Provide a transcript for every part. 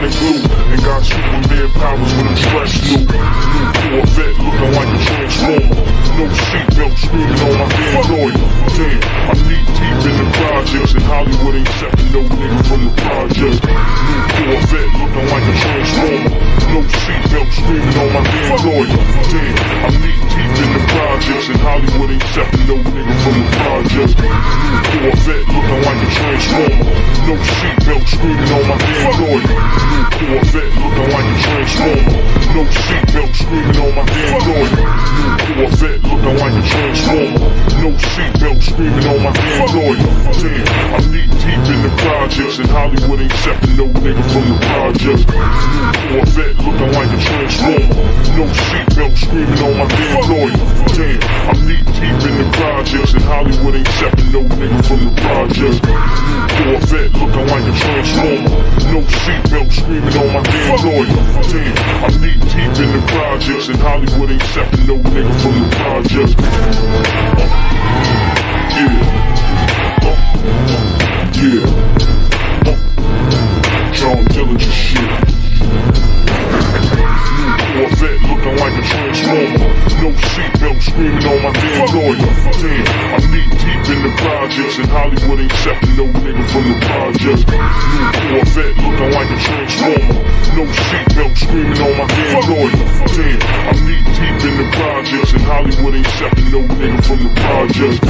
bionic glue, and got Superman powers when I'm stressed new. New Corvette looking like a transformer. No seatbelt screaming on my damn lawyer. Damn, I'm knee deep in the projects, and Hollywood ain't accepting no nigga from the project. New Corvette looking like a transformer. No seatbelt screaming on my damn lawyer. Damn, I'm knee deep in the projects, and Hollywood ain't accepting no nigga from the project. New Corvette looking like a transformer. No seatbelt screaming on my damn lawyer. New Corvette looking like a transformer. No seatbelt screaming on my damn lawyer. New Corvette looking like a transformer. No seatbelt screaming on my damn lawyer. Damn, I'm knee deep in the projects, and Hollywood ain't accepting no nigga from the project. New Corvette looking like a transformer. No seatbelt screaming on my damn lawyer. Damn, I'm knee deep in the projects, and Hollywood ain't accepting no nigga from the project. New Corvette looking like a transformer. No seatbelt screaming on my damn lawyer. Damn, I'm knee deep in the projects, and Hollywood ain't accepting no nigga from the project. Yeah. John Dillinger shit. Corvette looking like a transformer. No seatbelt screaming on my damn lawyer. Damn, I'm knee deep in the projects, and Hollywood ain't accepting no nigga from the project. New Corvette looking like a transformer. No seatbelt screaming on my damn lawyer. Damn, I'm knee deep in the projects, and Hollywood ain't accepting no nigga from the project.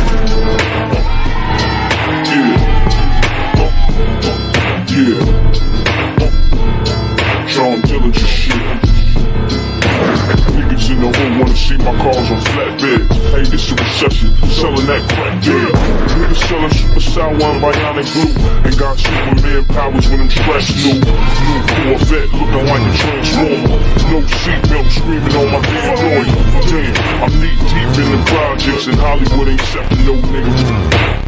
Yeah. John Dillinger shit. Niggas in the hood wanna see my cars on flatbed. Hey, this a recession, selling that crack dead. Niggas selling super sour and bionic glue, and got Superman powers when I'm stressed new. New Corvette looking like a transformer. No seatbelt screaming on my damn lawyer. Damn, I'm knee deep in the projects, and Hollywood ain't accepting no nigga.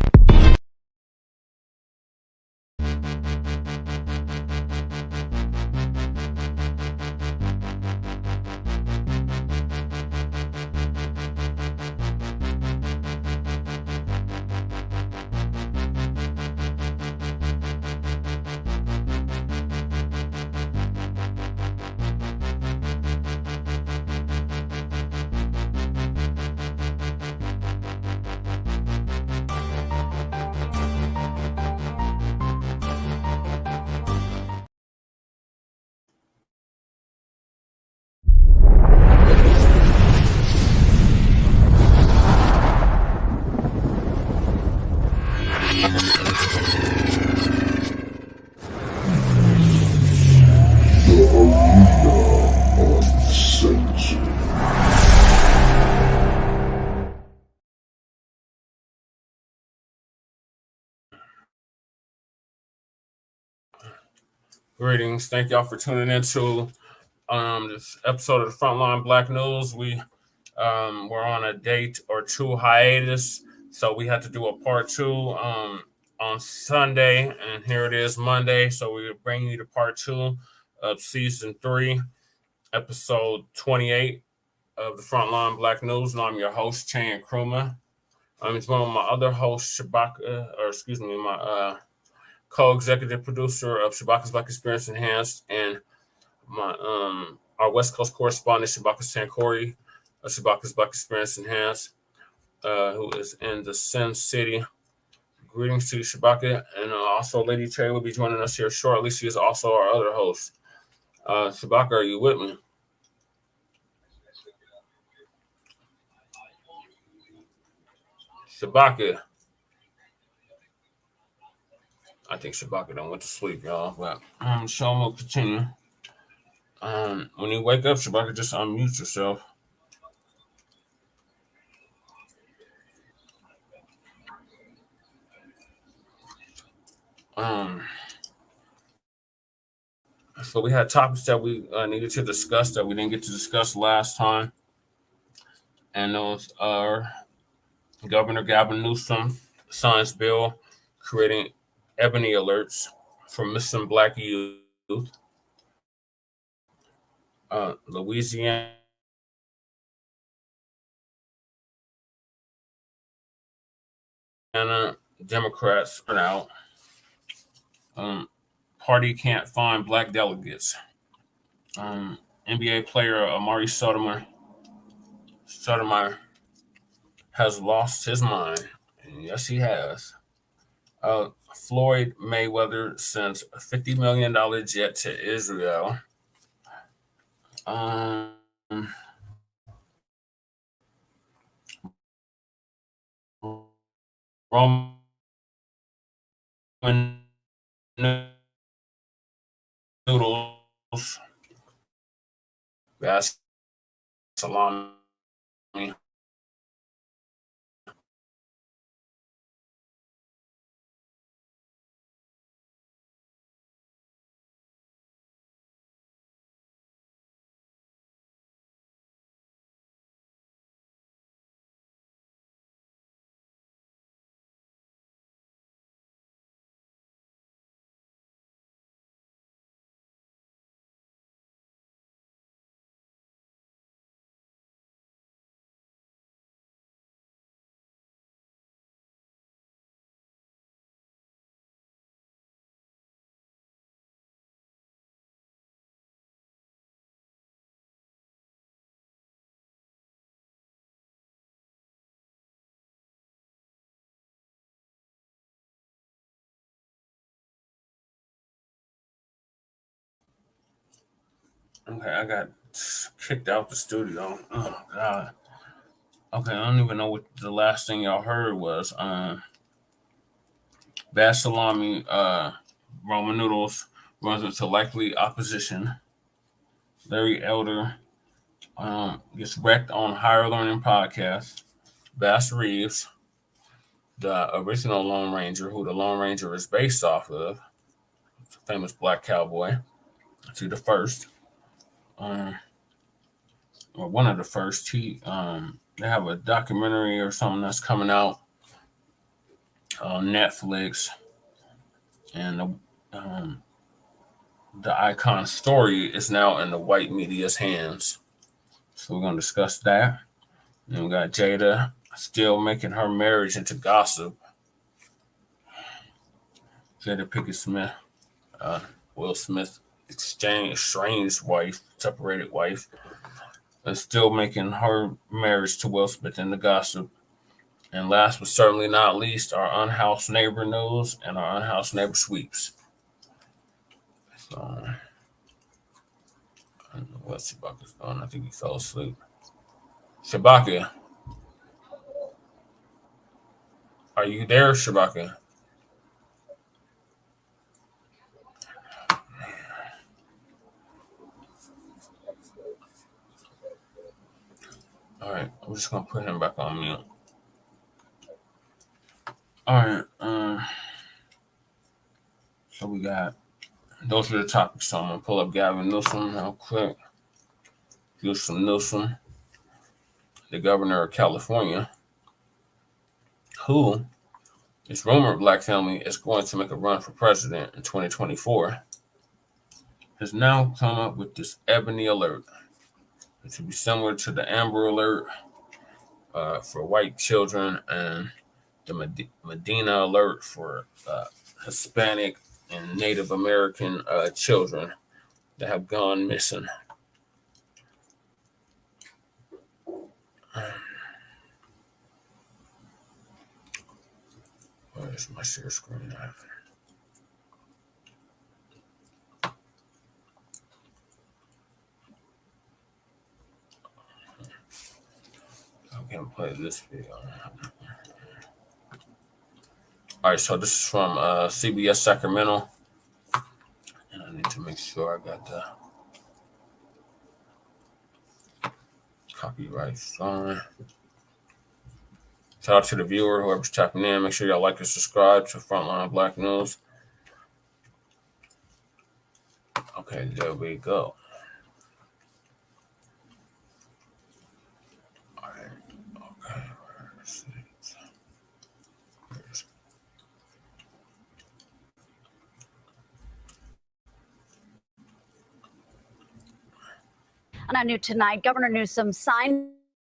Greetings. Thank y'all for tuning into this episode of the Frontline Black News. We're on a date or two hiatus, so we had to do a part two on Sunday, and here it is Monday. So we're bringing you to part two of season 3, episode 28 of the Frontline Black News. And I'm your host, Chan Kruma. I'm one of my other hosts, my co-executive producer of Shabaka's Black Experience Enhanced, and my our West Coast correspondent, Shabaka Sankori of Shabaka's Black Experience Enhanced, who is in the Sin City. Greetings to you, Shabaka. And also Lady Trey will be joining us here shortly. She is also our other host. Shabaka, are you with me? Shabaka. I think Shabaka done went to sleep, y'all. But show will continue. When you wake up, Shabaka, just unmute yourself. So we had topics that we needed to discuss that we didn't get to discuss last time. And those are Governor Garvin Newsom signs bill creating Ebony alerts for missing Black youth. Louisiana Democrats turnout. Party can't find black delegates. NBA player Amar'e Stoudemire has lost his mind. And yes, he has. Floyd Mayweather sends a $50 million jet to Israel. Roman Noodles, Bass Salami. Okay, I got kicked out the studio. Oh God. Okay, I don't even know what the last thing y'all heard was. Bass Salami, Roman Noodles runs into likely opposition. Larry Elder gets wrecked on Higher Learning podcast. Bass Reeves, the original Lone Ranger, who the Lone Ranger is based off of, the famous black cowboy, to the first. Or one of the first. They have a documentary or something that's coming out on Netflix, and the icon story is now in the white media's hands. So we're gonna discuss that. And we got Jada still making her marriage into gossip. Jada Pinkett Smith, Will Smith estranged wife, separated wife, is still making her marriage to Will Smith into gossip. And last but certainly not least, our unhoused neighbor news and our unhoused neighbor sweeps. So, I don't know what Shabaka's doing. I think he fell asleep. Shabaka, are you there, Shabaka? All right, I'm just gonna put him back on mute. All right, so we got those are the topics. So I'm gonna pull up Garvin Newsom real quick. Newsom, the governor of California, who it's rumored Black family is going to make a run for president in 2024, has now come up with this Ebony alert, which would be similar to the Amber alert for white children and the Medina alert for Hispanic and Native American children that have gone missing. Where's my share screen at? I can play this video. All right, so this is from CBS Sacramento, and I need to make sure I got the copyright sign. Shout out to the viewer, whoever's tapping in. Make sure y'all like and subscribe to Frontline Black News. Okay, there we go. All right, okay. On our new tonight, Governor Newsom signed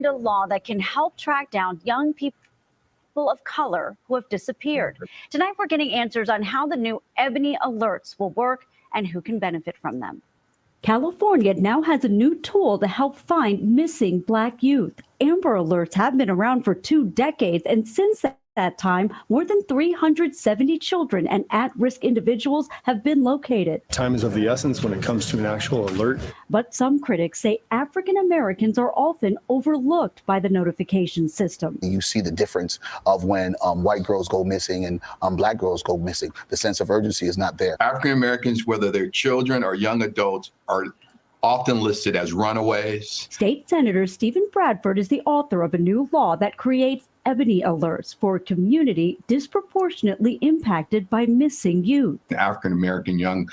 a law that can help track down young people. people of color who have disappeared. Tonight, we're getting answers on how the new Ebony alerts will work and who can benefit from them. California now has a new tool to help find missing Black youth. Amber Alerts have been around for 2 decades, and since that time, more than 370 children and at-risk individuals have been located. Time is of the essence when it comes to an actual alert. But some critics say African Americans are often overlooked by the notification system. You see the difference of when white girls go missing and Black girls go missing. The sense of urgency is not there. African Americans, whether they're children or young adults, are often listed as runaways. State Senator Stephen Bradford is the author of a new law that creates Ebony Alerts for a community disproportionately impacted by missing youth. African American young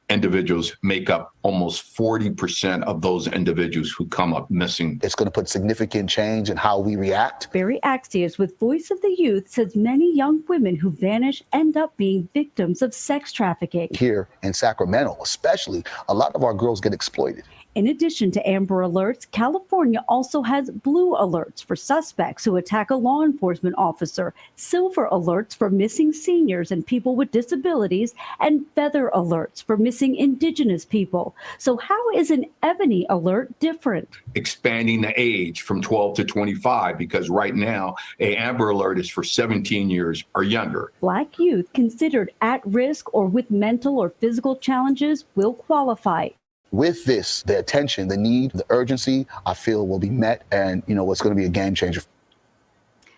individuals make up almost 40% of those individuals who come up missing. It's going to put significant change in how we react. Barry Axios with Voice of the Youth says many young women who vanish end up being victims of sex trafficking. Here in Sacramento, especially, a lot of our girls get exploited. In addition to Amber Alerts, California also has Blue Alerts for suspects who attack a law enforcement officer, Silver Alerts for missing seniors and people with disabilities, and Feather Alerts for missing Indigenous people. So how is an Ebony Alert different? Expanding the age from 12 to 25, because right now, a Amber Alert is for 17 years or younger. Black youth considered at risk or with mental or physical challenges will qualify. With this, the attention, the need, the urgency, I feel will be met, and it's going to be a game changer.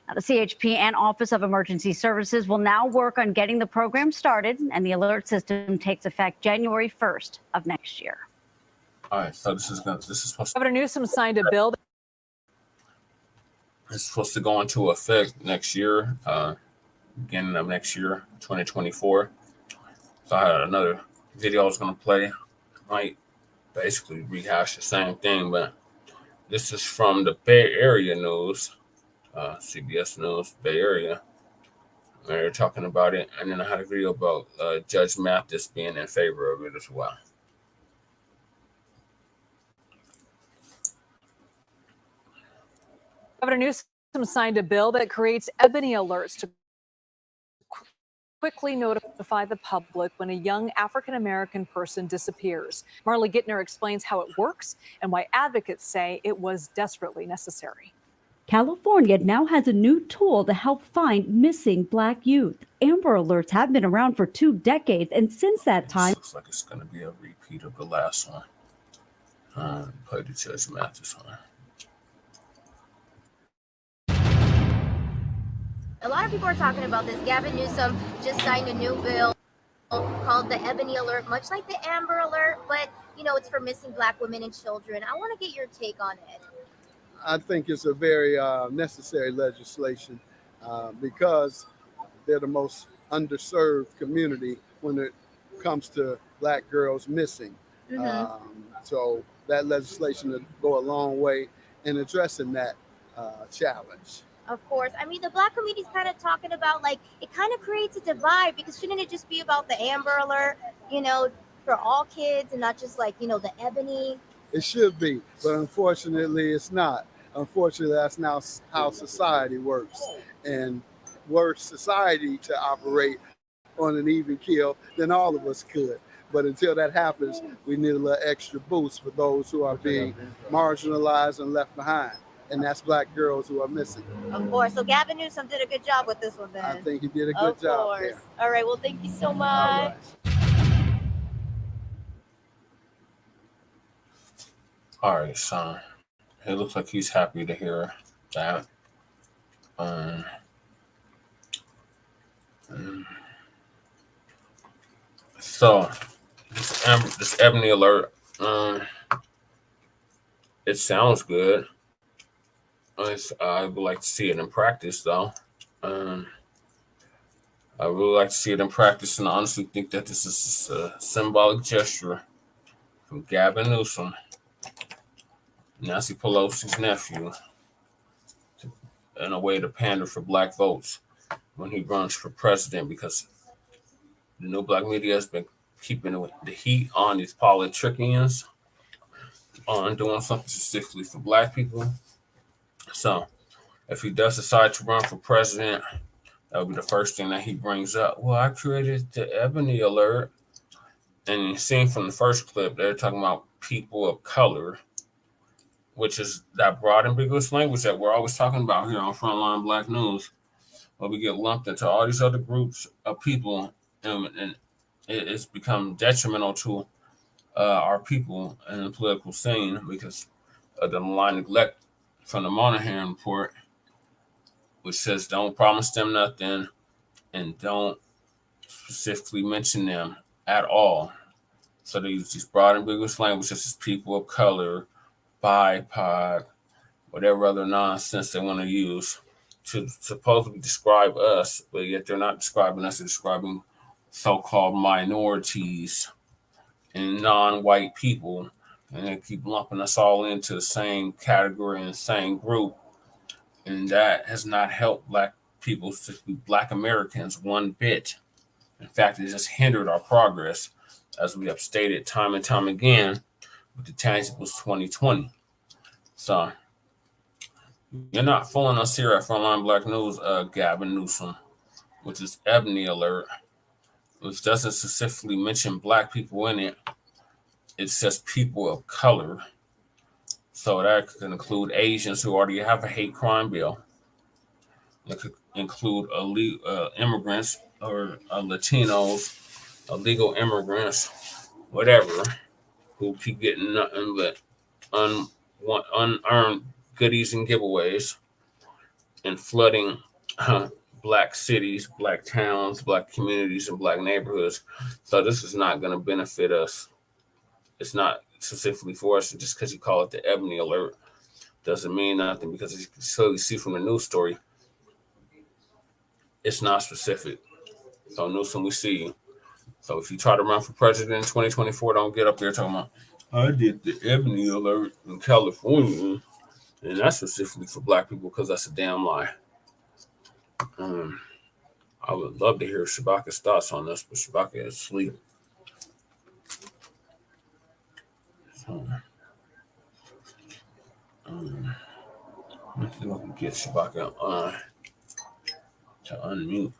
Now, the CHP and Office of Emergency Services will now work on getting the program started, and the alert system takes effect January 1st of next year. All right, so this is supposed to, Governor Newsom signed a bill. it's supposed to go into effect next year, beginning of next year, 2024. So I had another video I was going to play. Might basically rehash the same thing, but this is from the Bay Area News, CBS News, Bay Area. They're talking about it, and then I had a video about Judge Mathis being in favor of it as well. Governor Newsom signed a bill that creates Ebony Alerts to quickly notify the public when a young African-American person disappears. Marley Gittner explains how it works and why advocates say it was desperately necessary. California now has a new tool to help find missing Black youth. Amber Alerts have been around for 2 decades, and since that time, Looks like it's going to be a repeat of the last one. Play the Judge Mathis one. A lot of people are talking about this. Gavin Newsom just signed a new bill called the Ebony Alert, much like the Amber Alert, but it's for missing Black women and children. I want to get your take on it. I think it's a very necessary legislation because they're the most underserved community when it comes to Black girls missing. So that legislation will go a long way in addressing that challenge. Of course. I mean, the Black community is kind of talking about, it kind of creates a divide, because shouldn't it just be about the Amber Alert, for all kids and not just the Ebony? It should be, but unfortunately it's not. Unfortunately, that's now how society works. And were society to operate on an even keel, then all of us could. But until that happens, we need a little extra boost for those who are being marginalized and left behind. And that's Black girls who are missing. Of course. So Gavin Newsom did a good job with this one then. I think he did a good job. Of course. There. All right. Well, thank you so much. All right, so it looks like he's happy to hear that. So this Ebony Alert, it sounds good. I would like to see it in practice, though. I would really like to see it in practice, and I honestly think that this is a symbolic gesture from Gavin Newsom, Nancy Pelosi's nephew, in a way to pander for Black votes when he runs for president, because the new Black media has been keeping the heat on these politicians on doing something specifically for Black people. So if he does decide to run for president, that would be the first thing that he brings up. Well, I created the Ebony Alert. And you see from the first clip, they're talking about people of color, which is that broad, ambiguous language that we're always talking about here on Frontline Black News. But we get lumped into all these other groups of people, and it's become detrimental to our people in the political scene because of the malign neglect from the Monahan report, which says don't promise them nothing and don't specifically mention them at all. So they use these broad, ambiguous language such as people of color, BIPOC, whatever other nonsense they want to use to supposedly describe us, but yet they're not describing us, they're describing so-called minorities and non-white people, and they keep lumping us all into the same category and the same group, and that has not helped Black people, specifically Black Americans, one bit. In fact, it just hindered our progress, as we have stated time and time again with the Tangibles 2020. So you're not fooling us here at Frontline Black News, Garvin Newsom, which is Ebony Alert, which doesn't specifically mention Black people in it. It says people of color. So that could include Asians who already have a hate crime bill. It could include immigrants or Latinos, illegal immigrants, whatever, who keep getting nothing but unearned goodies and giveaways and flooding Black cities, Black towns, Black communities, and Black neighborhoods. So this is not going to benefit us. It's not specifically for us. Just because you call it the Ebony Alert doesn't mean nothing, because as you can clearly see from the news story, it's not specific. So Newsom, we see you. So if you try to run for president in 2024, don't get up there talking about, I did the Ebony Alert in California, and that's specifically for Black people, because that's a damn lie. I would love to hear Shabaka's thoughts on this, but Shabaka is asleep. So, let's see if I can get Shabaka on to unmute.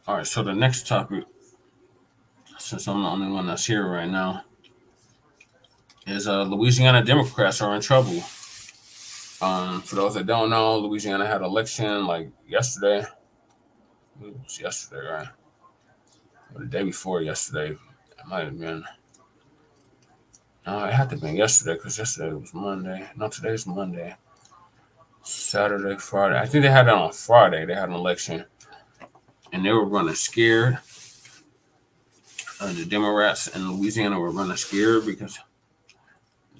All right, so the next topic, since I'm the only one that's here right now, is Louisiana Democrats are in trouble. For those that don't know, Louisiana had an election like yesterday. It was yesterday, right? Or the day before yesterday. It might have been. No, it had to have been yesterday, because yesterday was Monday. No, today's Monday. Saturday, Friday. I think they had it on Friday. They had an election. And they were running scared. The Democrats in Louisiana were running scared because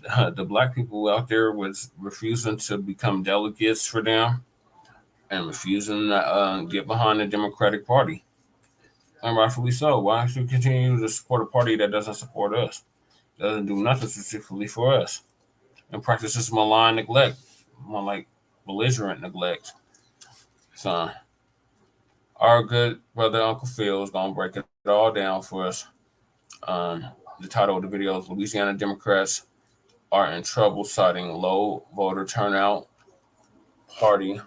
the Black people out there was refusing to become delegates for them and refusing to get behind the Democratic Party. And rightfully so. Why should we continue to support a party that doesn't support us? Doesn't do nothing specifically for us, and practices malign neglect, more like belligerent neglect. So our good brother Uncle Phil is gonna break it all down for us. The title of the video is Louisiana Democrats are in trouble, citing low voter turnout. Party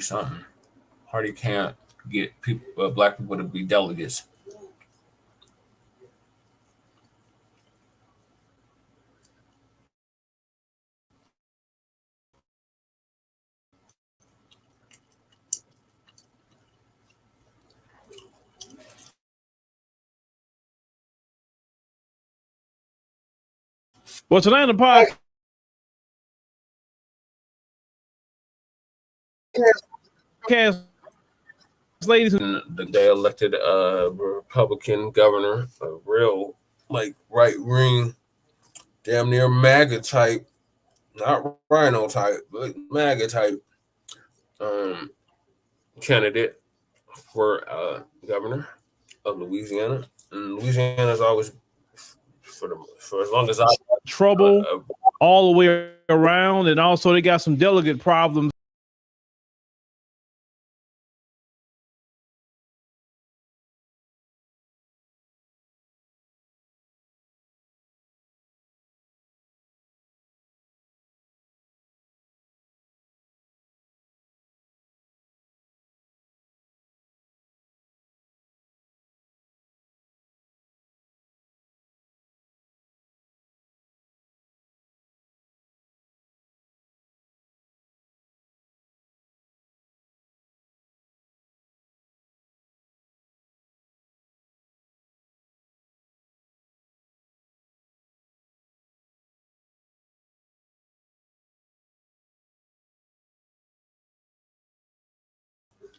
something. Party can't get people, Black people to be delegates. Well, tonight on the podcast, ladies and they elected a Republican governor, a real like right wing, damn near MAGA type, not Rhino type, but MAGA type candidate for governor of Louisiana. And Louisiana is always for as long as I trouble all the way around, and also they got some delegate problems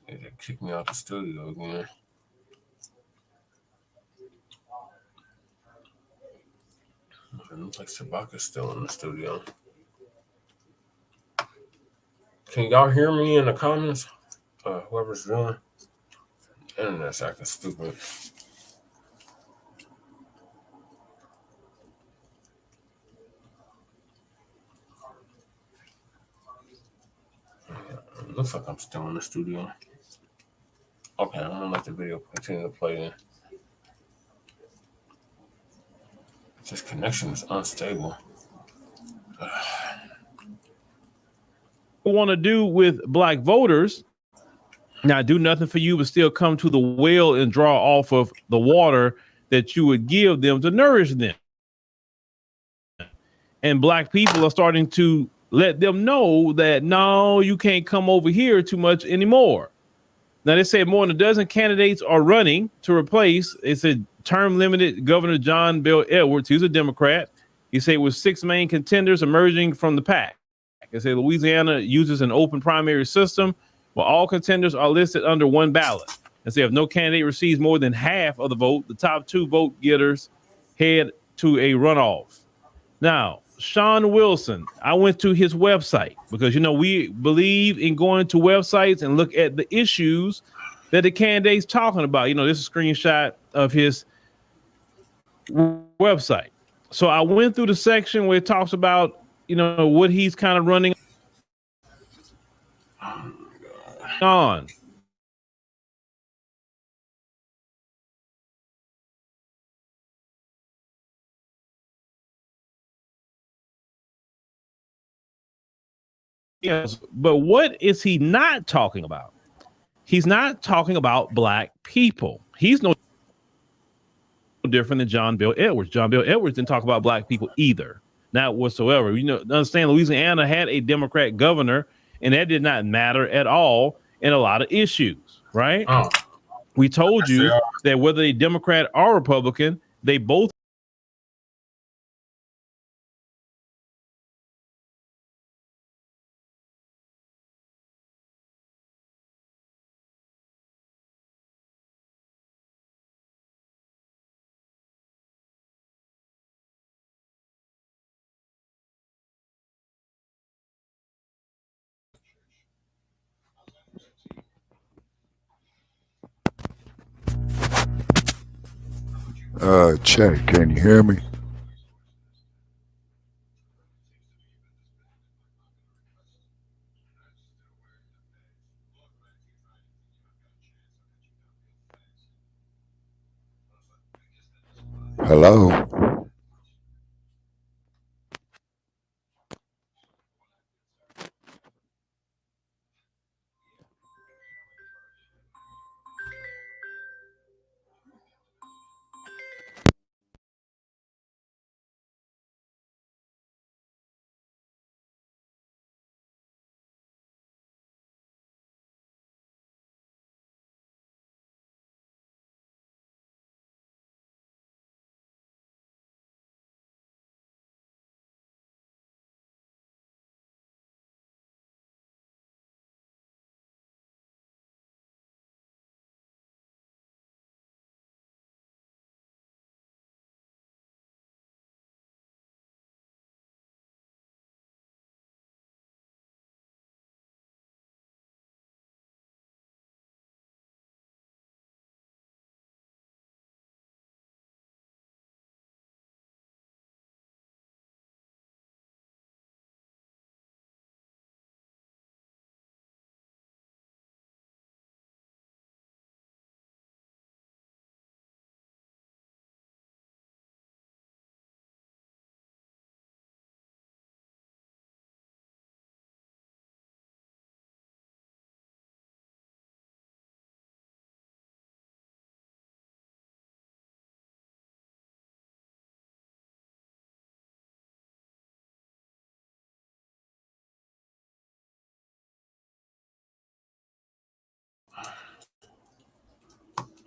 They kicked me out the studio again. It looks like Shabaka's still in the studio. Can y'all hear me in the comments? Whoever's doing. Internet's acting stupid. It looks like I'm still in the studio. Okay, I'm gonna let the video continue to play in. This connection is unstable. Want to do with black voters, not do nothing for you, but still come to the well and draw off of the water that you would give them to nourish them. And black people are starting to let them know that, no, you can't come over here too much anymore. Now, they said more than a dozen candidates are running to replace, it's a term limited Governor John Bel Edwards. He's a Democrat. He said with 6 main contenders emerging from the pack. They say Louisiana uses an open primary system where all contenders are listed under one ballot. And say if no candidate receives more than half of the vote, the top 2 vote getters head to a runoff. Now, Sean Wilson, I went to his website because, you know, we believe in going to websites and look at the issues that the candidate's talking about. You know, this is a screenshot of his website. So I went through the section where it talks about, you know, what he's kind of running on. Yes, but what is he not talking about? He's not talking about black people. He's no different than John Bel Edwards. John Bel Edwards didn't talk about black people either, not whatsoever. You know, understand Louisiana had a Democrat governor, and that did not matter at all in a lot of issues, right? Oh. We told you that whether they Democrat or Republican, they both check. Can you hear me? Hello?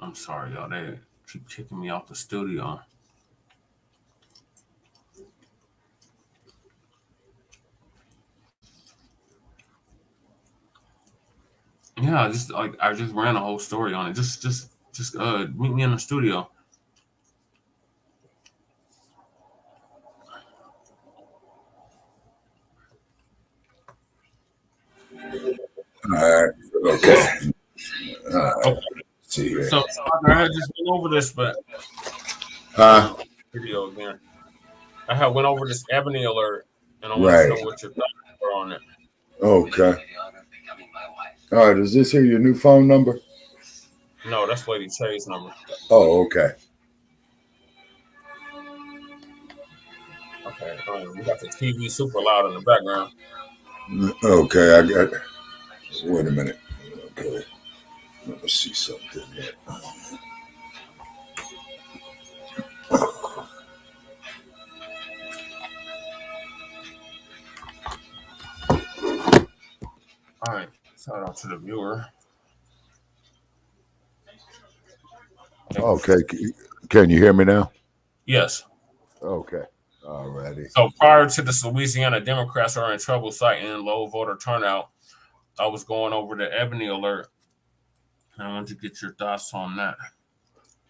I'm sorry, y'all. They keep kicking me off the studio. Yeah, Yeah, I just ran a whole story on it. Just meet me in the studio. All right. Okay. All right. Okay. See here. So I had just went over this, but video again. I had went over this Ebony alert, and I want to know what your thoughts were on it. Okay. All right. Is this here your new phone number? No, that's Lady Che's number. Oh, okay. Okay. We got the TV super loud in the background. Okay, I got. Wait a minute. Okay, let me see something here. All right. Shout out to the viewer. Okay, can you hear me now? Yes. Okay. All righty. So prior to this, Louisiana Democrats are in trouble citing low voter turnout. I was going over the Ebony alert. I wanted to get your thoughts on that.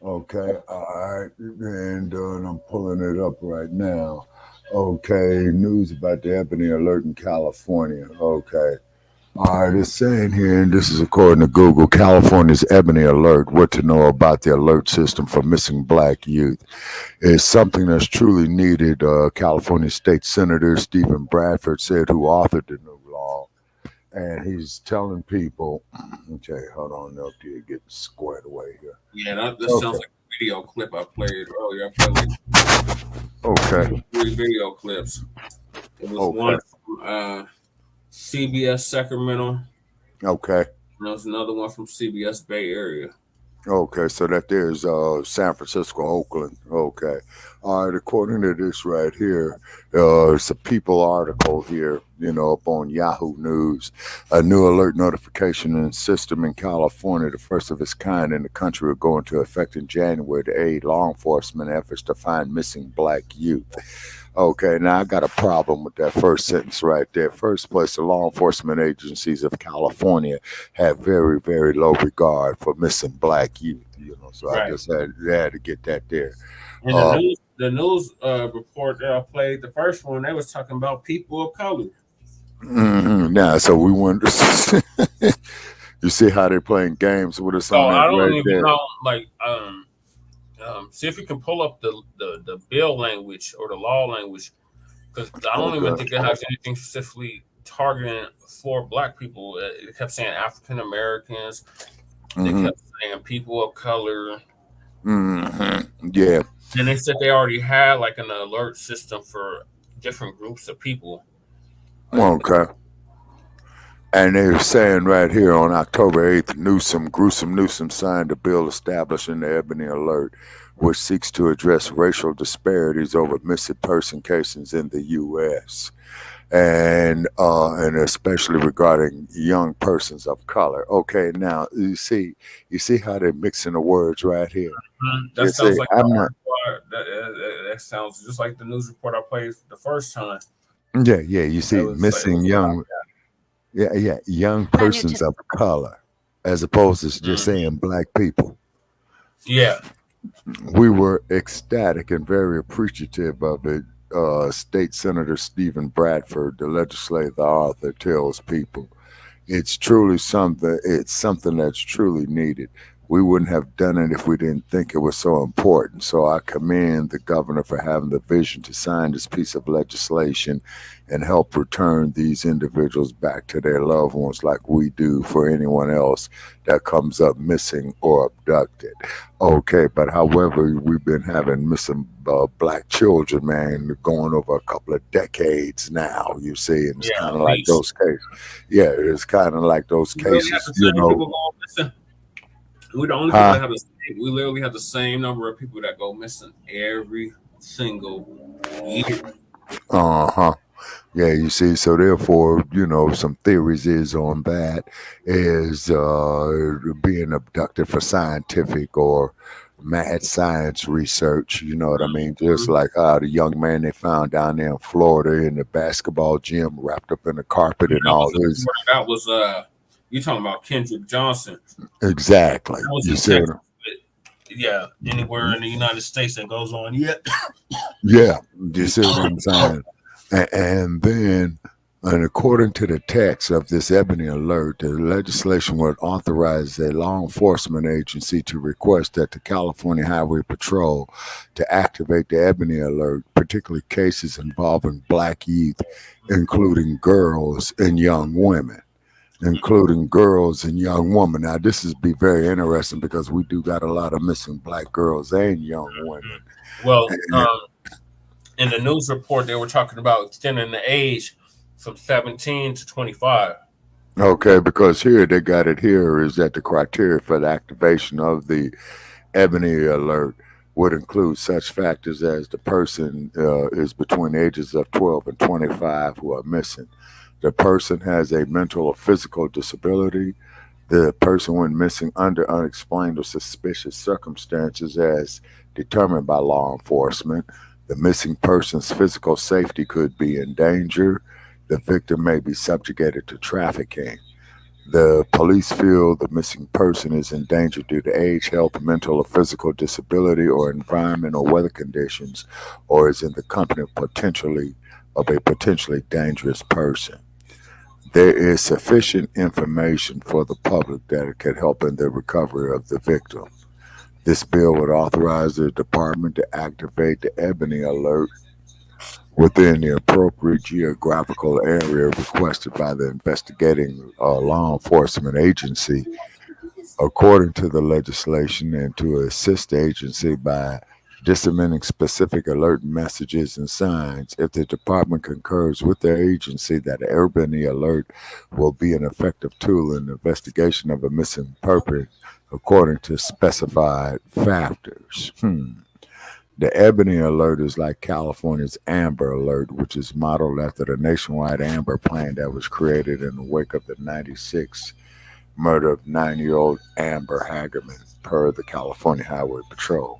Okay. All right. And I'm pulling it up right now. Okay. News about the Ebony alert in California. Okay. All right. It's saying here, and this is according to Google, California's Ebony alert. What to know about the alert system for missing Black youth is something that's truly needed. California State Senator Stephen Bradford said, who authored the new law. And he's telling people, okay, hold on, up to get squared away here. Yeah, that sounds like a video clip I played earlier. Okay. 3 video clips. It was one from CBS Sacramento. Okay. And there was another one from CBS Bay Area. Okay, so that there's San Francisco, Oakland. Okay. All right, according to this right here, it's a People article here, up on Yahoo News. A new alert notification system in California, the first of its kind in the country, will go into effect in January to aid law enforcement efforts to find missing Black youth. Okay, now I got a problem with that first sentence right there. First place, the law enforcement agencies of California have very, very low regard for missing Black youth. So right. I just had to get that there. And the news report that I played, the first one, they was talking about people of color. Now, so we went. You see how they're playing games with us on that I don't right even there. know, see if you can pull up the bill language or the law language, because I don't even think it has anything specifically targeting for Black people. It kept saying African Americans. They kept saying people of color. Yeah. And they said they already had like an alert system for different groups of people. Okay. And they're saying right here on October 8th, Newsom signed a bill establishing the Ebony Alert, which seeks to address racial disparities over missing person cases in the U.S. and especially regarding young persons of color. Okay, now you see how they're mixing the words right here. That sounds like that sounds just like the news report I played the first time. Yeah. You see, missing young. Young persons of color, as opposed to just saying Black people. Yeah. We were ecstatic and very appreciative of it. State Senator Stephen Bradford, the legislative author, tells people it's truly something. It's something that's truly needed. We wouldn't have done it if we didn't think it was so important. So I commend the governor for having the vision to sign this piece of legislation and help return these individuals back to their loved ones like we do for anyone else that comes up missing or abducted. Okay, but however, we've been having missing Black children, man, going over a couple of decades now, you see, and it's kind of like those cases. Yeah, it's kind of like those cases, We the only people that have we literally have the same number of people that go missing every single year. Yeah, you see, so therefore, some theories is on that is being abducted for scientific or mad science research, you know what I mean? Just like the young man they found down there in Florida in the basketball gym wrapped up in the carpet and all his. That was You talking about Kendrick Johnson? Exactly. That was You in see Texas, but yeah, anywhere in the United States that goes on, yeah. Yeah, you see what I'm saying? And then, and according to the text of this Ebony alert, the legislation would authorize a law enforcement agency to request that the California Highway Patrol to activate the Ebony alert, particularly cases involving Black youth, including girls and young women. Including girls and young women. Now, this is be very interesting because we do got a lot of missing Black girls and young women. Well, in the news report, they were talking about extending the age from 17 to 25. Okay, because here they got it here is that the criteria for the activation of the Ebony alert would include such factors as the person is between the ages of 12 and 25 who are missing. The person has a mental or physical disability. The person went missing under unexplained or suspicious circumstances as determined by law enforcement. The missing person's physical safety could be in danger. The victim may be subjugated to trafficking. The police feel the missing person is in danger due to age, health, mental or physical disability, or environment or weather conditions, or is in the company of a potentially dangerous person. There is sufficient information for the public that it could help in the recovery of the victim. This bill would authorize the department to activate the Ebony alert within the appropriate geographical area requested by the investigating law enforcement agency, according to the legislation, and to assist the agency by disseminating specific alert messages and signs. If the department concurs with the agency that the Ebony alert will be an effective tool in the investigation of a missing person according to specified factors. The Ebony alert is like California's Amber alert, which is modeled after the nationwide Amber plan that was created in the wake of the 96 murder of 9-year-old Amber Hagerman, per the California Highway Patrol.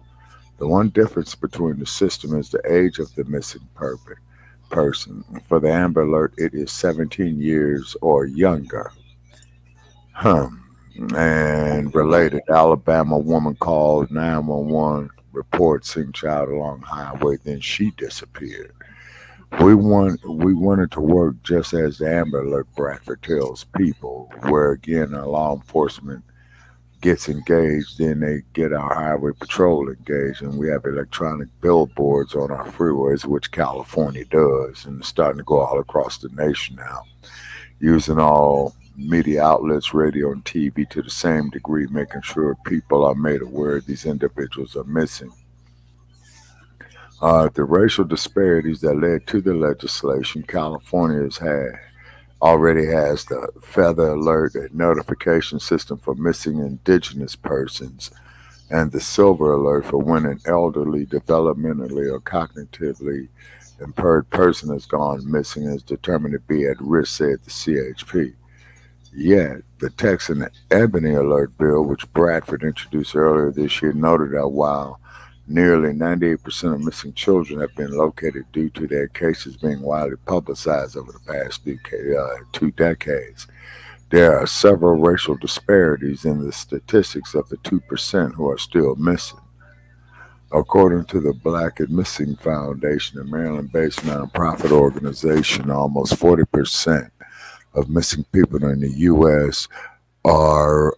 The one difference between the system is the age of the missing person. For the Amber alert, it is 17 years or younger. And related, Alabama woman called 911, report seeing child along highway, then she disappeared. We wanted to work just as the Amber alert Bradford tells people, where again our law enforcement gets engaged, then they get our highway patrol engaged, and we have electronic billboards on our freeways, which California does, and it's starting to go all across the nation now, using all media outlets, radio and TV to the same degree, making sure people are made aware these individuals are missing. The racial disparities that led to the legislation, California already has the Feather Alert, a notification system for missing indigenous persons, and the Silver Alert for when an elderly, developmentally, or cognitively impaired person has gone missing and is determined to be at risk, said the CHP. Yet, the text in the Ebony Alert bill, which Bradford introduced earlier this year, noted that while nearly 98% of missing children have been located due to their cases being widely publicized over the past 2 decades, there are several racial disparities in the statistics of the 2% who are still missing. According to the Black and Missing Foundation, a Maryland-based nonprofit organization, almost 40% of missing people in the U.S. are,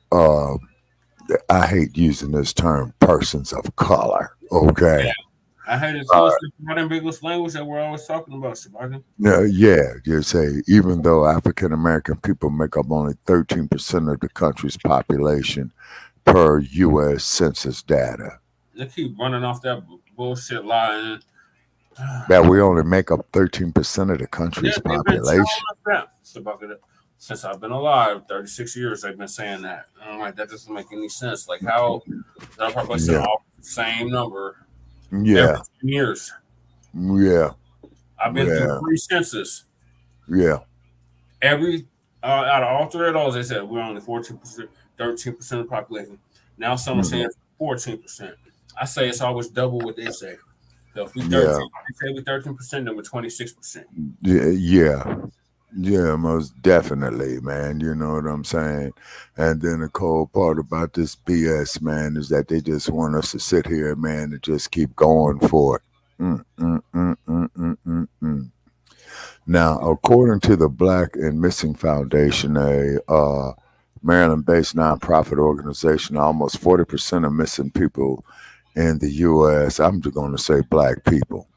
I hate using this term, persons of color. Okay. Yeah. I heard it's so modern English language that we're always talking about, Shabaka. Yeah, you say, even though African American people make up only 13% of the country's population per U.S. Census data. They keep running off that bullshit line. That we only make up 13% of the country's population. Since I've been alive, 36 years, they've been saying that. And I'm like, that doesn't make any sense. Like, how they're probably saying all the same number every 10 years. Yeah. I've been through 3 census. Yeah. Every out of all 3 of those, they said we're only 14%, 13% of the population. Now some are saying 14%. I say it's always double what they say. So if we 13, they say we're 13%, then we're 26%. Yeah, most definitely, man. You know what I'm saying? And then the cold part about this BS, man, is that they just want us to sit here, man, and just keep going for it. Mm, mm, mm, mm, mm, mm, mm. Now, according to the Black and Missing Foundation, a Maryland-based nonprofit organization, almost 40% of missing people in the U.S., I'm just going to say Black people.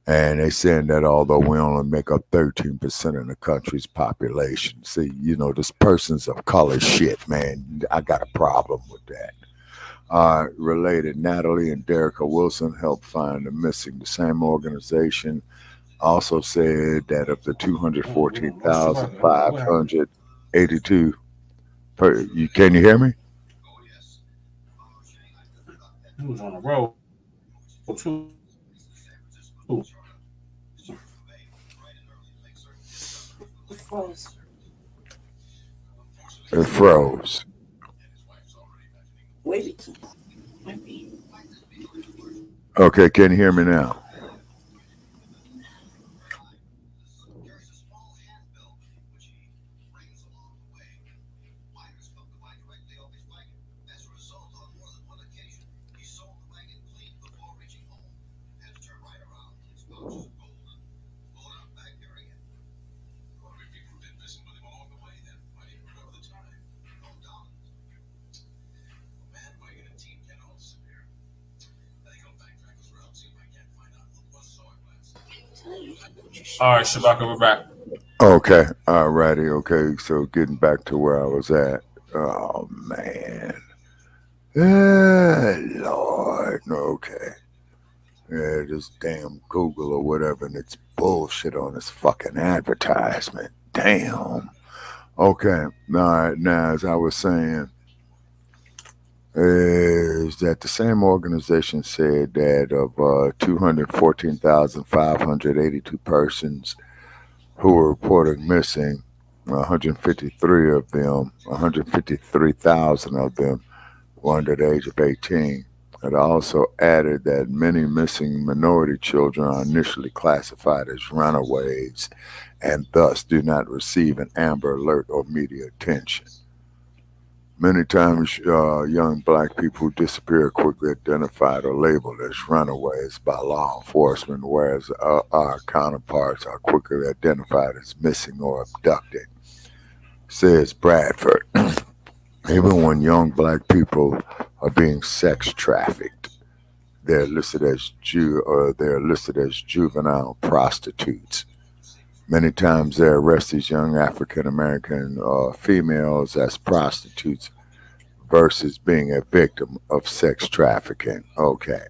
And they saying that although we only make up 13% of the country's population, see, you know, this persons of color shit, man, I got a problem with that. Related, Natalie and Derrica Wilson helped find the missing. The same organization also said that of the 214,582 can you hear me? He was on the road too. It froze. Okay, can you hear me now? All right, Shabaka, we're back. Okay, all righty. Okay, so getting back to where I was at. Oh man, Lord. Okay, yeah, this damn Google or whatever, and it's bullshit on this fucking advertisement. Damn. Okay, all right. Now, as I was saying, is that the same organization said that of 214,582 persons who were reported missing, 153,000 of them were under the age of 18. It also added that many missing minority children are initially classified as runaways and thus do not receive an Amber Alert or media attention. Many times, young Black people who disappear are quickly identified or labeled as runaways by law enforcement, whereas our counterparts are quickly identified as missing or abducted, says Bradford. Even when young Black people are being sex trafficked, they're listed as juvenile prostitutes. Many times they arrest these young African American females as prostitutes versus being a victim of sex trafficking. Okay,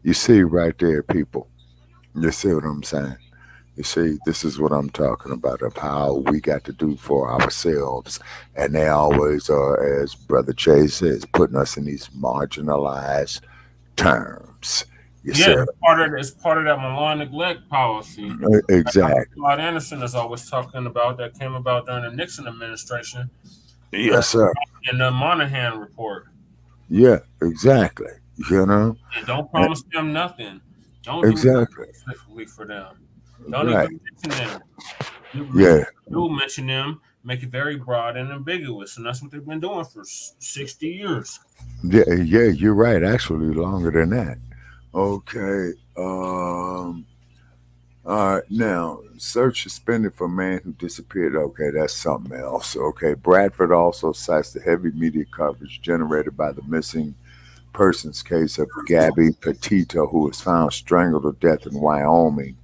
you see right there, people. You see what I'm saying? You see, this is what I'm talking about of how we got to do for ourselves, and they always are, as Brother Chase says, putting us in these marginalized terms. Yeah, it's part of that malign neglect policy. Exactly. Floyd Anderson is always talking about that came about during the Nixon administration. Yes, sir. In the Monahan report. Yeah, exactly. You know? And don't promise them nothing. Don't exactly. do specifically for them. Don't even mention them. You mention them, make it very broad and ambiguous, and that's what they've been doing for 60 years. Yeah, you're right. Actually, longer than that. Okay. All right. Now, search suspended for man who disappeared. Okay, that's something else. Okay. Bradford also cites the heavy media coverage generated by the missing persons case of Gabby Petito, who was found strangled to death in Wyoming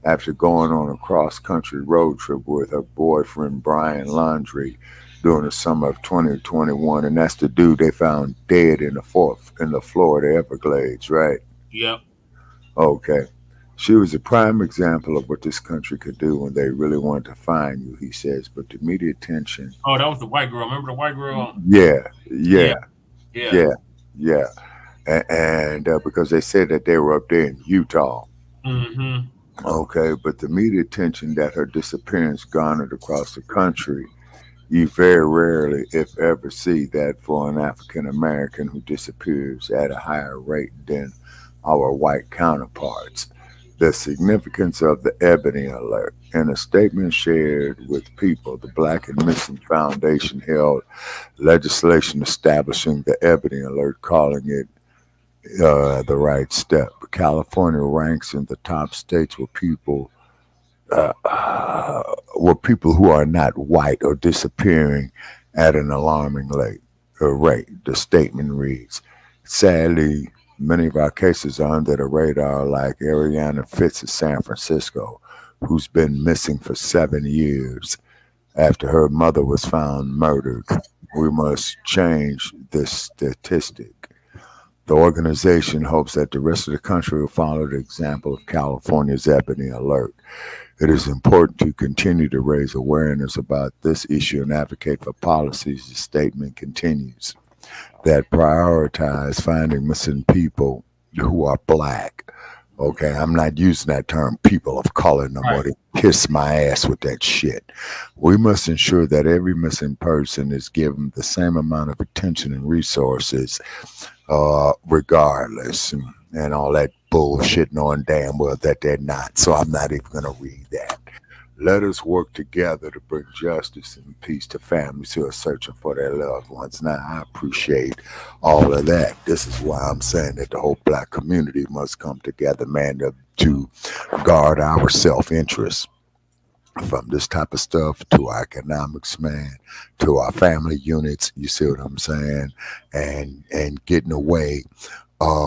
after going on a cross-country road trip with her boyfriend Brian Laundrie during the summer of 2021, and that's the dude they found dead in the Florida Everglades, right? Yep. Okay. She was a prime example of what this country could do when they really wanted to find you, he says, but the media attention. Oh, that was the white girl. Remember the white girl? Yeah. And because they said that they were up there in Utah. Mm-hmm. Okay, but the media attention that her disappearance garnered across the country, you very rarely, if ever, see that for an African American who disappears at a higher rate than our white counterparts. The significance of the Ebony Alert. In a statement shared with People, the Black and Missing Foundation held legislation establishing the Ebony Alert, calling it the right step. California ranks in the top states where people who are not white are disappearing at an alarming rate. The statement reads, sadly, many of our cases are under the radar, like Ariana Fitz of San Francisco, who's been missing for 7 years after her mother was found murdered. We must change this statistic. The organization hopes that the rest of the country will follow the example of California's Ebony Alert. It is important to continue to raise awareness about this issue and advocate for policies, the statement continues, that prioritize finding missing people who are Black. Okay, I'm not using that term, people of color, nobody kiss my ass with that shit. We must ensure that every missing person is given the same amount of attention and resources, regardless, and all that bullshit, knowing damn well that they're not. So I'm not even going to read that. Let us work together to bring justice and peace to families who are searching for their loved ones. Now, I appreciate all of that. This is why I'm saying that the whole Black community must come together, man, to guard our self-interest. From this type of stuff to our economics, man, to our family units, you see what I'm saying? And getting away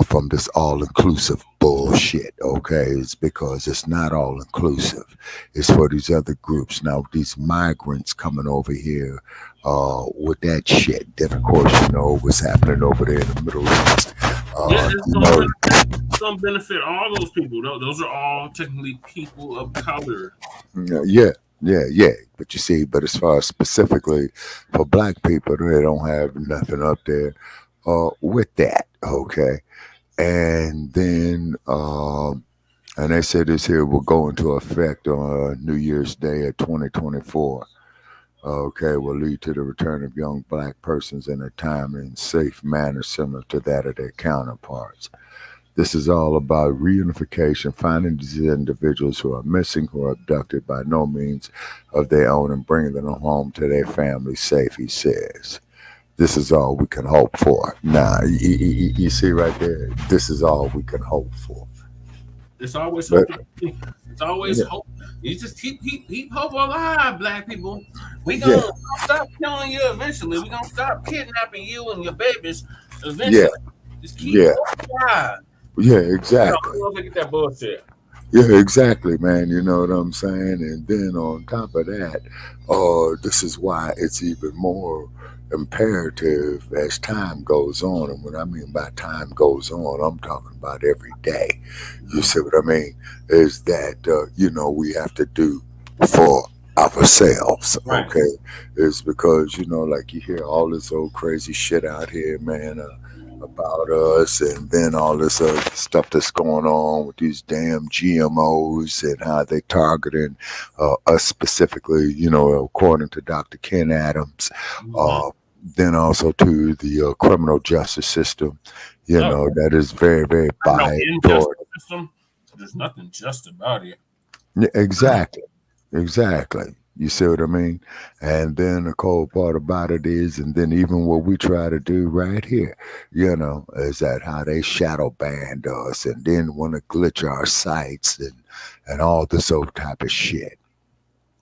from this all-inclusive bullshit, okay? It's because it's not all-inclusive. It's for these other groups. Now, these migrants coming over here with that shit, then of course, you know what's happening over there in the Middle East. It's going to benefit all those people. Those are all technically people of color. Yeah. But you see, but as far as specifically for Black people, they don't have nothing up there with that, okay? And then, and they said this here will go into effect on New Year's Day of 2024. Okay, will lead to the return of young Black persons in a timely and safe manner similar to that of their counterparts. This is all about reunification, finding these individuals who are missing, who are abducted by no means of their own, and bringing them home to their families safe, he says. This is all we can hope for. Now, you see right there, this is all we can hope for. It's always hope. It's always hope. You just keep hope alive, Black people. We gonna stop killing you eventually. We gonna stop kidnapping you and your babies eventually. Just keep hope alive. Yeah, exactly. You don't get that bullshit. Yeah, exactly, man. You know what I'm saying? And then on top of that, this is why it's even more imperative as time goes on. And what I mean by time goes on, I'm talking about every day. You see what I mean? Is that, you know, we have to do for ourselves, okay? It's because, you know, like you hear all this old crazy shit out here, man, about us, and then all this other stuff that's going on with these damn GMOs and how they targeting us specifically, you know, according to Dr. Ken Adams. Then also to the criminal justice system, you know, that is very, very biased. There's nothing just about it. Yeah, exactly. You see what I mean? And then the cold part about it is, and then even what we try to do right here, you know, is that how they shadow banned us and then want to glitch our sites and all this old type of shit.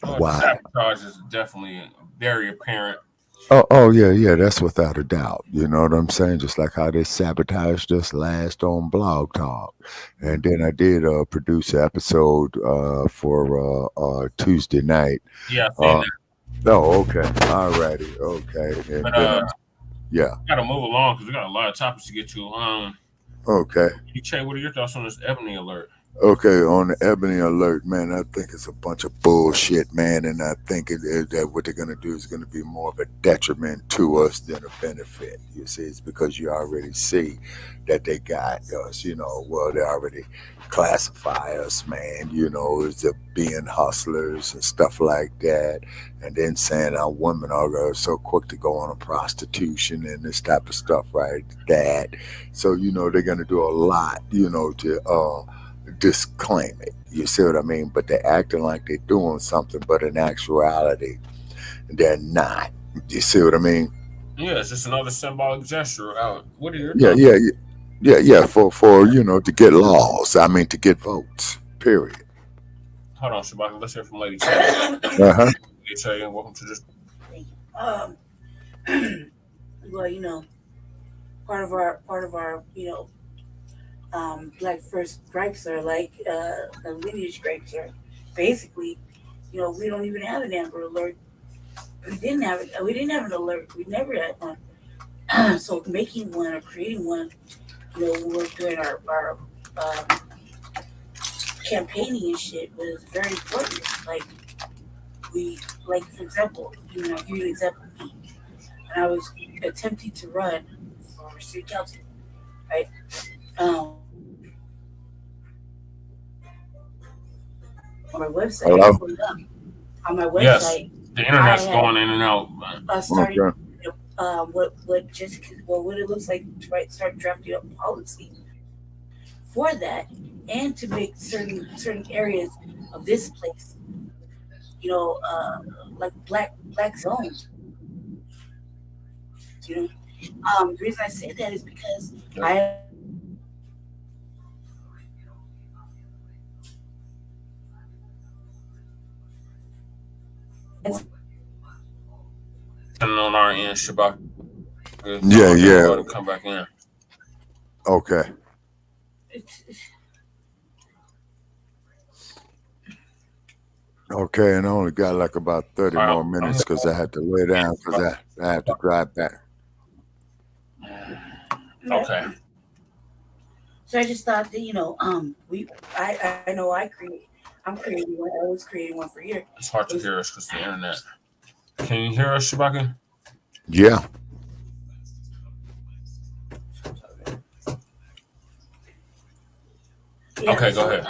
Wow. Sabotage is definitely very apparent. Oh yeah, that's without a doubt. You know what I'm saying? Just like how they sabotaged us last on Blog Talk. And then I did produce an episode for Tuesday night. Yeah, I seen that. Oh, okay. All righty. Okay. And but, yeah. We gotta move along because we got a lot of topics to get to. Okay. Che, what are your thoughts on this Ebony Alert? Okay, on the Ebony Alert, man, I think it's a bunch of bullshit, man, and I think that what they're going to do is going to be more of a detriment to us than a benefit. You see, it's because you already see that they got us, you know, well, they already classify us, man, you know, as being hustlers and stuff like that, and then saying our women are so quick to go on a prostitution and this type of stuff, right, that. So, you know, they're going to do a lot, you know, to disclaim it. You see what I mean? But they're acting like they're doing something, but in actuality, they're not. You see what I mean? Yeah, it's just another symbolic gesture. What are your Yeah, thoughts? yeah. For to get laws. I mean, to get votes. Period. Hold on, Shabaka. Let's hear from Lady Chain. Uh-huh. Lady Chain, welcome to this. Well, part of our Black first gripes are like the lineage gripes are basically, we don't even have an Amber Alert. We didn't have it. We didn't have an alert. We never had one. So making one or creating one, when we were doing our campaigning and shit was very important. For example, I'll give you an example of me. When I was attempting to run for city council, right? On my website, Hello? On my website, Yes, the internet's going in and out. Starting what it looks like to start drafting up policy for that, and to make certain areas of this place, like black zones. The reason I say that is because I On our end, Shabaka. Yeah. Come back in. Okay. Okay, and I only got like about 30 more minutes because I had to lay down because I have to drive back. Okay. So I just thought that I know I'm creating one. I was creating one for here. It's hard to hear us because the internet. Can you hear us, Shabaka? Yeah. Okay, go ahead.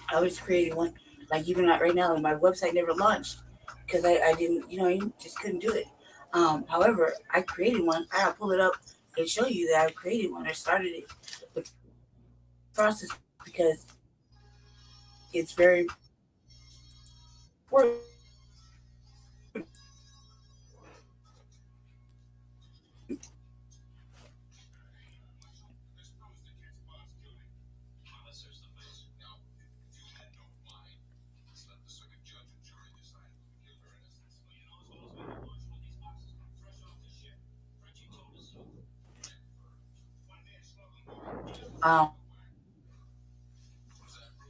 I was creating one, like even right now, and my website never launched because I didn't, I just couldn't do it. However, I created one. I'll pull it up and show you that I created one. I started it with the process because it's very important.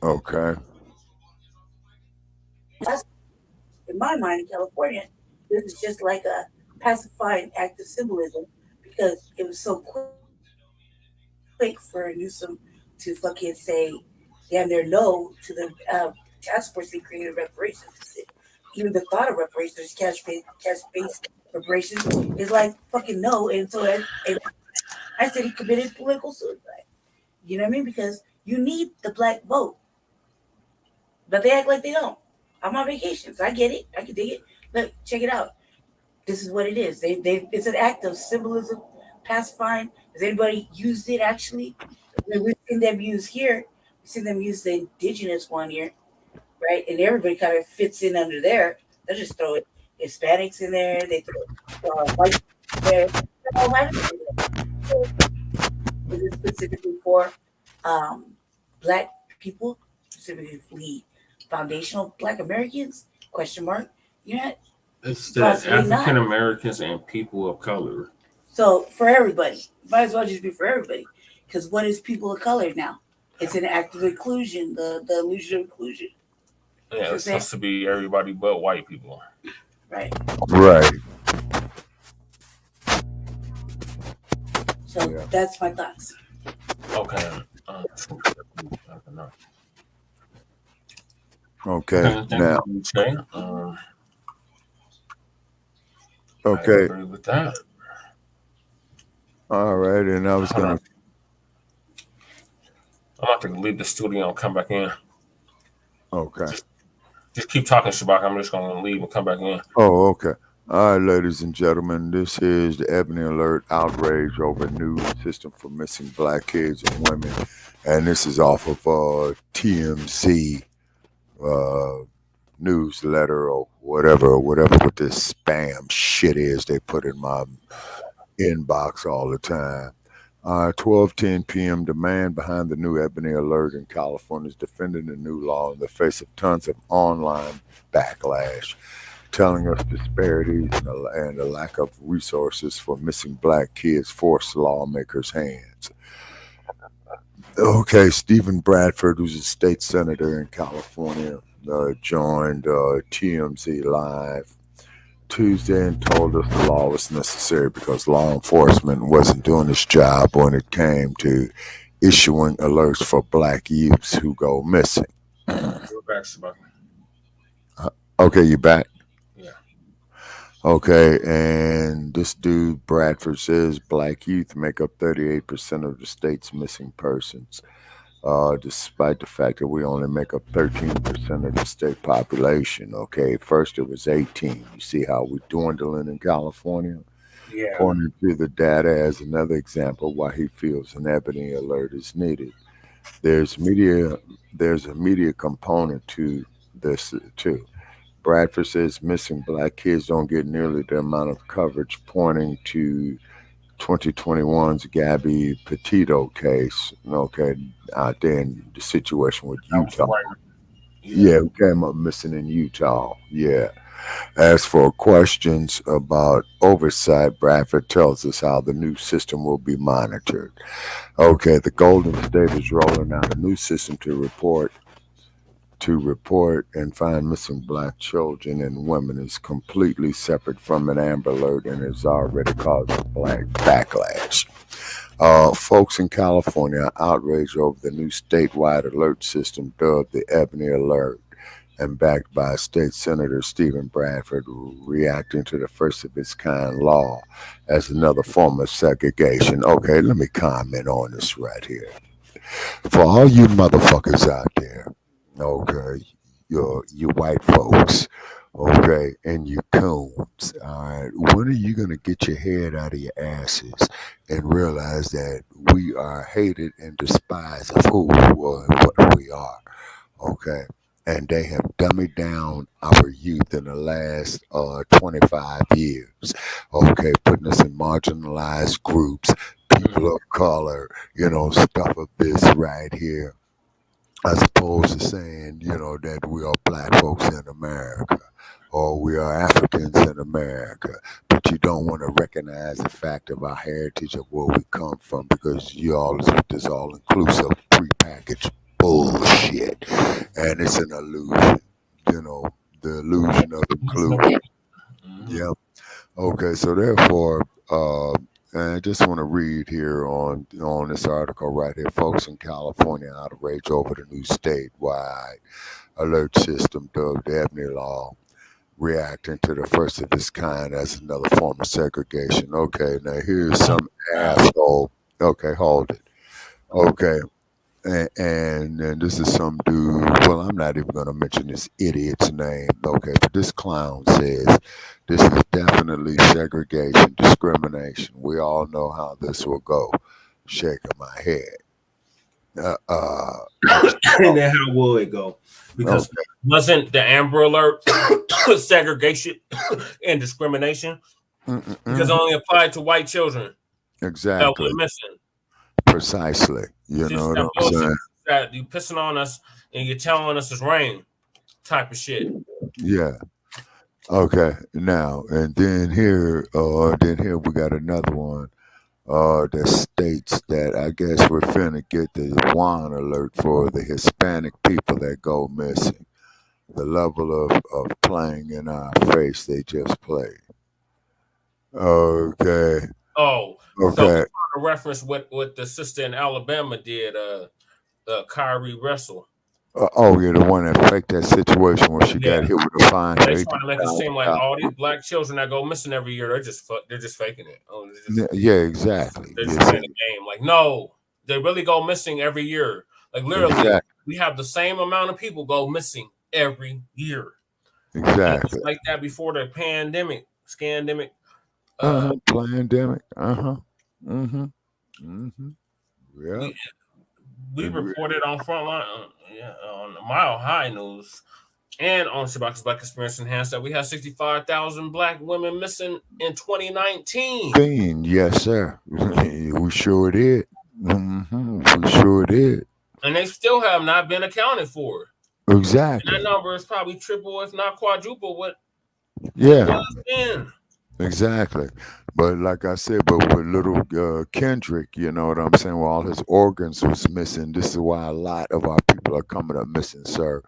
Okay. In my mind, in California, this is just like a pacifying act of symbolism because it was so quick for Newsom to fucking say damn near no to the task force they created reparations. Even the thought of reparations, cash-based reparations, is like fucking no. And so I said he committed political suicide. You know what I mean? Because you need the black vote. But they act like they don't. I'm on vacation, so I get it. I can dig it. Look, check it out. This is what it is. It's an act of symbolism, pacifying. Has anybody used it actually? We've seen them use here. We've seen them use the indigenous one here, right? And everybody kind of fits in under there. They just throw it Hispanics in there. They throw white there. All white so, is it specifically for black people, specifically foundational black Americans? Question mark. It's the African Americans and people of color. So for everybody, might as well just be for everybody. Because what is people of color now? It's an act of inclusion, the illusion of inclusion. Yeah, it's supposed to be everybody but white people. Right. Right. So that's my thoughts. Okay. Okay. Now. Okay. I agree with that. All right, and I was gonna. I'm about to leave the studio and come back in. Okay. Just keep talking, Shabak. I'm just gonna leave and come back in. Oh, okay. All right, ladies and gentlemen, this is the Ebony Alert outrage over new system for missing black kids and women. And this is off of TMZ newsletter or whatever what this spam shit is they put in my inbox all the time. 12:10 p.m. The man behind the new Ebony Alert in California is defending the new law in the face of tons of online backlash, telling us disparities and the lack of resources for missing black kids force lawmakers' hands. Okay, Stephen Bradford, who's a state senator in California, joined TMZ Live Tuesday and told us the law was necessary because law enforcement wasn't doing its job when it came to issuing alerts for black youths who go missing. Okay, you back? Yeah. Okay, and this dude Bradford says black youth make up 38% of the state's missing persons, despite the fact that we only make up 13% of the state population. Okay, first it was 18. You see how we're dwindling in California? Yeah. Pointing to the data as another example why he feels an Ebony Alert is needed. There's a media component to this too. Bradford says missing black kids don't get nearly the amount of coverage, pointing to 2021's Gabby Petito case, okay, out there in the situation with Utah. Yeah, who came up missing in Utah. Yeah. As for questions about oversight, Bradford tells us how the new system will be monitored. Okay, the Golden State is rolling out a new system to report and find missing black children and women is completely separate from an Amber Alert and has already caused a black backlash. Folks in California are outraged over the new statewide alert system dubbed the Ebony Alert and backed by State Senator Stephen Bradford, reacting to the first of its kind law as another form of segregation. Okay, let me comment on this right here. For all you motherfuckers out there, okay, you white folks, okay, and you coons, all right, when are you going to get your head out of your asses and realize that we are hated and despised of who or what we are, okay? And they have dummied down our youth in the last 25 years, okay, putting us in marginalized groups, people of color, stuff of this right here, as opposed to saying, that we are black folks in America or we are Africans in America, but you don't want to recognize the fact of our heritage of where we come from because you all is with this all-inclusive prepackaged bullshit, and it's an illusion, the illusion of inclusion. Yeah. Okay, so therefore, and I just want to read here on this article right here. Folks in California outrage over the new statewide alert system dubbed the Ebony Law, reacting to the first of its kind as another form of segregation. Okay, now here's some asshole. Okay, hold it. Okay. And this is some dude. Well, I'm not even going to mention this idiot's name. Okay, but this clown says this is definitely segregation, discrimination. We all know how this will go. Shaking my head. And then how will it go? Because wasn't the Amber Alert segregation and discrimination? Because it only applied to white children. Exactly. That we're missing. Precisely. You know what I'm saying? That you pissing on us and you're telling us it's rain type of shit. Yeah. Okay. Now and then here we got another one that states that I guess we're finna get the WAN alert for the Hispanic people that go missing. The level of playing in our face they just played. Okay. Oh, okay. So we're trying to reference what the sister in Alabama did, Kyrie Russell. Yeah, the one that faked that situation where she got hit with a fine. They're trying to make it seem like all these black children that go missing every year, they're just faking it. Yeah, exactly. They're just playing the game. Like, no, they really go missing every year. Like, literally, we have the same amount of people go missing every year. Exactly. Like that before the pandemic Scandemic. Pandemic. Yeah. We reported on Frontline, on the Mile High News, and on Shabaka's Black Experience Enhanced that we had 65,000 Black women missing in 2019. Yes, sir. We sure did. We sure did. And they still have not been accounted for. Exactly. And that number is probably triple, if not quadruple, what Yeah. it was then. Exactly. But like I said, but with little Kendrick, you know what I'm saying, where all his organs was missing, this is why a lot of our people are coming up missing, sir.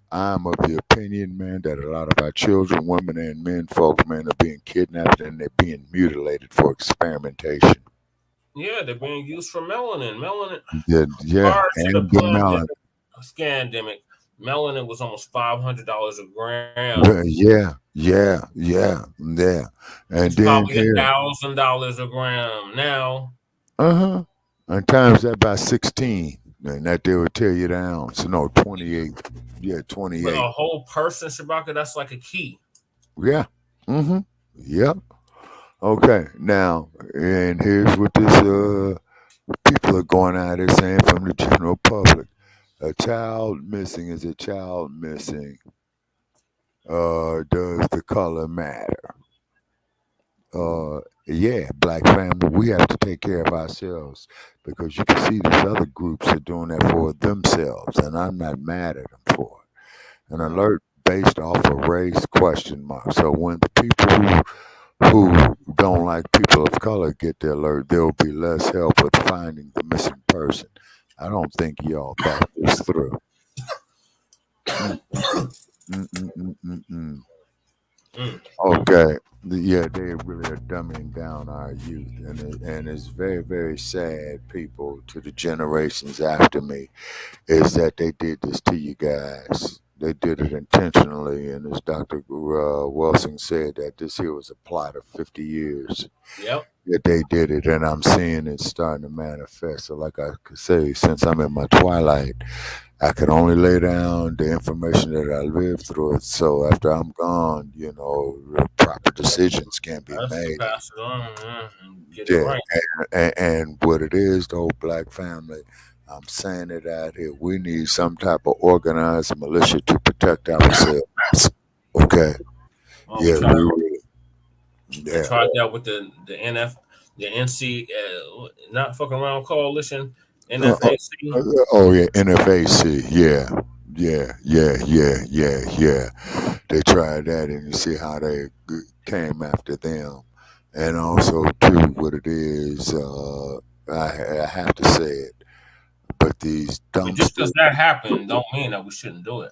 I'm of the opinion, man, that a lot of our children, women, and men, folk, man, are being kidnapped and they're being mutilated for experimentation. Yeah, they're being used for melanin. Melanin. Yeah. Prior to And the melanin. Scandemic, melanin was almost $500 a gram. Yeah. And it's then probably here, $1,000 a gram now. And times that by 16, and that they would tell you the ounce. No, 28. Yeah, 28. But a whole person, Shabaka, that's like a key. Yeah. Yep. Okay. Now, and here's what this people are going out there saying from the general public. A child missing is a child missing. Does the color matter? Yeah, Black family, we have to take care of ourselves because you can see these other groups are doing that for themselves, and I'm not mad at them for it. An alert based off of race, question mark. So when the people who don't like people of color get the alert, there will be less help with finding the missing person. I don't think y'all thought this through. Okay. Yeah, they really are dumbing down our youth, and it's very, very sad, people, to the generations after me, is that they did this to you guys. They did it intentionally, and as Dr. Wilson said, that this here was a plot of 50 years. Yep. That they did it, and I'm seeing it starting to manifest. So like I could say, since I'm in my twilight, I can only lay down the information that I lived through it. So after I'm gone, you know, proper decisions can be made. Pass it on and get it right. And what it is, the whole Black family, I'm saying it out here. We need some type of organized militia to protect ourselves. Okay. We tried that with the NC, not fucking around coalition, NFAC. NFAC. Yeah. They tried that, and you see how they came after them. And also, too, what it is, I have to say it, but these dumpsters. Just because that happened don't mean that we shouldn't do it.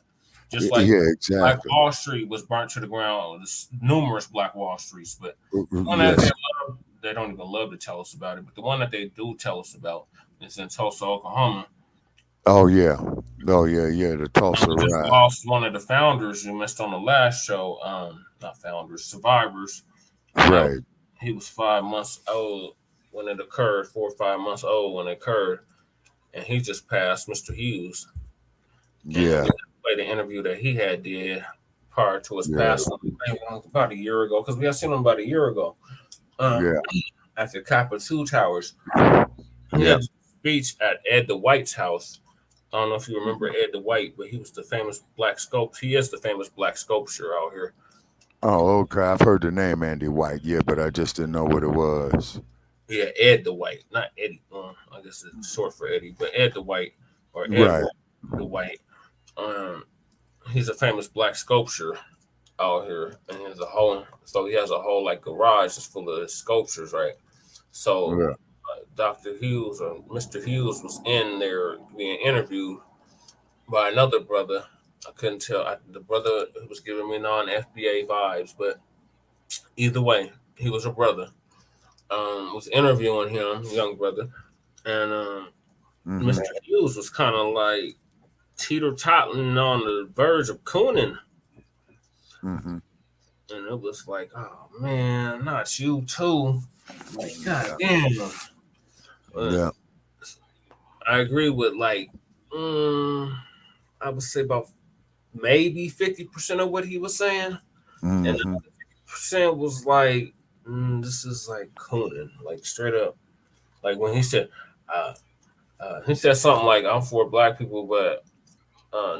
Just like exactly. Black Wall Street was burnt to the ground. There's numerous Black Wall Streets, but they don't even love to tell us about it. But the one that they do tell us about is in Tulsa, Oklahoma. Oh yeah, the Tulsa riot. Lost one of the founders you missed on the last show. Not founders, survivors. Right. He was 5 months old when it occurred. 4 or 5 months old when it occurred, and he just passed, Mr. Hughes. Yeah. Play the interview that he had did prior to his passing about a year ago, because we had seen him about a year ago. At the Capitol Towers. He had a speech at Ed Dwight's house. I don't know if you remember Ed Dwight, but he was the famous Black sculptor. He is the famous Black sculptor out here. Oh, okay. I've heard the name Andy White, but I just didn't know what it was. Yeah, Ed Dwight, not Eddie. I guess it's short for Eddie, but Ed Dwight or Ed Dwight. He's a famous Black sculptor out here, and he has a whole like garage that's full of his sculptures, right? So Dr. Hughes or Mr. Hughes was in there being interviewed by another brother. I couldn't tell. The brother was giving me non-FBA vibes, but either way, he was a brother. Was interviewing him, young brother, and Mr. Hughes was kind of like teeter-tottling on the verge of cooning. And it was like, oh man, not you too. Like, God damn. I agree with like, I would say about maybe 50% of what he was saying. And 100% was like, this is like cooning, like straight up. Like when he said something like, "I'm for black people," but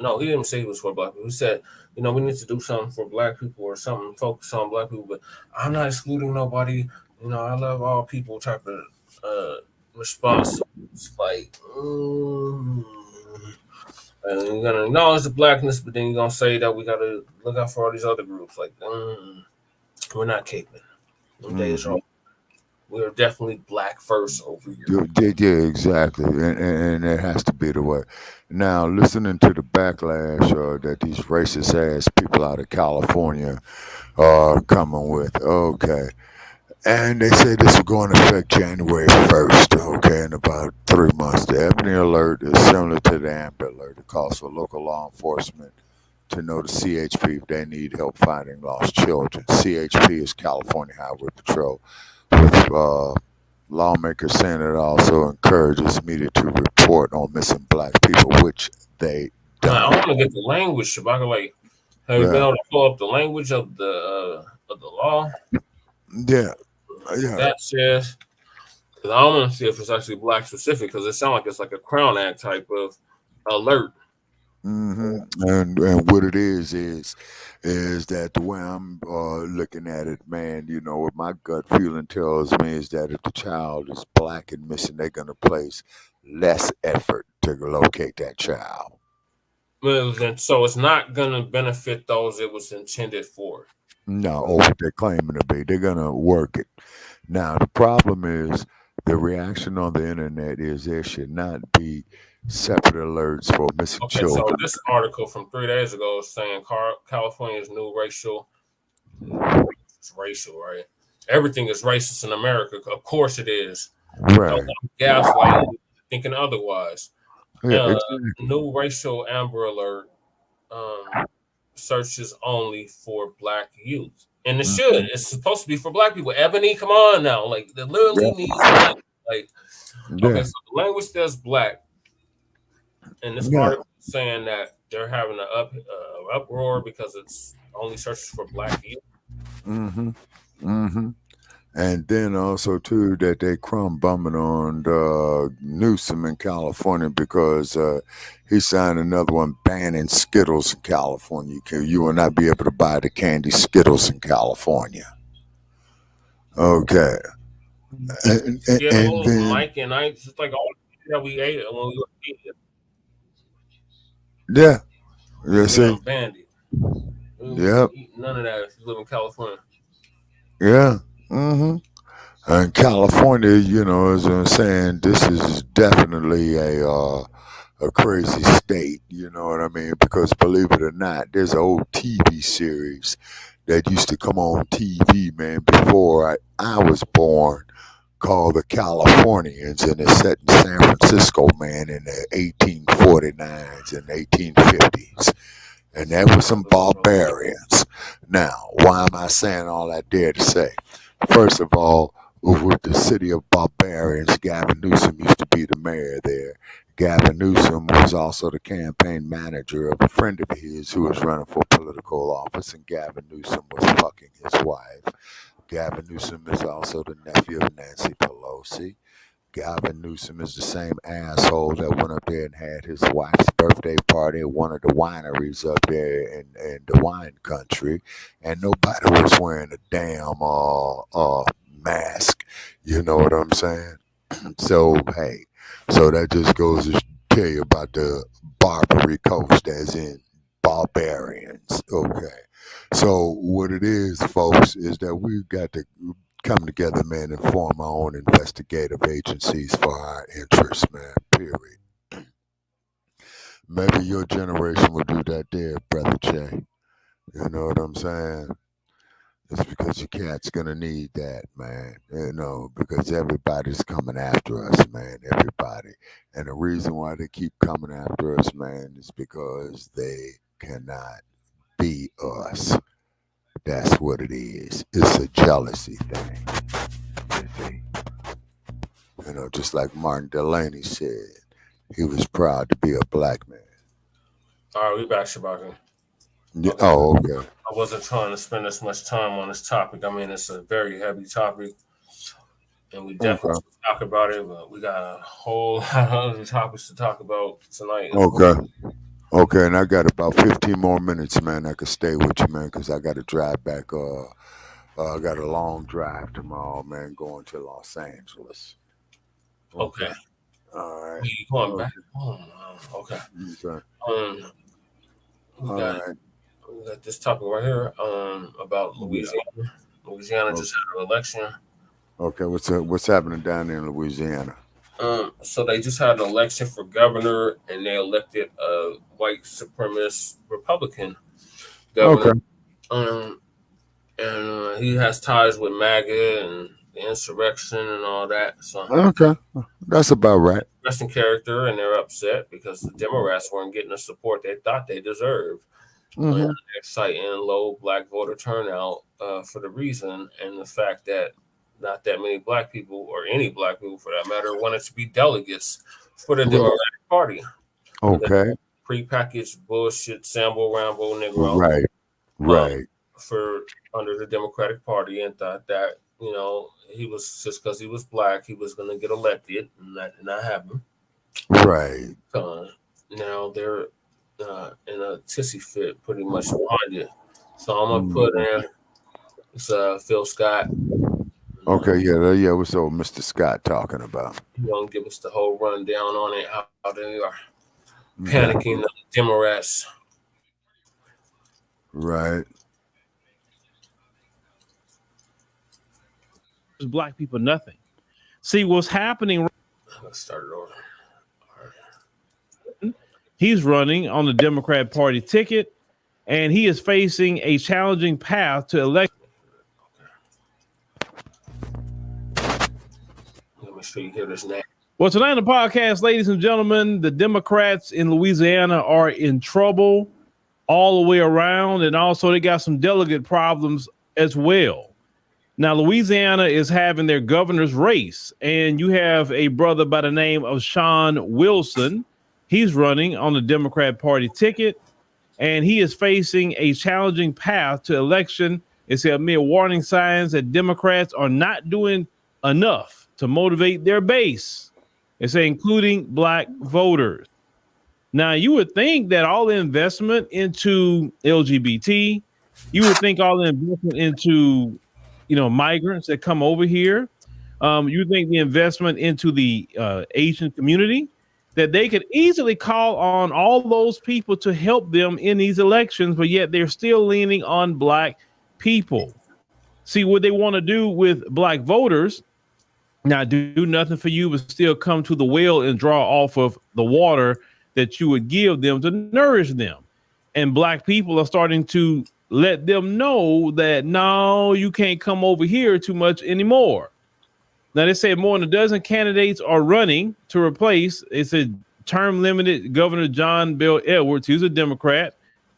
no, he didn't say he was for black people. He said, we need to do something for black people or something, focus on black people, but I'm not excluding nobody. I love all people type of response. It's like, and you're gonna acknowledge the blackness, but then you're gonna say that we gotta look out for all these other groups. Like, we're not caping. Them days are. We're definitely black first over here. Yeah, exactly, and it has to be the way. Now, listening to the backlash that these racist ass people out of California are coming with, okay, and they say this is going to affect January 1st, okay, in about 3 months. The Ebony Alert is similar to the Amber Alert. It calls for local law enforcement to know the CHP if they need help finding lost children. CHP is California Highway Patrol. With lawmakers saying it also encourages media to report on missing black people, which they don't. I want to get the language, Shabaka. Like, have you been able to pull up the language of the law? Yeah. That says, because I want to see if it's actually black specific, because it sounds like it's like a Crown Act type of alert. And what it is that the way I'm looking at it, man, what my gut feeling tells me is that if the child is black and missing, they're going to place less effort to locate that child. Well, then, so it's not going to benefit those it was intended for. No, or what they're claiming to be. They're going to work it. Now, the problem is the reaction on the internet is there should not be separate alerts for missing children. So this article from 3 days ago is saying California's new racial, right? Everything is racist in America. Of course it is. Right. Gaslighting, thinking otherwise. Yeah, exactly. New racial Amber Alert searches only for black youth. And it should. It's supposed to be for black people. Ebony, come on now. Like, it literally needs like, okay, so the language says black. And this article is saying that they're having an uproar because it's only searches for black youth. And then also too that they crumb bumming on Newsom in California because he signed another one banning Skittles in California. You will not be able to buy the candy Skittles in California. Okay. And then, Mike and I, just like all that we ate when we were kids. Yeah. You see? Bandy. Yep. None of that if you live in California. Yeah. And California, as I'm saying, this is definitely a crazy state, you know what I mean? Because believe it or not, there's an old TV series that used to come on TV, man, before I was born, called The Californians, and it's set in San Francisco, man, in the 1849s and 1850s. And there were some barbarians. Now, why am I saying all that there to say? First of all, with the city of barbarians, Garvin Newsom used to be the mayor there. Garvin Newsom was also the campaign manager of a friend of his who was running for political office, and Garvin Newsom was fucking his wife. Garvin Newsom is also the nephew of Nancy Pelosi. Garvin Newsom is the same asshole that went up there and had his wife's birthday party at one of the wineries up there in the wine country, and nobody was wearing a damn mask. You know what I'm saying? So, hey, so that just goes to tell you about the Barbary Coast, as in barbarians. Okay. So what it is, folks, is that we've got to come together, man, and form our own investigative agencies for our interests, man, period. Maybe your generation will do that there, Brother Jay. You know what I'm saying? It's because your cat's going to need that, man, because everybody's coming after us, man, everybody. And the reason why they keep coming after us, man, is because they cannot be us. That's what it is. It's a jealousy thing. You see? Just like Martin Delaney said, he was proud to be a black man. All right, we back, Shabaka. Yeah, oh, okay. wasn't trying to spend as much time on this topic. I mean, it's a very heavy topic, and we definitely should talk about it. But we got a whole lot of other topics to talk about tonight. Okay, and I got about 15 more minutes, man. I could stay with you, man, because I got to drive back. I got a long drive tomorrow, man, going to Los Angeles. Okay. All right. You going back? Okay. We got this topic right here about Louisiana. Louisiana just had an election. Okay, what's happening down there in Louisiana? So they just had an election for governor, and they elected a white supremacist Republican governor. Okay. And he has ties with MAGA and the insurrection and all that. So okay, that's about right. Rest in character, and they're upset because the Democrats weren't getting the support they thought they deserved. They're citing low black voter turnout for the reason and the fact that not that many black people, or any black people for that matter, wanted to be delegates for the Democratic Party. Okay. Prepackaged bullshit, Sambo, Rambo, Negro. Right. For under the Democratic Party, and thought that, you know, he was just because he was black, he was going to get elected, and that did not happen. Right. Now they're in a tissy fit pretty much behind it. So I'm going to put in it's Phil Scott. Okay, yeah. What's old Mr. Scott talking about? He's going to give us the whole rundown on it, how they are panicking the Democrats. Right. Black people nothing. See what's happening. Let's start it over. He's running on the Democrat Party ticket, and he is facing a challenging path to elect. Let me show you here this name. Well, tonight on the podcast, ladies and gentlemen, the Democrats in Louisiana are in trouble all the way around, and also they got some delegate problems as well. Now, Louisiana is having their governor's race, and you have a brother by the name of Sean Wilson. He's running on the Democrat Party ticket, and he is facing a challenging path to election. It's amid warning signs that Democrats are not doing enough to motivate their base. It's including black voters. Now, you would think that all the investment into LGBT, you would think all the investment into migrants that come over here. You think the investment into the Asian community, that they could easily call on all those people to help them in these elections, but yet they're still leaning on black people. See what they want to do with black voters. Now, do nothing for you, but still come to the well and draw off of the water that you would give them to nourish them. And black people are starting to let them know that, no, you can't come over here too much anymore. Now, they say more than a dozen candidates are running to replace, it's a term limited Governor John Bel Edwards. He's a Democrat.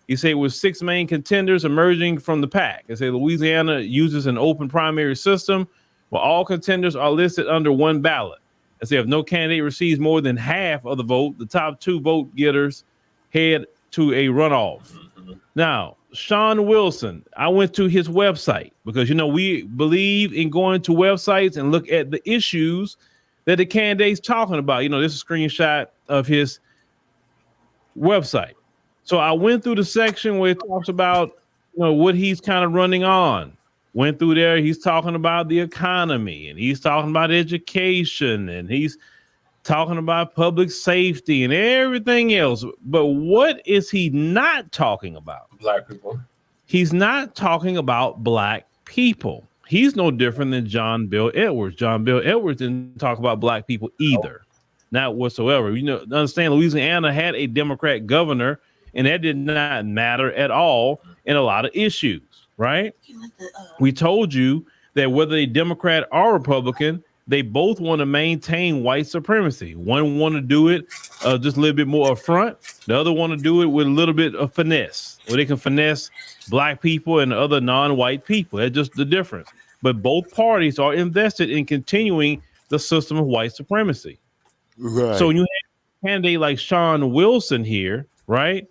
He said with 6 main contenders emerging from the pack. They say Louisiana uses an open primary system where all contenders are listed under one ballot. They say if no candidate receives more than half of the vote, the top 2 vote getters head to a runoff. Now, Sean Wilson, I went to his website because, we believe in going to websites and look at the issues that the candidate's talking about. This is a screenshot of his website. So I went through the section where it talks about, what he's kind of running on. Went through there. He's talking about the economy, and he's talking about education, and he's talking about public safety and everything else. But what is he not talking about? Black people. He's not talking about black people. He's no different than John Bel Edwards. John Bel Edwards didn't talk about black people either. Not whatsoever. Understand Louisiana had a Democrat governor, and that did not matter at all in a lot of issues, right? We told you that whether a Democrat or Republican, they both want to maintain white supremacy. One want to do it just a little bit more upfront. The other want to do it with a little bit of finesse, where they can finesse black people and other non-white people. That's just the difference. But both parties are invested in continuing the system of white supremacy. Right. So when you have a candidate like Sean Wilson here, right?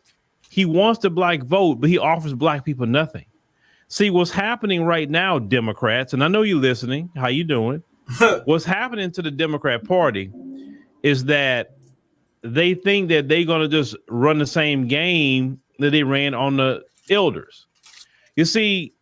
He wants the black vote, but he offers black people nothing. See, what's happening right now, Democrats, and I know you're listening. How you doing? What's happening to the Democrat Party is that they think that they're going to just run the same game that they ran on the elders. You see,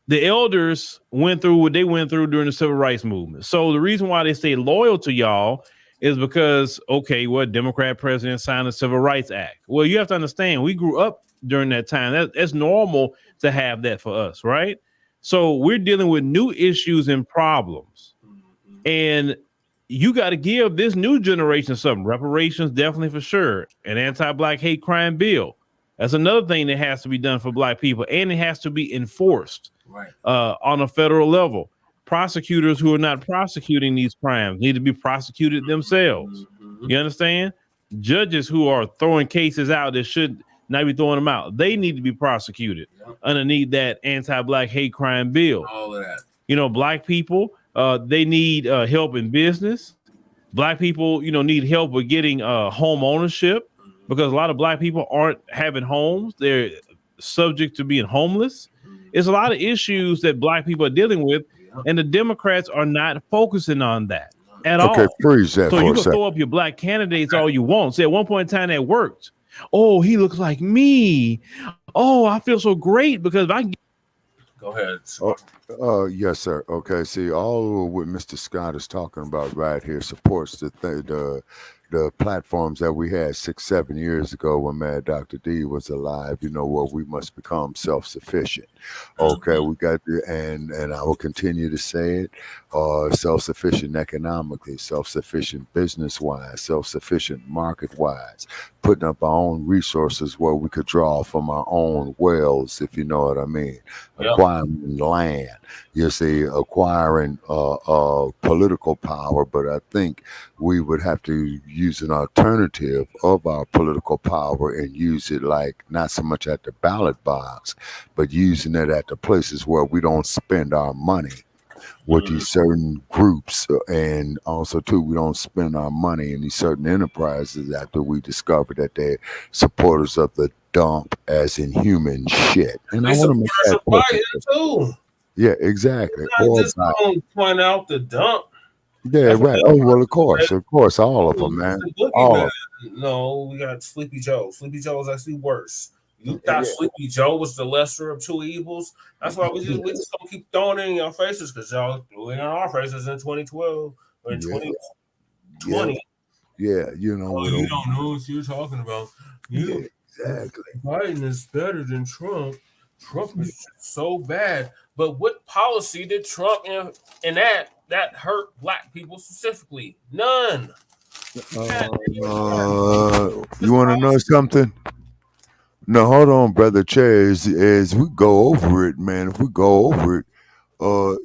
the elders went through what they went through during the civil rights movement. So the reason why they stay loyal to y'all is because, okay, what Democrat president signed the Civil Rights Act. Well, you have to understand, we grew up during that time. That's normal to have that for us, right? So we're dealing with new issues and problems. And you got to give this new generation something. Reparations, definitely for sure. An anti-Black hate crime bill. That's another thing that has to be done for Black people. And it has to be enforced on a federal level. Prosecutors who are not prosecuting these crimes need to be prosecuted themselves. You understand? Judges who are throwing cases out that should not be throwing them out, they need to be prosecuted underneath that anti-Black hate crime bill. All of that. You know, Black people, they need help in business. Black people, need help with getting home ownership, because a lot of Black people aren't having homes. They're subject to being homeless. It's a lot of issues that Black people are dealing with, and the Democrats are not focusing on that at all. Okay, freeze that so for you a can second. throw up your Black candidates all you want. See, at one point in time that worked. Oh, he looks like me. Oh, I feel so great because I can. Go ahead. Yes, sir. Okay. See, all of what Mr. Scott is talking about right here supports the platforms that we had 6-7 years ago when Mad Dr. D was alive. Where we must become self-sufficient. Okay, we got to, and I will continue to say it. Self-sufficient economically, self-sufficient business-wise, self-sufficient market-wise, putting up our own resources where we could draw from our own wells, if you know what I mean. Acquiring land, you see, acquiring political power, but I think we would have to use an alternative of our political power and use it like not so much at the ballot box, but using it at the places where we don't spend our money with these certain groups, and also too, we don't spend our money in these certain enterprises after we discover that they're supporters of the dump, as in human shit. And I want to make that point too. Yeah, exactly. Not just going to point out the dump. Yeah, right. Oh well, of course, all of them, man. All of them. No, we got Sleepy Joe. Sleepy Joe is actually worse. You thought Sleepy Joe was the lesser of two evils. That's why we just don't keep throwing it in your faces, because y'all threw it in our faces in 2012 or in 2020. Yeah, you don't know what you're talking about. Exactly. Biden is better than Trump. Trump is so bad. But what policy did Trump enact that hurt Black people specifically? None. You want to know something? No, hold on, brother Chair. As we go over it, man, if we go over it,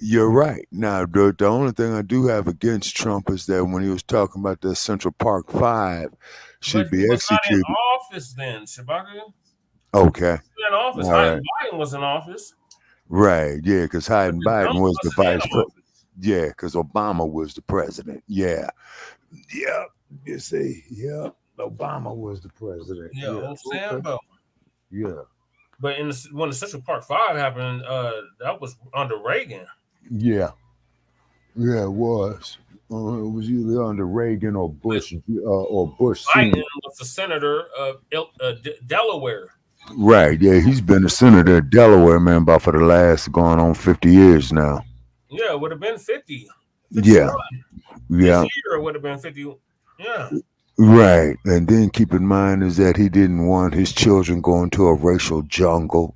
you're right. Now, the only thing I do have against Trump is that when he was talking about the Central Park 5 should be executed. Not in office then, Shabaka. Okay. In office. Right. Biden was in office. Right, yeah, because Biden was the vice president. Yeah, because Obama was the president. Yeah. Yeah, you see, yeah, Obama was the president. Yeah, old Sambo. Yeah. But when the Central Park 5 happened, that was under Reagan. Yeah. Yeah, it was. It was either under Reagan or Bush Biden was the senator of Delaware. Right, yeah, he's been a senator of Delaware, man, about for the last going on 50 years now. Yeah, it would have been 50. Yeah. Yeah. This year it would have been 50. Yeah. Right. And then keep in mind is that he didn't want his children going to a racial jungle.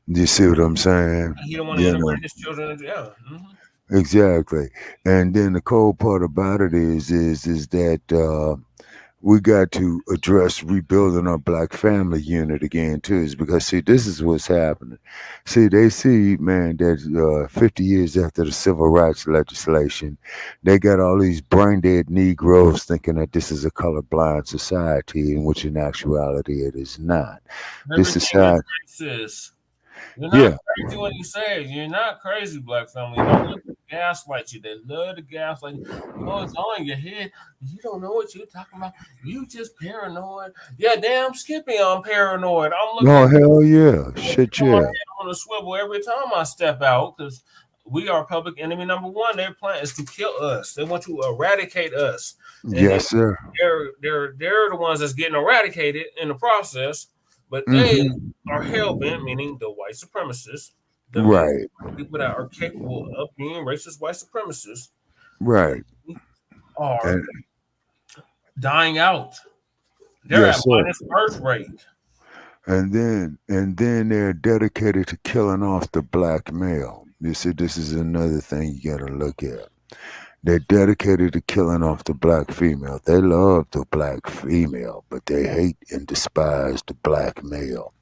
You see what I'm saying? He didn't want to integrate his children. Yeah. Mm-hmm. Exactly. And then the cold part about it is that we got to address rebuilding our Black family unit again too, is because see, this is what's happening. See, they see, man, that 50 years after the civil rights legislation, they got all these brain dead Negroes thinking that this is a colorblind society, in which in actuality it is not. This is how. You're not crazy when you say it. You're not crazy, Black family. Don't let them gaslight you. They love to gaslight you. It's all in your head. You don't know what you're talking about. You just paranoid. Yeah, damn Skippy, I'm paranoid. I'm looking. Oh, hell yeah. Shit, yeah. On on the swivel every time I step out because we are public enemy number one. Their plan is to kill us. They want to eradicate us. And Yes, sir. They're the ones that's getting eradicated in the process, but they are hell bent, meaning the white supremacists, the Right. people that are capable of being racist white supremacists, Right. are dying out. They're Yes, at sir. minus birth rate. And then they're dedicated to killing off the black male. You see, this is another thing you got to look at. They're dedicated to killing off the black female. They love the black female, but they hate and despise the black male.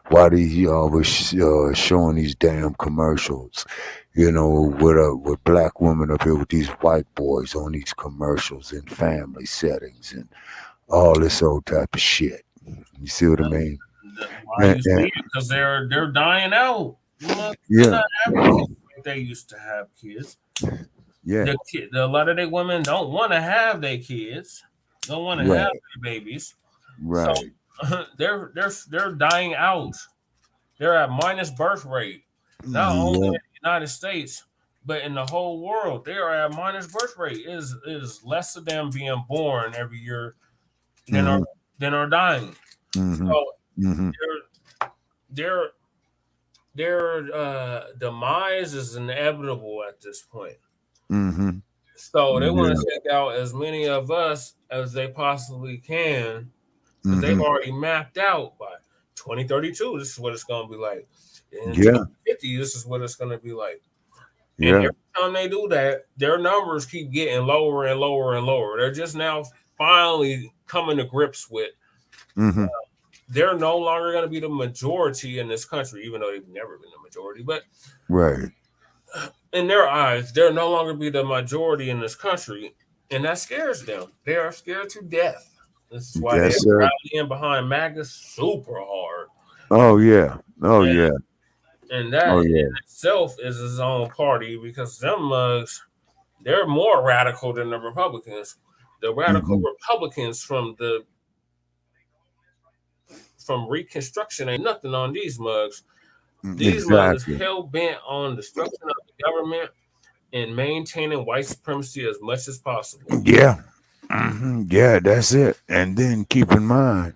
Why do you always showing these damn commercials? You know, with black women up here with these white boys on these commercials in family settings and all this old type of shit. You see what I mean? Why you see it? Because they're dying out. They're not having kids like they used to have kids. Yeah. A lot of their women don't want to have their kids, don't want to have their babies. Right. So they're dying out. They're at minus birth rate. Not only in the United States, but in the whole world, they are at minus birth rate. It is less of them being born every year than are dying. So their demise is inevitable at this point. So they want to take out as many of us as they possibly can, because they've already mapped out by 2032. This is what it's going to be like. In 2050, this is what it's going to be like. And every time they do that, their numbers keep getting lower and lower and lower. They're just now finally coming to grips with. They're no longer going to be the majority in this country, even though they've never been the majority. But in their eyes, they'll no longer be the majority in this country, and that scares them. They are scared to death. This is why they're rallying behind MAGA super hard. And that in itself is his own party, because them mugs, they're more radical than the Republicans. The radical Republicans from Reconstruction ain't nothing on these mugs. These mugs hell bent on destruction of the government and maintaining white supremacy as much as possible. Yeah, that's it. And then keep in mind,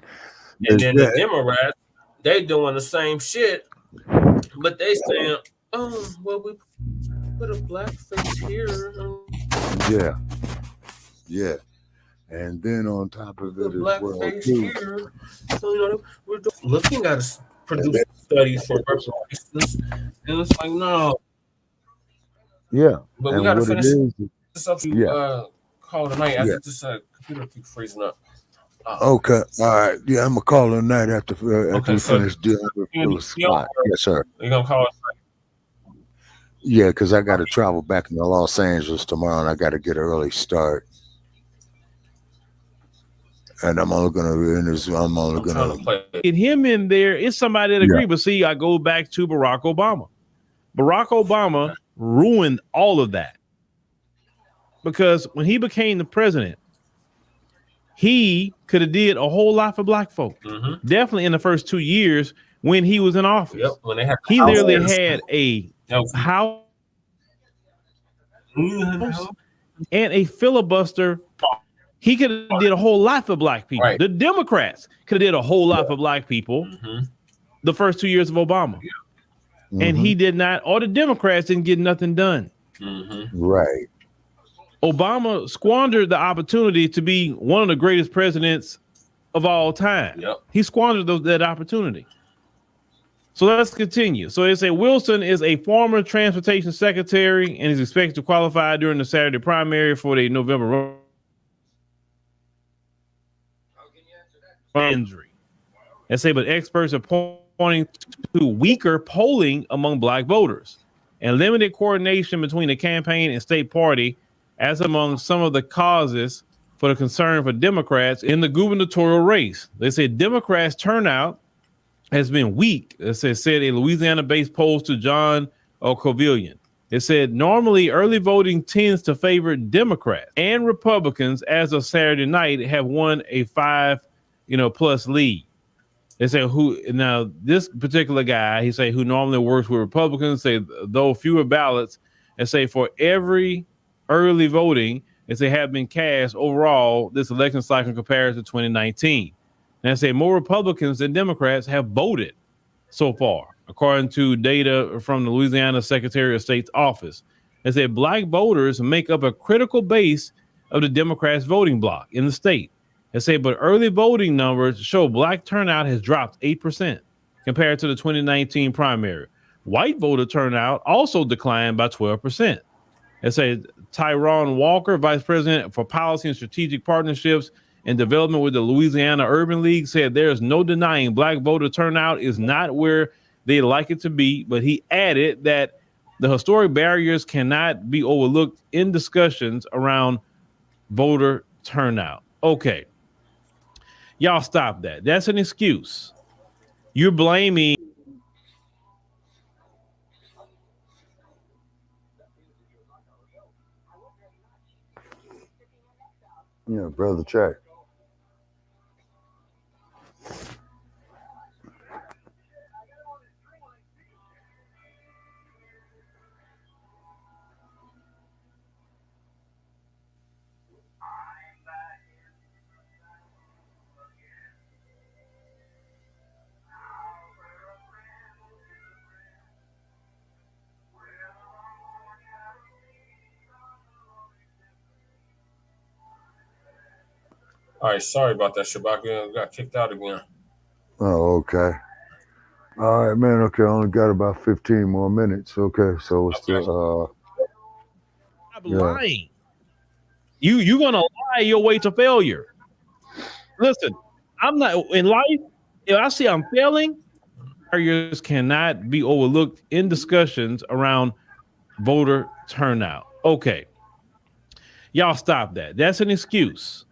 and then the Democrats, they doing the same shit, but they saying, "Oh, well, we put a black face here." And then on top of it as well, too. So we're looking at produce studies for reparations, and it's like, no. But we got to finish this up to call tonight. I think this computer keeps freezing up. Okay, all right. Yeah, I'm gonna call tonight after we finish dealing with the slot. Yes, sir. You gonna call us? Yeah, because I got to travel back into Los Angeles tomorrow, and I got to get an early start. And I'm only gonna get him in there. It's somebody that agree. But see, I go back to Barack Obama. Barack Obama ruined all of that, because when he became the president, he could have did a whole lot for black folk. Definitely in the first 2 years when he was in office. When they had he literally had a house and a filibuster. He could have did a whole lot for black people. The Democrats could have did a whole lot for black people the first 2 years of Obama. And he did not, or the Democrats didn't get nothing done. Obama squandered the opportunity to be one of the greatest presidents of all time. He squandered that opportunity. So let's continue. So they say Wilson is a former transportation secretary and is expected to qualify during the Saturday primary for the November injury. They say, but experts are pointing to weaker polling among black voters and limited coordination between the campaign and state party as among some of the causes for the concern for Democrats in the gubernatorial race. They say Democrats' turnout has been weak, as it said a Louisiana-based poll to John O'Covillion. It said normally early voting tends to favor Democrats, and Republicans as of Saturday night have won a 5+ lead. They say who now this particular guy, he say who normally works with Republicans, say though fewer ballots, and say for every early voting, as they have been cast overall this election cycle compared to 2019. And they say more Republicans than Democrats have voted so far, according to data from the Louisiana Secretary of State's office. They say black voters make up a critical base of the Democrats' voting bloc in the state. They say, but early voting numbers show black turnout has dropped 8% compared to the 2019 primary. White voter turnout also declined by 12%. They say Tyrone Walker, Vice President for Policy and Strategic Partnerships and Development with the Louisiana Urban League, said there is no denying black voter turnout is not where they like it to be, but he added that the historic barriers cannot be overlooked in discussions around voter turnout. Okay. Y'all stop that. That's an excuse. You're blaming. Yeah, brother, check. All right, sorry about that, Shabaka. Got kicked out again. Oh, okay. All right, man. Okay, I only got about 15 more minutes. Okay, so it's still Stop lying. You gonna lie your way to failure. Listen, I'm not in life. If I see I'm failing, barriers cannot be overlooked in discussions around voter turnout. Okay. Y'all stop that. That's an excuse.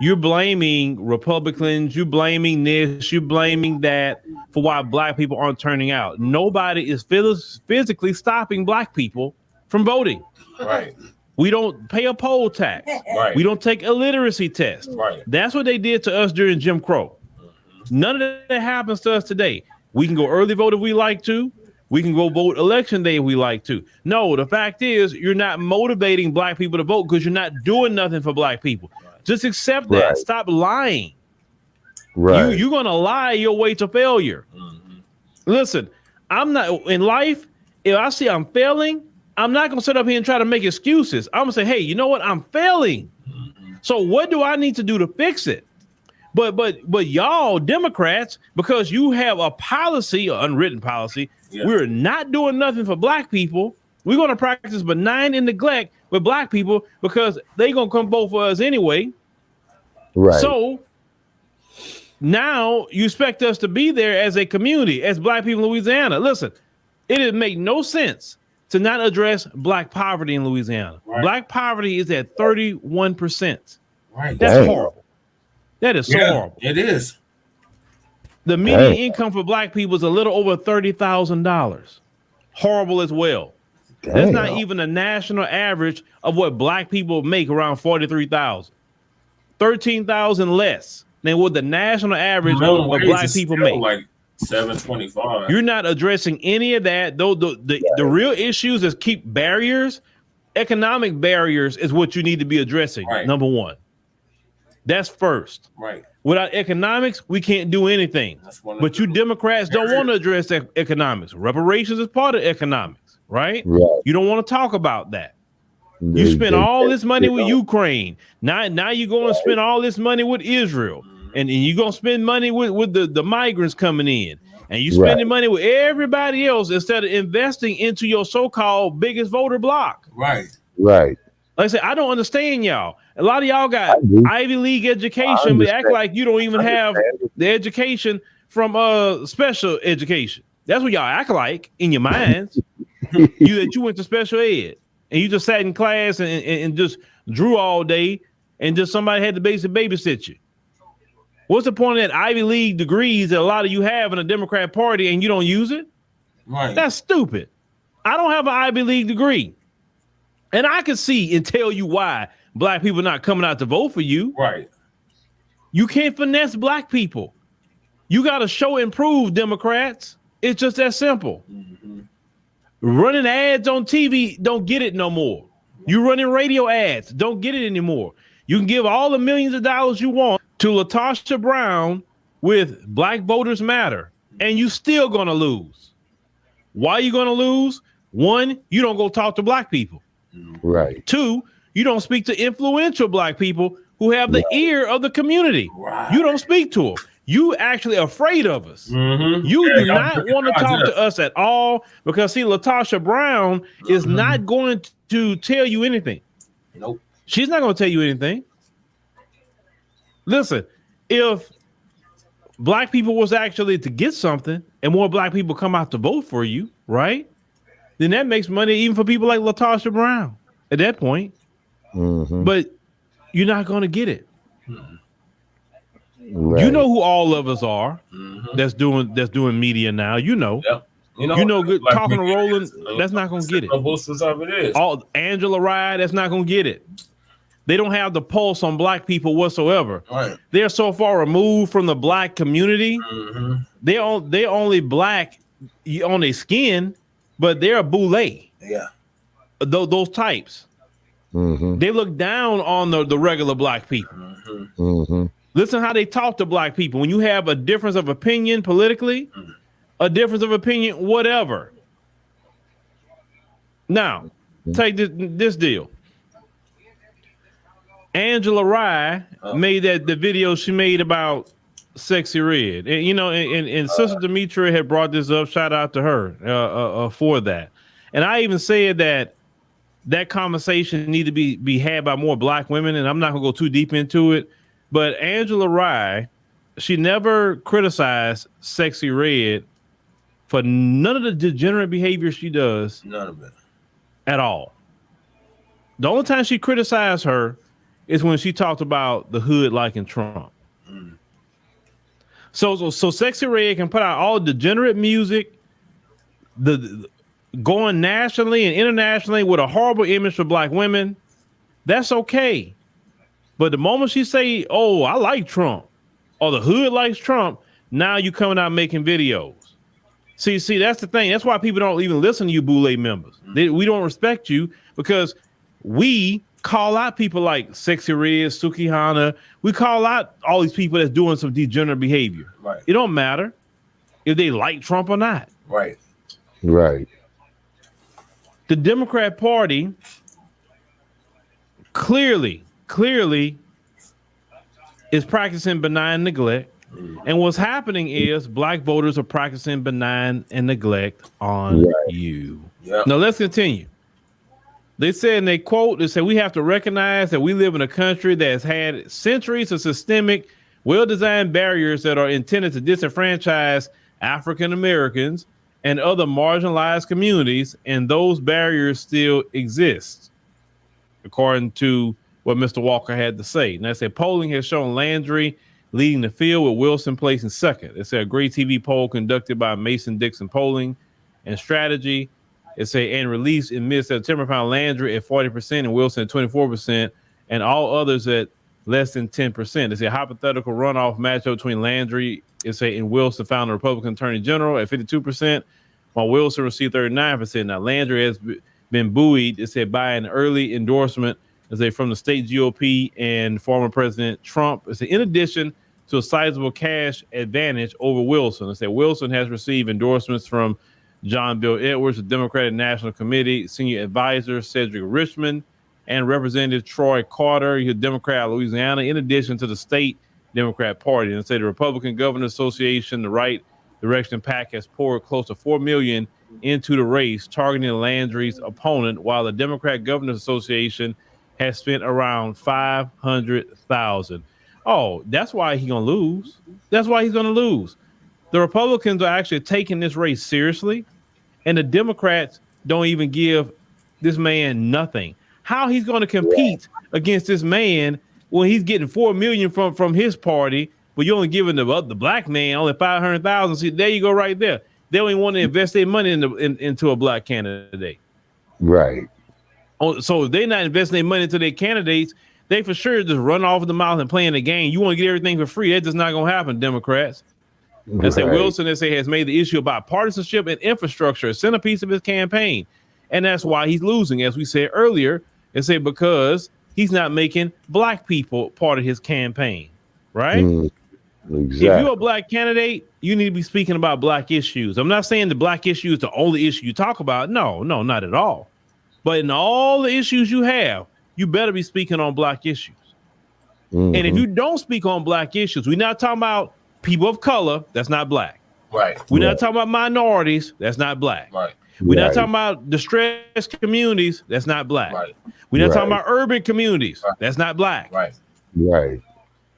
You're blaming Republicans, you're blaming this, you're blaming that for why black people aren't turning out. Nobody is physically stopping black people from voting. Right. We don't pay a poll tax. Right. We don't take a literacy test. Right. That's what they did to us during Jim Crow. None of that happens to us today. We can go early vote if we like to. We can go vote election day if we like to. No, the fact is you're not motivating black people to vote because you're not doing nothing for black people. Just accept that. Right. Stop lying. right. You're gonna lie your way to failure. Listen, I'm not in life. If I see I'm failing, I'm not gonna sit up here and try to make excuses. I'm gonna say, hey, you know what? I'm failing. So what do I need to do to fix it? But y'all Democrats, because you have a policy, an unwritten policy, we're not doing nothing for black people. We're gonna practice benign and neglect with black people because they gonna come vote for us anyway. Right. So now you expect us to be there as a community, as black people in Louisiana. Listen, it would make no sense to not address black poverty in Louisiana. Right. Black poverty is at 31%. Right. That's Dang. horrible. That is so horrible. It is. The median income for black people is a little over $30,000. Horrible as well. That's not even a national average of what black people make, around 43,000. 13,000 less than what the national average of what black people make. Like $7.25. You're not addressing any of that. Though the real issues is keep barriers. Economic barriers is what you need to be addressing. Right. Number one. That's first. Right. Without economics, we can't do anything. But you Democrats don't want to address economics. Reparations is part of economics, right? You don't want to talk about that. You spend all this money with Ukraine. Now you're going to spend all this money with Israel. And you're going to spend money with the migrants coming in. And you spending money with everybody else instead of investing into your so-called biggest voter bloc. Right. Right. Like I said, I don't understand y'all. A lot of y'all got Ivy League education, but act like you don't even have the education from special education. That's what y'all act like in your minds. You went to special ed and you just sat in class and just drew all day and just somebody had to babysit you. What's the point of that Ivy League degrees that a lot of you have in the Democrat Party and you don't use it? Right. That's stupid. I don't have an Ivy League degree. And I can see and tell you why black people not coming out to vote for you. Right. You can't finesse black people. You got to show and prove, Democrats. It's just that simple. Running ads on TV, don't get it no more. You running radio ads, don't get it anymore. You can give all the millions of dollars you want to LaTosha Brown with Black Voters Matter, and you still gonna lose. Why are you gonna lose? One, you don't go talk to Black people. Right. Two, you don't speak to influential Black people who have the ear of the community. Right. You don't speak to them. You actually afraid of us. Mm-hmm. You do not want to talk to us at all because see, LaTosha Brown is not going to tell you anything. Nope. She's not going to tell you anything. Listen, if Black people was actually to get something and more Black people come out to vote for you, right? Then that makes money even for people like LaTosha Brown at that point. But you're not going to get it. Right. You know who all of us are that's doing media now. You know. Yep. Good like talking to Roland, that's not gonna get it. Boosters of it is. All Angela Rye, that's not gonna get it. They don't have the pulse on Black people whatsoever. Right. They're so far removed from the Black community. They're only Black on their skin, but they're a boule. Yeah. Those types. They look down on the regular Black people. Listen how they talk to Black people. When you have a difference of opinion politically, a difference of opinion, whatever. Now, take this deal. Angela Rye made the video she made about Sexy Red. And, and Sister Demetria had brought this up. Shout out to her for that. And I even said that conversation need to be had by more Black women, and I'm not going to go too deep into it. But Angela Rye, she never criticized Sexy Red for none of the degenerate behavior she does. None of it. At all. The only time she criticized her is when she talked about the hood liking Trump. So Sexy Red can put out all degenerate music, the going nationally and internationally with a horrible image for Black women. That's okay. But the moment she say, "Oh, I like Trump," or the hood likes Trump, now you coming out making videos. See, that's the thing. That's why people don't even listen to you Boule members. We don't respect you because we call out people like Sexy Red, Suki Hana. We call out all these people that's doing some degenerate behavior. Right. It don't matter if they like Trump or not. Right. Right. The Democrat Party clearly is practicing benign neglect. And what's happening is Black voters are practicing benign and neglect on you. Yep. Now let's continue. They said in a quote, they said, "We have to recognize that we live in a country that has had centuries of systemic, well-designed barriers that are intended to disenfranchise African Americans and other marginalized communities, and those barriers still exist," according to what Mr. Walker had to say. And they said polling has shown Landry leading the field with Wilson placing second. It's a great TV poll conducted by Mason-Dixon Polling and Strategy. It's and released in mid-September found Landry at 40% and Wilson at 24%, and all others at less than 10%. It's a hypothetical runoff matchup between Landry and Wilson found the Republican Attorney General at 52%, while Wilson received 39%. Now Landry has been buoyed, by an early endorsement from the state GOP and former President Trump. In addition to a sizable cash advantage over Wilson. Wilson has received endorsements from John Bill Edwards, the Democratic National Committee, Senior Advisor Cedric Richmond, and Representative Troy Carter, he's a Democrat of Louisiana, in addition to the state Democrat Party. And the Republican Governors Association, the Right Direction PAC, has poured close to $4 million into the race, targeting Landry's opponent, while the Democrat Governors Association has spent around $500,000. Oh, that's why he's going to lose. That's why he's going to lose. The Republicans are actually taking this race seriously, and the Democrats don't even give this man nothing. How he's going to compete against this man when he's getting $4 million from his party, but you're only giving the Black man only $500,000. See, there you go, right there. They don't even want to invest their money into a Black candidate. Right. Oh, so if they're not investing their money into their candidates, they for sure just run off of the mouth and playing the game. You want to get everything for free. That's just not going to happen, Democrats. They say Wilson, they say, has made the issue about partisanship and infrastructure a centerpiece of his campaign. And that's why he's losing, as we said earlier. They say because he's not making black people part of his campaign, right? Exactly. If you're a black candidate, you need to be speaking about black issues. I'm not saying the black issue is the only issue you talk about. No, not at all. But in all the issues you have, you better be speaking on black issues. And if you don't speak on black issues, we're not talking about people of color, that's not black. Right. We're not talking about minorities, that's not black. Right. We're not talking about distressed communities, that's not black. Right. We're not talking about urban communities, that's not black. Right. Right.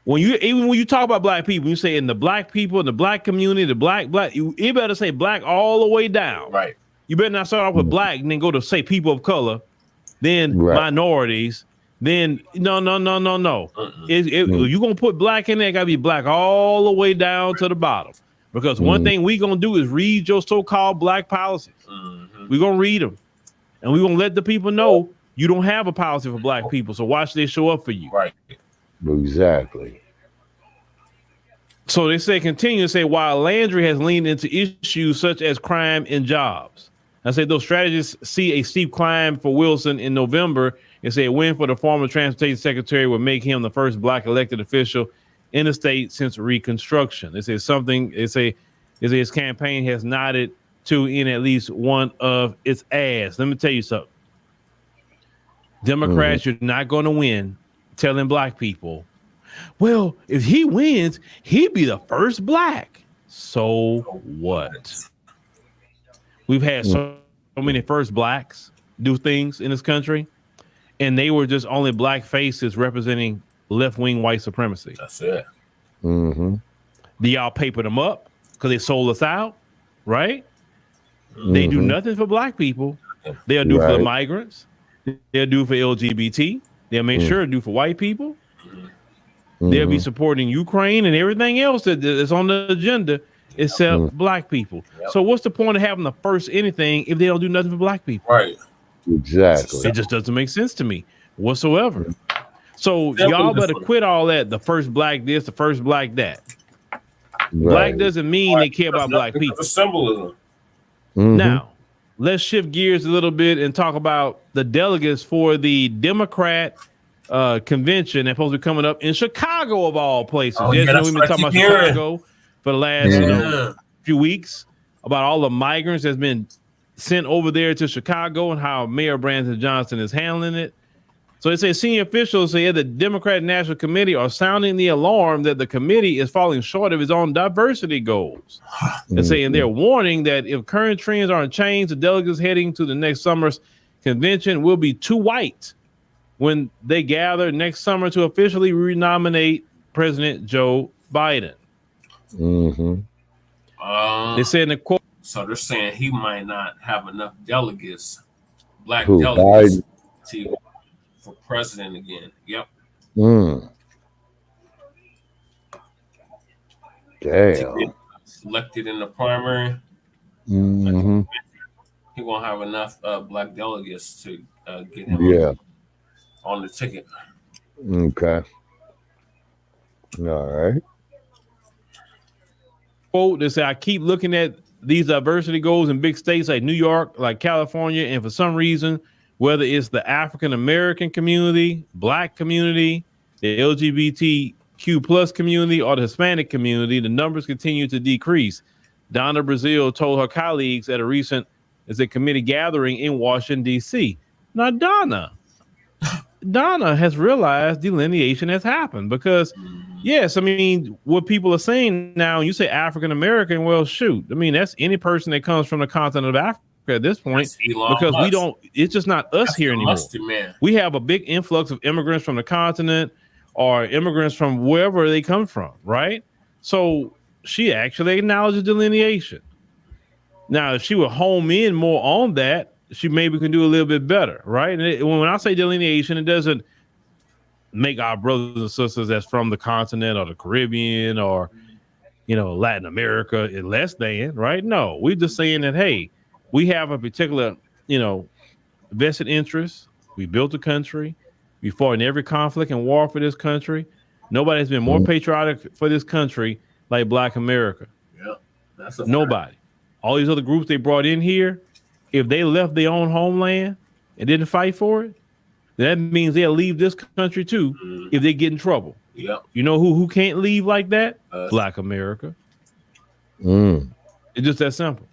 Even when you talk about black people, you say in the black people, in the black community, the black, you better say black all the way down. Right. You better not start off with black and then go to say people of color, then minorities, then no. If you're gonna put black in there, it gotta be black all the way down to the bottom. Because one thing we gonna do is read your so-called black policies. We're gonna read them, and we're gonna let the people know you don't have a policy for black people. So watch they show up for you. Right. Exactly. So they say, continue to say, while Landry has leaned into issues such as crime and jobs. I say those strategists see a steep climb for Wilson in November. They say a win for the former transportation secretary would make him the first black elected official in the state since Reconstruction. They say something, they say his campaign has nodded to in at least one of its ads. Let me tell you something. Democrats, you're not going to win telling black people, well, if he wins, he'd be the first black. So what? We've had so many first blacks do things in this country, and they were just only black faces representing left-wing white supremacy. That's it. Do y'all paper them up because they sold us out, right? They do nothing for black people. They'll do for the migrants. They'll do for LGBT. They'll make sure to do for white people. They'll be supporting Ukraine and everything else that's on the agenda except black people. So what's the point of having the first anything if they don't do nothing for black people? Right. Exactly. It just doesn't make sense to me whatsoever. So y'all better quit all that. The first black this, the first black that. Black doesn't mean they care about black people. It's symbolism. Now, let's shift gears a little bit and talk about the delegates for the Democrat convention that's supposed to be coming up in Chicago of all places. We've been talking about Chicago for the last few weeks about all the migrants that's been sent over there to Chicago and how Mayor Brandon Johnson is handling it. So they say senior officials say the Democratic National Committee are sounding the alarm that the committee is falling short of its own diversity goals. They're saying they're warning that if current trends aren't changed, the delegates heading to the next summer's convention will be too white when they gather next summer to officially renominate President Joe Biden. They said in the quote. So they're saying he might not have enough delegates, black Who, delegates, for president again. Yep. Damn. Selected in the primary. He won't have enough black delegates to get him on the ticket. Okay. All right. Quote, they say, I keep looking at these diversity goals in big states like New York, like California, and for some reason, whether it's the African American community, black community, the LGBTQ plus community, or the Hispanic community, the numbers continue to decrease. Donna Brazile told her colleagues at a recent committee gathering in Washington, D.C. Now, Donna has realized delineation has happened because, yes, I mean, what people are saying now, you say African American, well, shoot. I mean, that's any person that comes from the continent of Africa at this point, because we don't, it's just not us here anymore. We have a big influx of immigrants from the continent or immigrants from wherever they come from, right? So she actually acknowledges delineation. Now, if she would home in more on that, she maybe can do a little bit better, right? And when I say delineation, it doesn't make our brothers and sisters that's from the continent or the Caribbean or, Latin America less than, right? No, we're just saying that, hey, we have a particular, vested interest. We built the country. We fought in every conflict and war for this country. Nobody has been more patriotic for this country like Black America. Nobody. All these other groups they brought in here, if they left their own homeland and didn't fight for it, that means they'll leave this country too if they get in trouble. Yep. You know who can't leave like that? Black America. It's just that simple.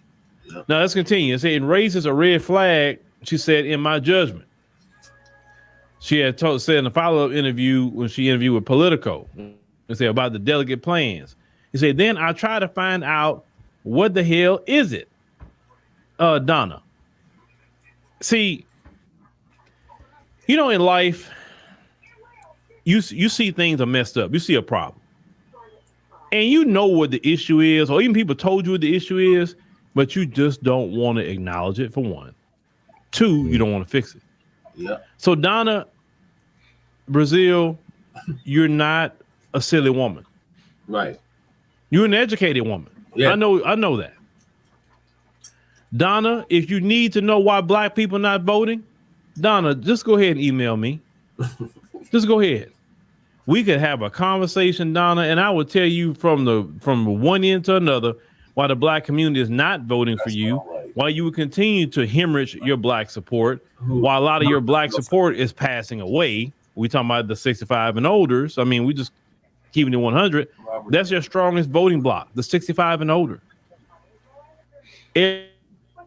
Yep. Now let's continue. It said, race is a red flag, she said, in my judgment. She had said in a follow-up interview when she interviewed with Politico, and said about the delegate plans. He said, then I try to find out what the hell is it, Donna. See, you know, in life, you see things are messed up. You see a problem, and you know what the issue is, or even people told you what the issue is, but you just don't want to acknowledge it. For one, two, you don't want to fix it. Yeah. So Donna, Brazil, you're not a silly woman. Right. You're an educated woman. Yeah. I know that. Donna, if you need to know why black people not voting, Donna, just go ahead and email me. Just go ahead. We could have a conversation, Donna, and I will tell you from one end to another why the black community is not voting for you, why you would continue to hemorrhage your black support, while a lot of your black support is passing away. We talking about the 65 and olders. I mean, we just keeping it 100. That's your strongest voting block, the 65 and older.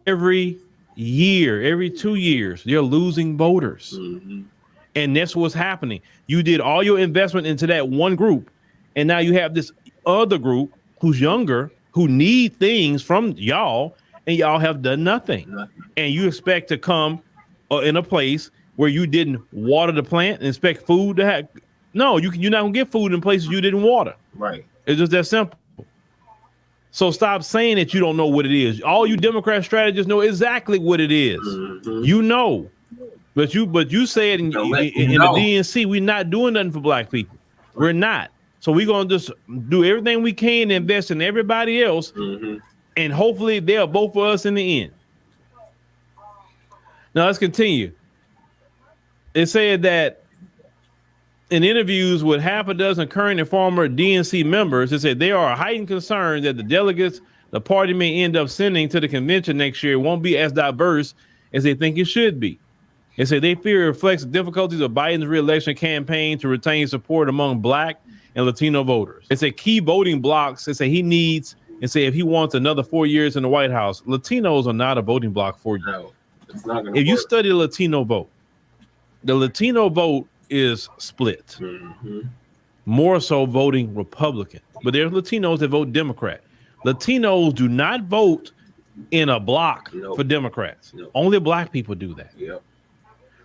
Every year, every 2 years, you're losing voters. And that's what's happening. You did all your investment into that one group, and now you have this other group who's younger, who need things from y'all, and y'all have done nothing. And you expect to come in a place where you didn't water the plant and expect food to have. No, you're not gonna get food in places you didn't water. Right. It's just that simple. So stop saying that you don't know what it is. All you Democrat strategists know exactly what it is. You know, but you say it in the DNC. We're not doing nothing for black people. We're not. So we're gonna just do everything we can to invest in everybody else, and hopefully they'll vote for us in the end. Now let's continue. It said that in interviews with half a dozen current and former DNC members, it said there are heightened concerns that the delegates the party may end up sending to the convention next year won't be as diverse as they think it should be. It said they fear it reflects the difficulties of Biden's re-election campaign to retain support among black and Latino voters. It's a key voting blocks. It say he needs, and say if he wants another 4 years in the White House, Latinos are not a voting block for you. No, it's not gonna if you work. study the Latino vote is split. More so voting Republican, but there's Latinos that vote Democrat. Latinos do not vote in a block for Democrats. Only black people do that. Yep.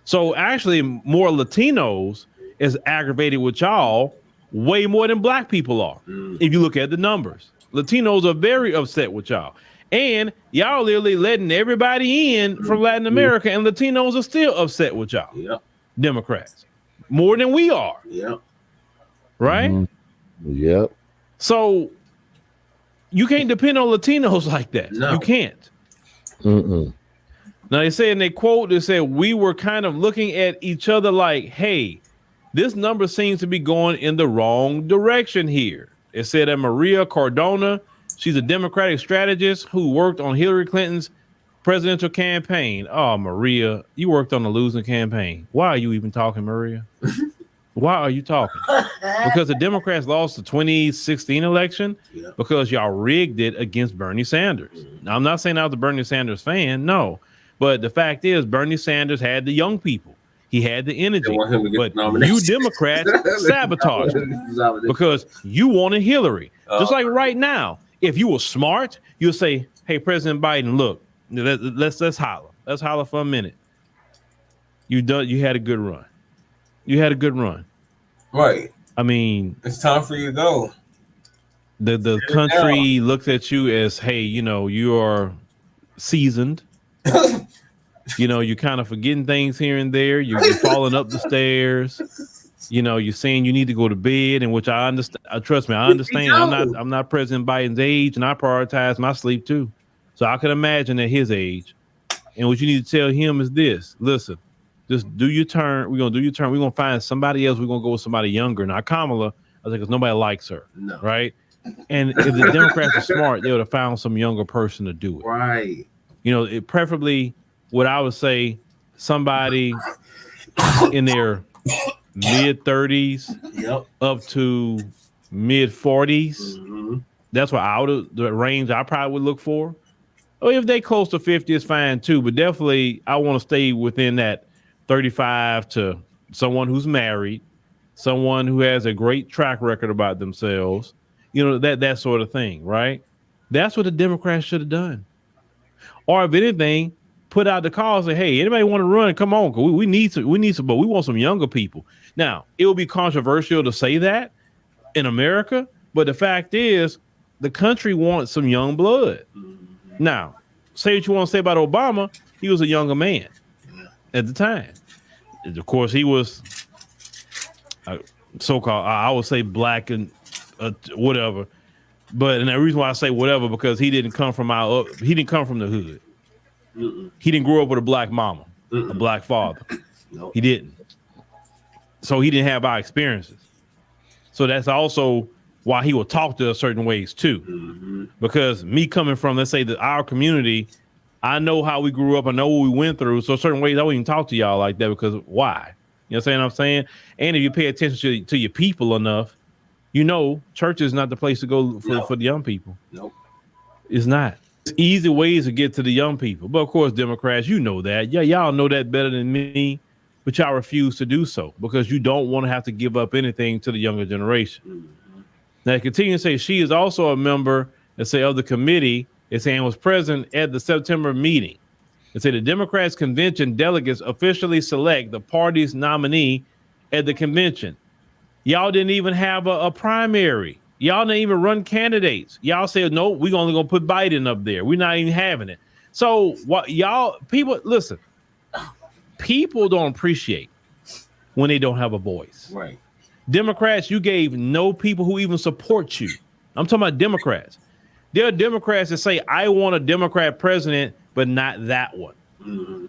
So actually more Latinos is aggravated with y'all way more than black people are. If you look at the numbers, Latinos are very upset with y'all, and y'all literally letting everybody in from Latin America, and Latinos are still upset with y'all. Yep. Democrats more than we are. Yep. Right. Yep. So you can't depend on Latinos like that. No. You can't. Now they say in their quote, they said we were kind of looking at each other like, hey, this number seems to be going in the wrong direction here. It said that Maria Cardona, she's a Democratic strategist who worked on Hillary Clinton's presidential campaign. Oh, Maria, you worked on the losing campaign. Why are you even talking, Maria? Why are you talking? Because the Democrats lost the 2016 election because y'all rigged it against Bernie Sanders. Now, I'm not saying I was a Bernie Sanders fan, no. But the fact is, Bernie Sanders had the young people. He had the energy. But you Democrats sabotaged it because you wanted Hillary. Just like right now, if you were smart, you'll say, hey, President Biden, look, let's holler. Let's holler for a minute. You had a good run. You had a good run. Right. I mean, it's time for you to go. The country looks at you as, hey, you are seasoned. You're kind of forgetting things here and there. You're falling up the stairs. You're saying you need to go to bed, and which I understand. Trust me, I understand. I'm not President Biden's age, and I prioritize my sleep too. So I can imagine at his age. And what you need to tell him is this: listen, just do your turn. We're gonna do your turn. We're gonna find somebody else. We're gonna go with somebody younger. Now Kamala, I think, because nobody likes her, right? And if the Democrats are smart, they would have found some younger person to do it. Right. You know, preferably what I would say, somebody in their mid 30s up to mid 40s. Mm-hmm. That's what the range I probably would look for. Or if they close to 50, it's fine too. But definitely, I want to stay within that 35 to someone who's married, someone who has a great track record about themselves. You know, that sort of thing, right? That's what the Democrats should have done. Or if anything, put out the call and say, hey, anybody want to run? Come on, we need some, but we want some younger people. Now, it will be controversial to say that in America, but the fact is, the country wants some young blood. Now, say what you want to say about Obama, he was a younger man at the time. Of course, he was so-called, I would say black and whatever. But and the reason why I say whatever, because he didn't come from the hood. Mm-mm. He didn't grow up with a black mama, a black father. Nope. He didn't. So he didn't have our experiences. So that's also why he will talk to us certain ways too. Mm-hmm. Because me coming from, let's say, our community, I know how we grew up. I know what we went through. So certain ways I wouldn't even talk to y'all like that, because why? You know what I'm saying? And if you pay attention to your people enough, you know, church is not the place to go for the young people. Nope. It's not. It's easy ways to get to the young people. But of course, Democrats, you know that. Yeah, y'all know that better than me, but y'all refuse to do so because you don't want to have to give up anything to the younger generation. Mm-hmm. Now, continue to say she is also a member, let's say, of the committee, it's saying was present at the September meeting. It said the Democrats convention delegates officially select the party's nominee at the convention. Y'all didn't even have a primary. Y'all didn't even run candidates. Y'all said, no, we're only going to put Biden up there. We're not even having it. So what people don't appreciate when they don't have a voice. Right. Democrats, you gave no people who even support you. I'm talking about Democrats. There are Democrats that say, I want a Democrat president, but not that one. Mm-hmm.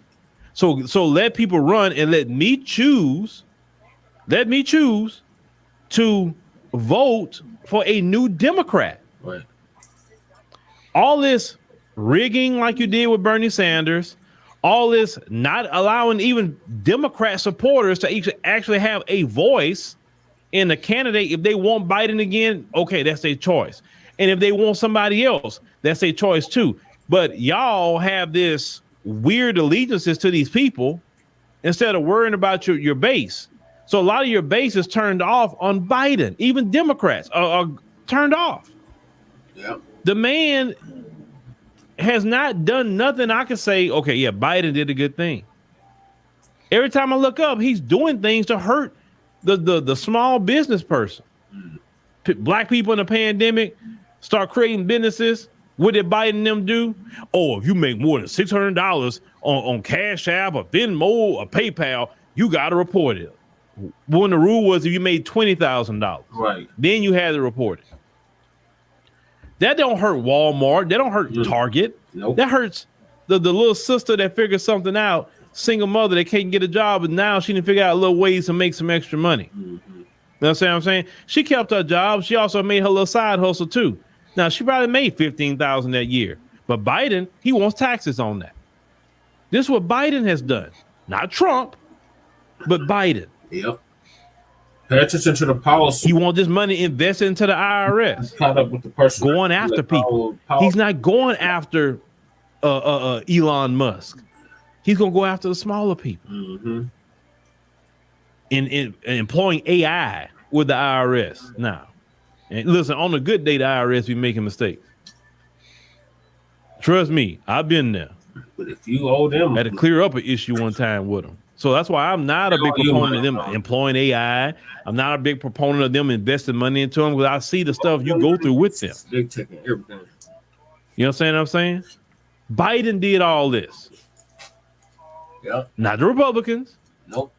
So let people run and let me choose to vote for a new Democrat. Right. All this rigging like you did with Bernie Sanders, all this not allowing even Democrat supporters to actually have a voice in the candidate. If they want Biden again, okay, that's their choice. And if they want somebody else, that's their choice too. But y'all have this weird allegiances to these people instead of worrying about your base. So a lot of your base is turned off on Biden. Even Democrats are turned off. Yep. The man has not done nothing I can say, okay, yeah, Biden did a good thing. Every time I look up, he's doing things to hurt the small business person. Black people in the pandemic start creating businesses. What did Biden and them do? Oh, if you make more than $600 on Cash App or Venmo or PayPal, you got to report it. When the rule was if you made $20,000, right, then you had to report it. That don't hurt Walmart. That don't hurt Target. Nope. That hurts the little sister that figured something out, single mother that can't get a job, and now she didn't figure out little ways to make some extra money. Mm-hmm. You know what I'm saying? She kept her job. She also made her little side hustle too. Now she probably made $15,000 that year, but Biden, he wants taxes on that. This is what Biden has done, not Trump, but Biden. Yep. Pay attention to the policy. He wants this money invested into the IRS. Caught up with the person going after people. He's not going after Elon Musk. He's gonna go after the smaller people. Mm-hmm. In employing AI with the IRS now. And listen, on a good day, the IRS be making mistakes. Trust me, I've been there. But if you owe them, I had to clear up an issue one time with them. So that's why I'm not a big proponent of them employing AI. I'm not a big proponent of them investing money into them because I see the stuff you go through with them. They're taking everything. You know what I'm saying? Biden did all this. Yeah. Not the Republicans. Nope.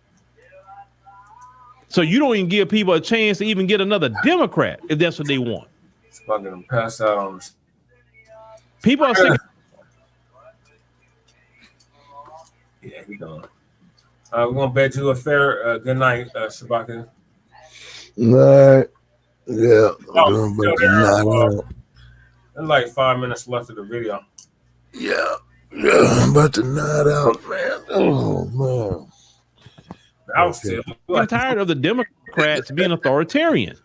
So you don't even give people a chance to even get another Democrat if that's what they want. It's about to pass out on us. People are saying, yeah, he gone. We're gonna bid you a fair good night, Shabaka. All right. Yeah. Oh, Not out. there's like 5 minutes left of the video. Yeah. Yeah. I'm about to nod out, man. Oh, man. I was still I'm tired of the Democrats being authoritarian,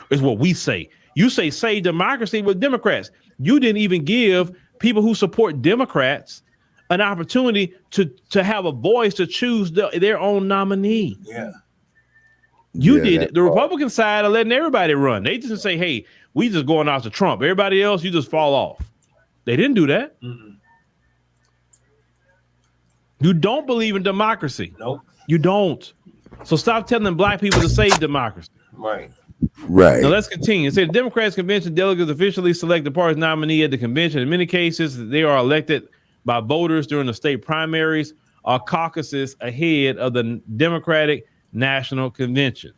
is what we say. You say democracy with Democrats. You didn't even give people who support Democrats an opportunity to have a voice to choose their own nominee. Yeah. You did it. The Republican side are letting everybody run. They just say, hey, we just going after Trump. Everybody else, you just fall off. They didn't do that. Mm-mm. You don't believe in democracy. Nope. You don't. So stop telling black people to save democracy. Right. Right. Now let's continue. It said the Democrats convention delegates officially select the party's nominee at the convention. In many cases, they are elected by voters during the state primaries or caucuses ahead of the Democratic National Convention.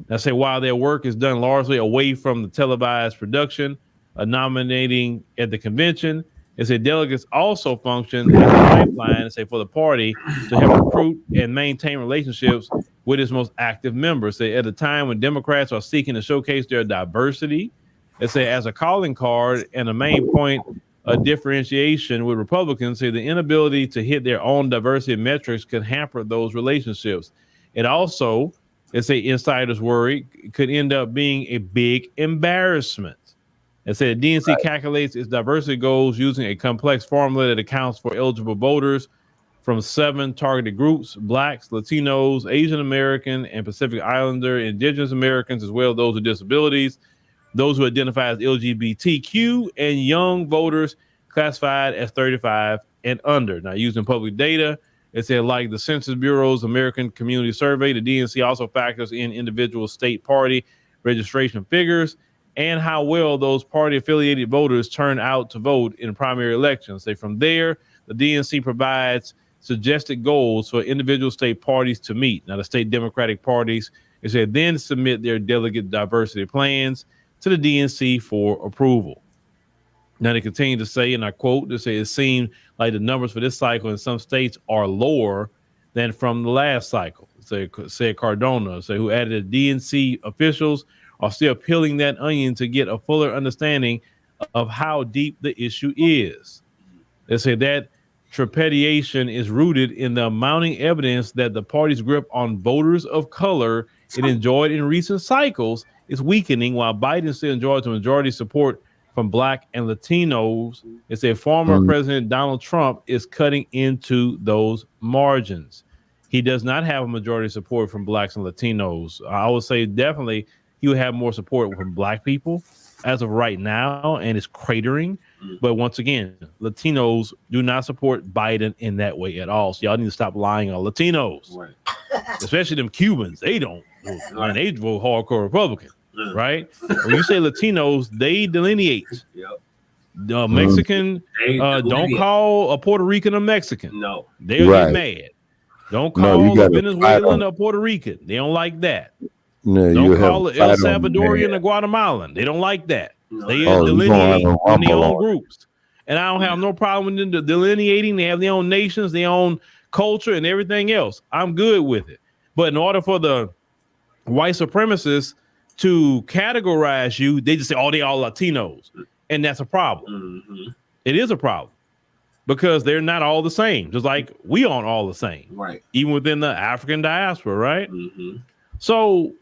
Now say while their work is done largely away from the televised production of nominating at the convention, it said delegates also function as a pipeline, say, for the party to help recruit and maintain relationships with its most active members. Say at a time when Democrats are seeking to showcase their diversity, it say as a calling card and a main point of differentiation with Republicans, say the inability to hit their own diversity metrics could hamper those relationships. It also, it's a insiders worry, could end up being a big embarrassment. It said DNC calculates its diversity goals using a complex formula that accounts for eligible voters from 7 targeted groups: Blacks, Latinos, Asian American, and Pacific Islander, Indigenous Americans, as well as those with disabilities, those who identify as LGBTQ, and young voters classified as 35 and under. Now, using public data, it said like the Census Bureau's American Community Survey, the DNC also factors in individual state party registration figures and how well those party-affiliated voters turn out to vote in primary elections. Say from there, the DNC provides suggested goals for individual state parties to meet. Now, the state Democratic parties, it said, then submit their delegate diversity plans to the DNC for approval. Now, they continue to say, and I quote, they say it seemed like the numbers for this cycle in some states are lower than from the last cycle. Said Cardona, who added the DNC officials are still peeling that onion to get a fuller understanding of how deep the issue is. They say that trepidation is rooted in the mounting evidence that the party's grip on voters of color it enjoyed in recent cycles is weakening, while Biden still enjoys the majority support from Black and Latinos. It said former President Donald Trump is cutting into those margins. He does not have a majority support from Blacks and Latinos. I would say definitely he would have more support from Black people as of right now, and it's cratering. But once again, Latinos do not support Biden in that way at all. So y'all need to stop lying on Latinos, right? Especially them Cubans. They don't. Man, they vote hardcore Republican, right? When you say Latinos, they delineate. Yep. Mexican, don't call a Puerto Rican a Mexican. No. They'll get mad. Don't call a Venezuelan a Puerto Rican. They don't like that. No, don't call it El Salvadorian or Guatemalan. They don't like that. They delineate in their own groups. And I don't have no problem with them delineating. They have their own nations, their own culture, and everything else. I'm good with it. But in order for the white supremacists to categorize you, they just say, oh, they all Latinos. And that's a problem. Mm-hmm. It is a problem because they're not all the same, just like we aren't all the same. Right. Even within the African diaspora, right? Mm-hmm. So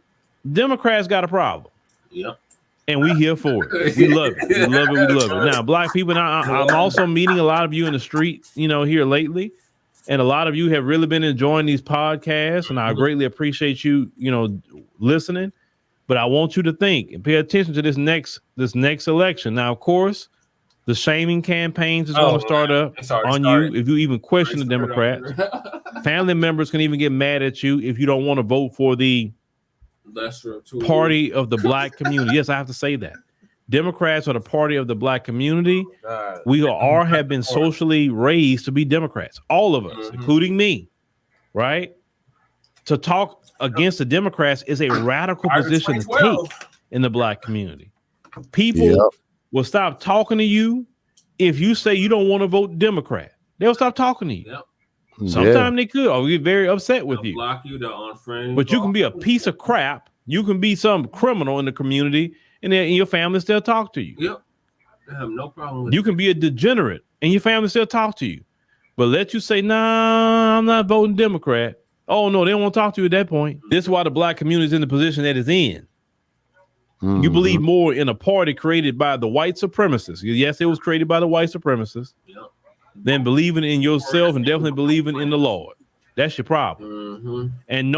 Democrats got a problem. Yep. And we here for it. We love it. We love it. We love it. Now, Black people, I'm also meeting a lot of you in the street, here lately. And a lot of you have really been enjoying these podcasts. And I greatly appreciate you, listening. But I want you to think and pay attention to this next election. Now, of course, the shaming campaigns is going to start up on you if you even question the Democrats. Family members can even get mad at you if you don't want to vote for the party of the Black community. Yes, I have to say that. Democrats are the party of the Black community. We all have been socially raised to be Democrats, all of us, including me, right? To talk against the Democrats is a radical position to take in the Black community. People will stop talking to you if you say you don't want to vote Democrat. They'll stop talking to you. Yep. Sometimes they could or get very upset with you. Block you, they'll unfriend. But you can be a piece of crap. You can be some criminal in the community and your family still talk to you. Yep. I have no problem with You can be a degenerate and your family still talk to you. But let you say, nah, I'm not voting Democrat. Oh, no, they don't want to talk to you at that point. This is why the black community is in the position that it's in. You believe more in a party created by the white supremacists. Yes, it was created by the white supremacists. Yep. Than believing in yourself and definitely believing in the Lord. That's your problem. And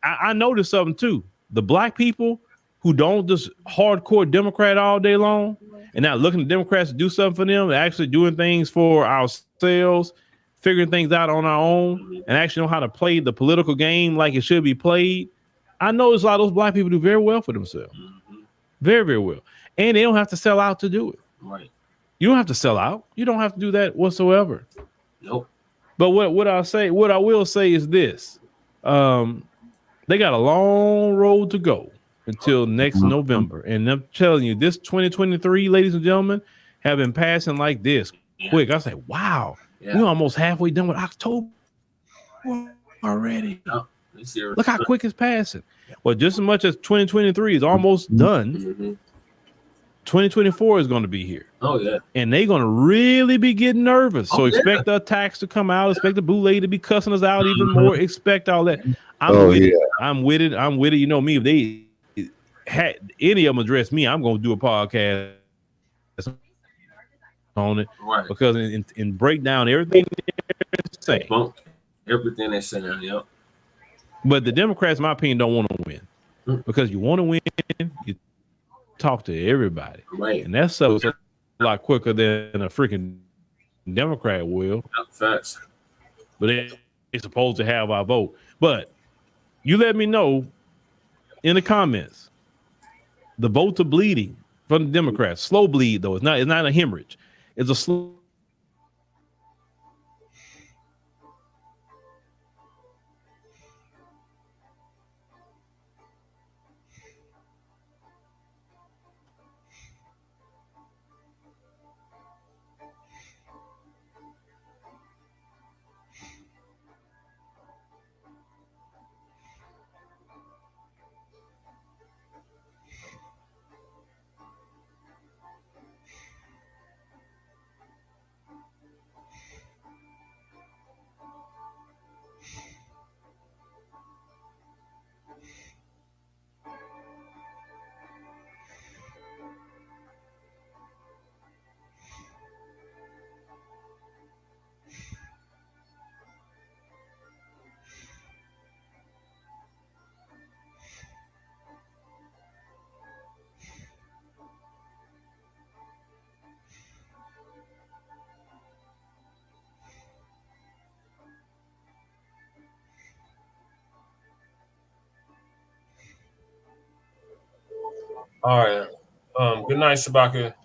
I noticed something too. The black people who don't just hardcore Democrat all day long and not looking to Democrats to do something for them, actually doing things for ourselves, figuring things out on our own, and actually know how to play the political game like it should be played. I notice a lot of those black people do very well for themselves. Very, very well. And they don't have to sell out to do it. Right. You don't have to sell out. You don't have to do that whatsoever. Nope. But what I will say is this. They got a long road to go until next November. And I'm telling you, this 2023, ladies and gentlemen, have been passing like this quick. I say, wow, we're almost halfway done with October already. Look how quick it's passing. Well, just as much as 2023 is almost done, 2024 is going to be here. Oh, yeah. And they're going to really be getting nervous. So expect the attacks to come out. Expect the bootleg to be cussing us out even more. Expect all that. I'm with it. You know me. If they had any of them address me, I'm going to do a podcast on it. Right. Because in break down everything they're saying. Everything they're saying, yep. But the Democrats, in my opinion, don't want to win. Because you want to win, you talk to everybody. Right. And that's a lot quicker than a freaking Democrat will. Facts. But they're supposed to have our vote. But you let me know in the comments. The votes are bleeding from the Democrats. Slow bleed, though. It's not a hemorrhage. It's a slow. All right. Good night, Shabaka.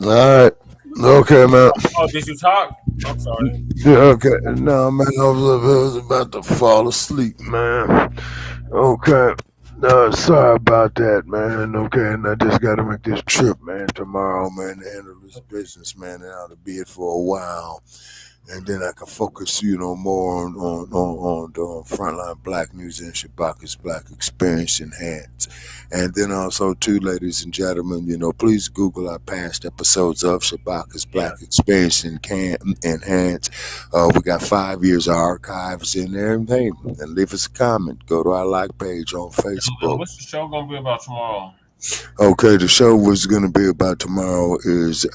All right. Okay, man. Oh, did you talk? I'm sorry. Yeah, okay. No, man, I was about to fall asleep, man. Okay. No, sorry about that, man. Okay, and I just got to make this trip, man, tomorrow, man, to handle this business, man, and I'll be it for a while. And then I can focus, more on the frontline black news and Shabaka's Black Experience Enhanced. And then also, too, ladies and gentlemen, please Google our past episodes of Shabaka's Black Experience Enhanced. We got 5 years of archives in there and leave us a comment. Go to our like page on Facebook. What's the show going to be about tomorrow? Okay, the show was going to be about tomorrow is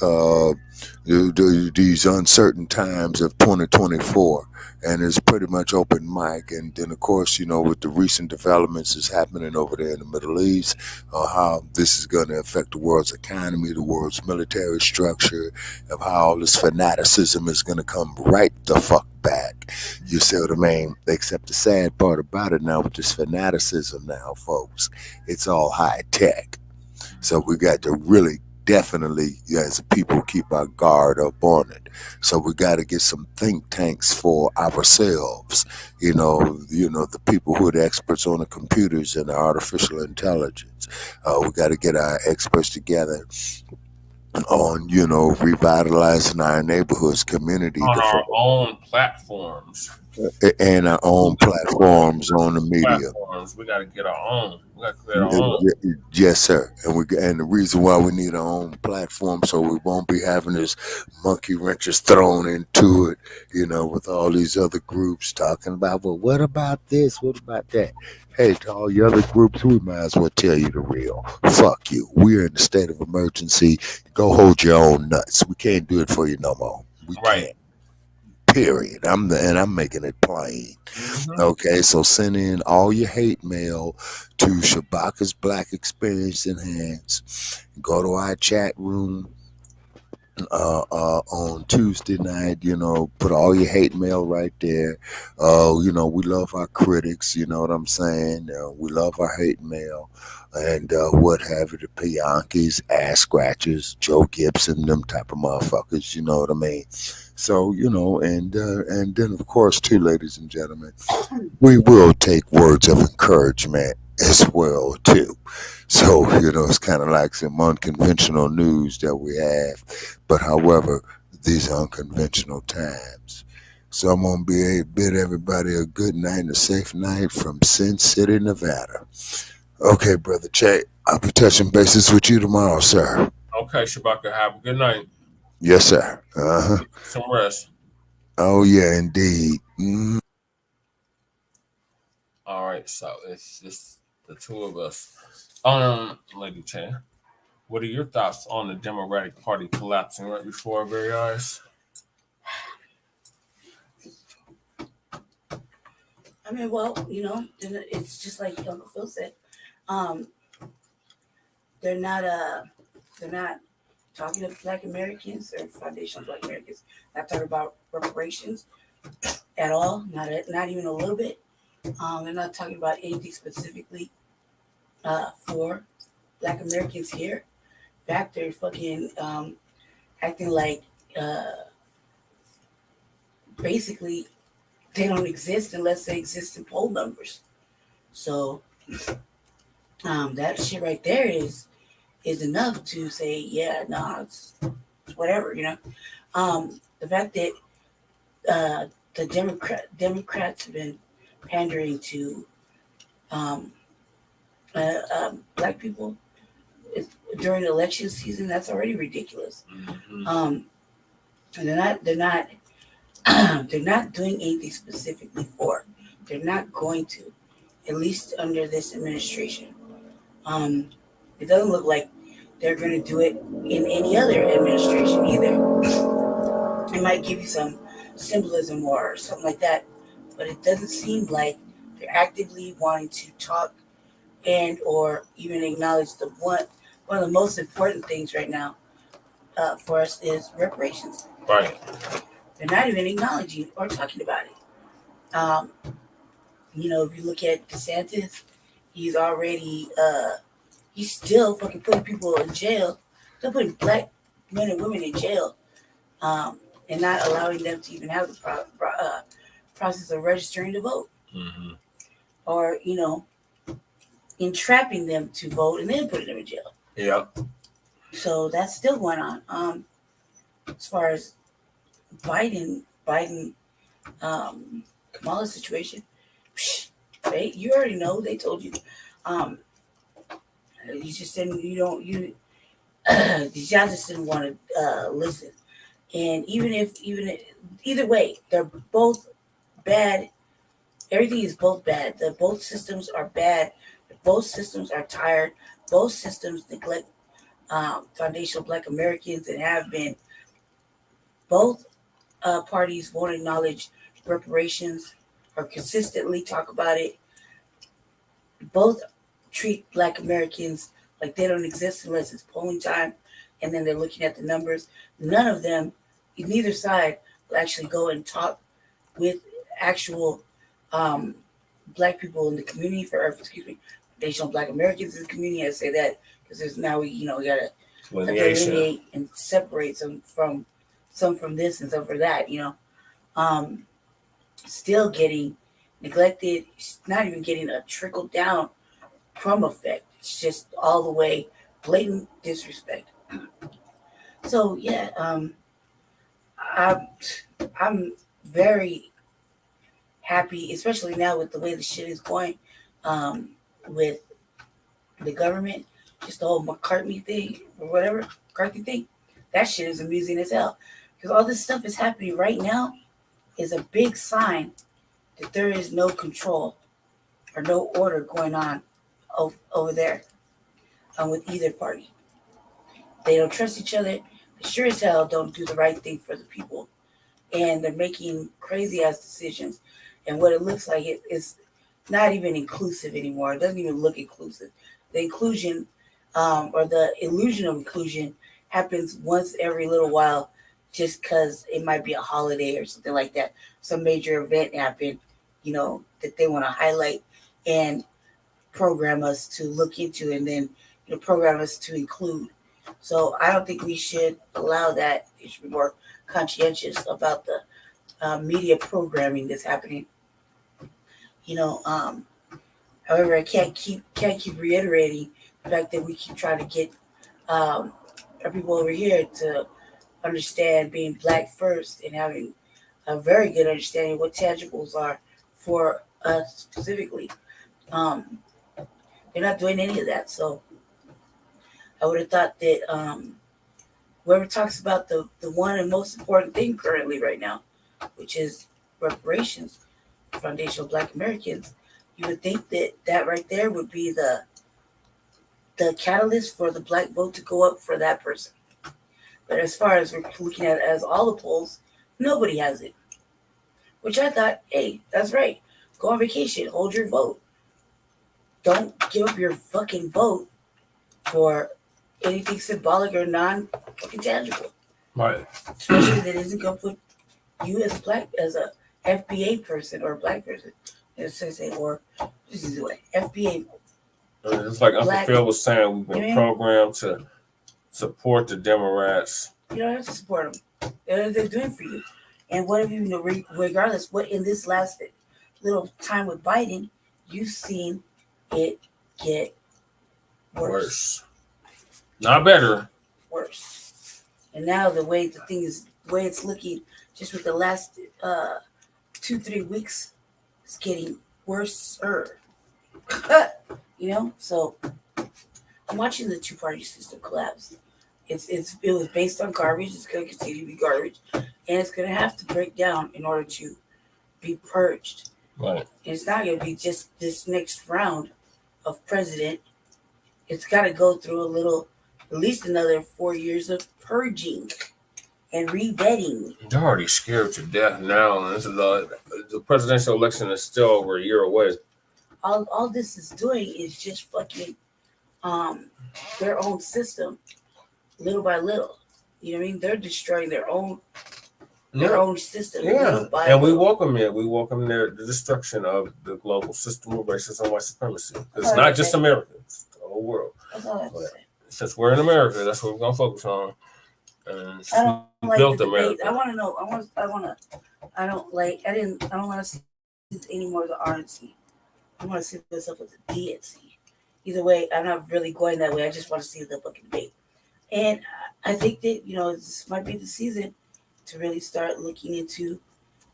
these uncertain times of 2024, and it's pretty much open mic. And then, of course, with the recent developments that's happening over there in the Middle East, how this is going to affect the world's economy, the world's military structure, of how all this fanaticism is going to come right the fuck back. You see what I mean? Except the sad part about it now with this fanaticism now, folks, it's all high tech. So we got to really definitely, as a people, keep our guard up on it. So we got to get some think tanks for ourselves. The people who are the experts on the computers and the artificial intelligence. We got to get our experts together on, revitalizing our neighborhoods, community. On our own platforms. and our own platforms on the media. Platforms. We got to get our own. We got to create our own. Yes, sir. And the reason why we need our own platform so we won't be having this monkey wrenches thrown into it, with all these other groups talking about, well, what about this? What about that? Hey, to all the other groups, we might as well tell you the real. Fuck you. We're in a state of emergency. Go hold your own nuts. We can't do it for you no more. We can't. Period. I'm making it plain. Okay, so send in all your hate mail to Shabaka's Black Experience Enhanced. Go to our chat room on Tuesday night. Put all your hate mail right there. We love our critics. You know what I'm saying? We love our hate mail. And what have you, the Piankis, ass scratchers, Joe Gibson, them type of motherfuckers. You know what I mean? So, and then of course, too, ladies and gentlemen, we will take words of encouragement as well, too. So, it's kind of like some unconventional news that we have. But however, these are unconventional times. So I'm going to bid everybody a good night and a safe night from Sin City, Nevada. Okay, Brother Che, I'll be touching bases with you tomorrow, sir. Okay, Shabaka, have a good night. Yes, sir. Some rest. Oh, yeah, indeed. All right, so it's just the two of us. Lady Che, what are your thoughts on the Democratic Party collapsing right before our very eyes? I mean, well, it's just like Uncle Phil said. They're not talking to Black Americans or foundational Black Americans. Not talking about reparations at all. Not even a little bit. They're not talking about anything specifically for Black Americans here. In fact, they're fucking acting like basically they don't exist unless they exist in poll numbers. So that shit right there is enough to say, yeah, no, it's whatever, The fact that the Democrats have been pandering to Black people during election season, that's already ridiculous. And they're not doing anything specifically for. They're not going to, at least under this administration. It doesn't look like they're going to do it in any other administration either. It might give you some symbolism or something like that, but it doesn't seem like they're actively wanting to talk and or even acknowledge the one of the most important things right now for us is reparations. Right. They're not even acknowledging or talking about it. If you look at DeSantis, he's already he's still fucking putting people in jail. Still putting Black men and women in jail, and not allowing them to even have the process of registering to vote, or entrapping them to vote and then putting them in jail. Yep. So that's still going on. As far as Biden, Kamala situation, right? You already know. They told you. You just didn't. You just didn't want to listen. And either way, they're both bad. Everything is both bad. Both systems are bad. Both systems are tired. Both systems neglect foundational Black Americans and have been. Both parties won't acknowledge reparations or consistently talk about it. Both treat Black Americans like they don't exist unless it's polling time, and then they're looking at the numbers. None of them, neither side, will actually go and talk with actual Black people in the community foundational Black Americans in the community. I say that because there's now we gotta delineate and separate some from this and some from that. Still getting neglected. It's not even getting a trickle down crumb effect. It's just all the way blatant disrespect. So yeah, I'm very happy, especially now with the way the shit is going with the government, just the whole McCartney thing or whatever, McCarthy thing. That shit is amusing as hell. Because all this stuff is happening right now is a big sign that there is no control or no order going on over there with either party. They don't trust each other. They sure as hell don't do the right thing for the people. And they're making crazy ass decisions. And what it looks like is not even inclusive anymore. It doesn't even look inclusive. The inclusion or the illusion of inclusion happens once every little while just because it might be a holiday or something like that. Some major event happened, that they want to highlight and program us to look into and then program us to include. So I don't think we should allow that. We should be more conscientious about the media programming that's happening. However, I can't keep reiterating the fact that we keep trying to get our people over here to understand being Black first and having a very good understanding of what tangibles are for us specifically. They're not doing any of that. So I would have thought that whoever talks about the one and most important thing currently right now, which is reparations for foundational Black Americans, you would think that right there would be the catalyst for the Black vote to go up for that person. But as far as we're looking at it as all the polls, nobody has it. Which I thought, hey, that's right. Go on vacation, hold your vote. Don't give up your fucking vote for anything symbolic or non-fucking tangible. Right. Especially that isn't going to put you as a FBA person or a Black person. Or this is the way FBA. It's like Uncle Black, Phil was saying, we've been programmed to support the Democrats. You don't have to support them. They're doing for you. And what have you, regardless, what in this last little time with Biden, you've seen it get worse. Not better. Worse. And now the way it's looking, just with the last 2-3 weeks, it's getting worse. So I'm watching the two-party system collapse. It was based on garbage. It's going to continue to be garbage, and it's going to have to break down in order to be purged. Right. And it's not going to be just this next round of president. It's got to go through at least another 4 years of purging and revetting. They're already scared to death now. And the presidential election is still over a year away. All this is doing is just fucking their own system, little by little. You know what I mean? They're destroying their own system. Yeah, and we welcome it. We welcome the destruction of the global system of racism and white supremacy. It's not just America; it's the whole world. That's all I have to say. Since we're in America, that's what we're gonna focus on. And I don't like built the debate. America. I want to know. I don't want to see any more of the RNC. I want to see what's up with the DNC. Either way, I'm not really going that way. I just want to see the fucking debate. And I think that, this might be the season to really start looking into.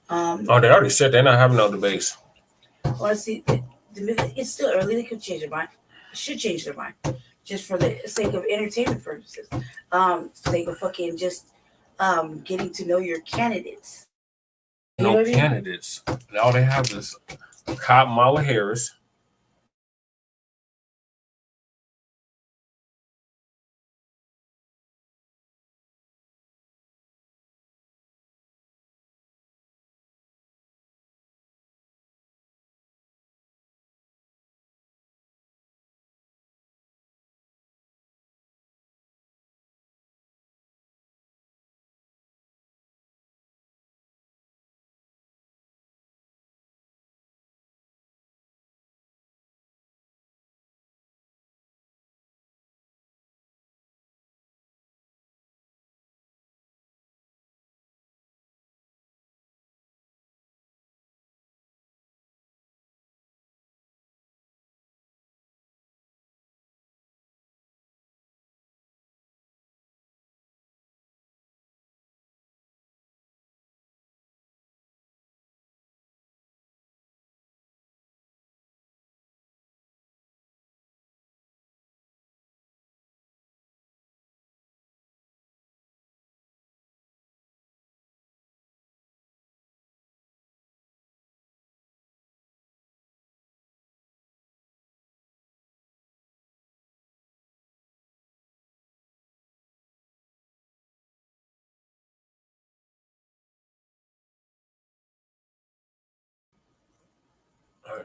They already said they're not having no debates. I want to see. It's still early. They could change their mind. They should change their mind. Just for the sake of entertainment purposes. Sake of fucking just getting to know your candidates. No candidates. All they have is Kamala Harris.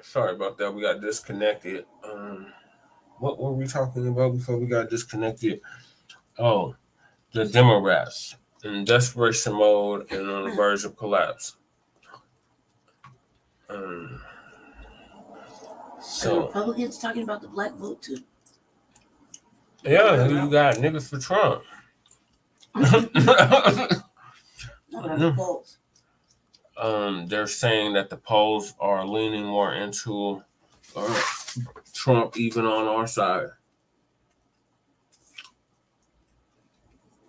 Sorry about that. We got disconnected. What were we talking about before we got disconnected? Oh, the Democrats in desperation mode and on the verge of collapse. The So, Republicans talking about the black vote too. yeah, you got niggas for Trump. No, but the polls. They're saying that the polls are leaning more into Trump, even on our side.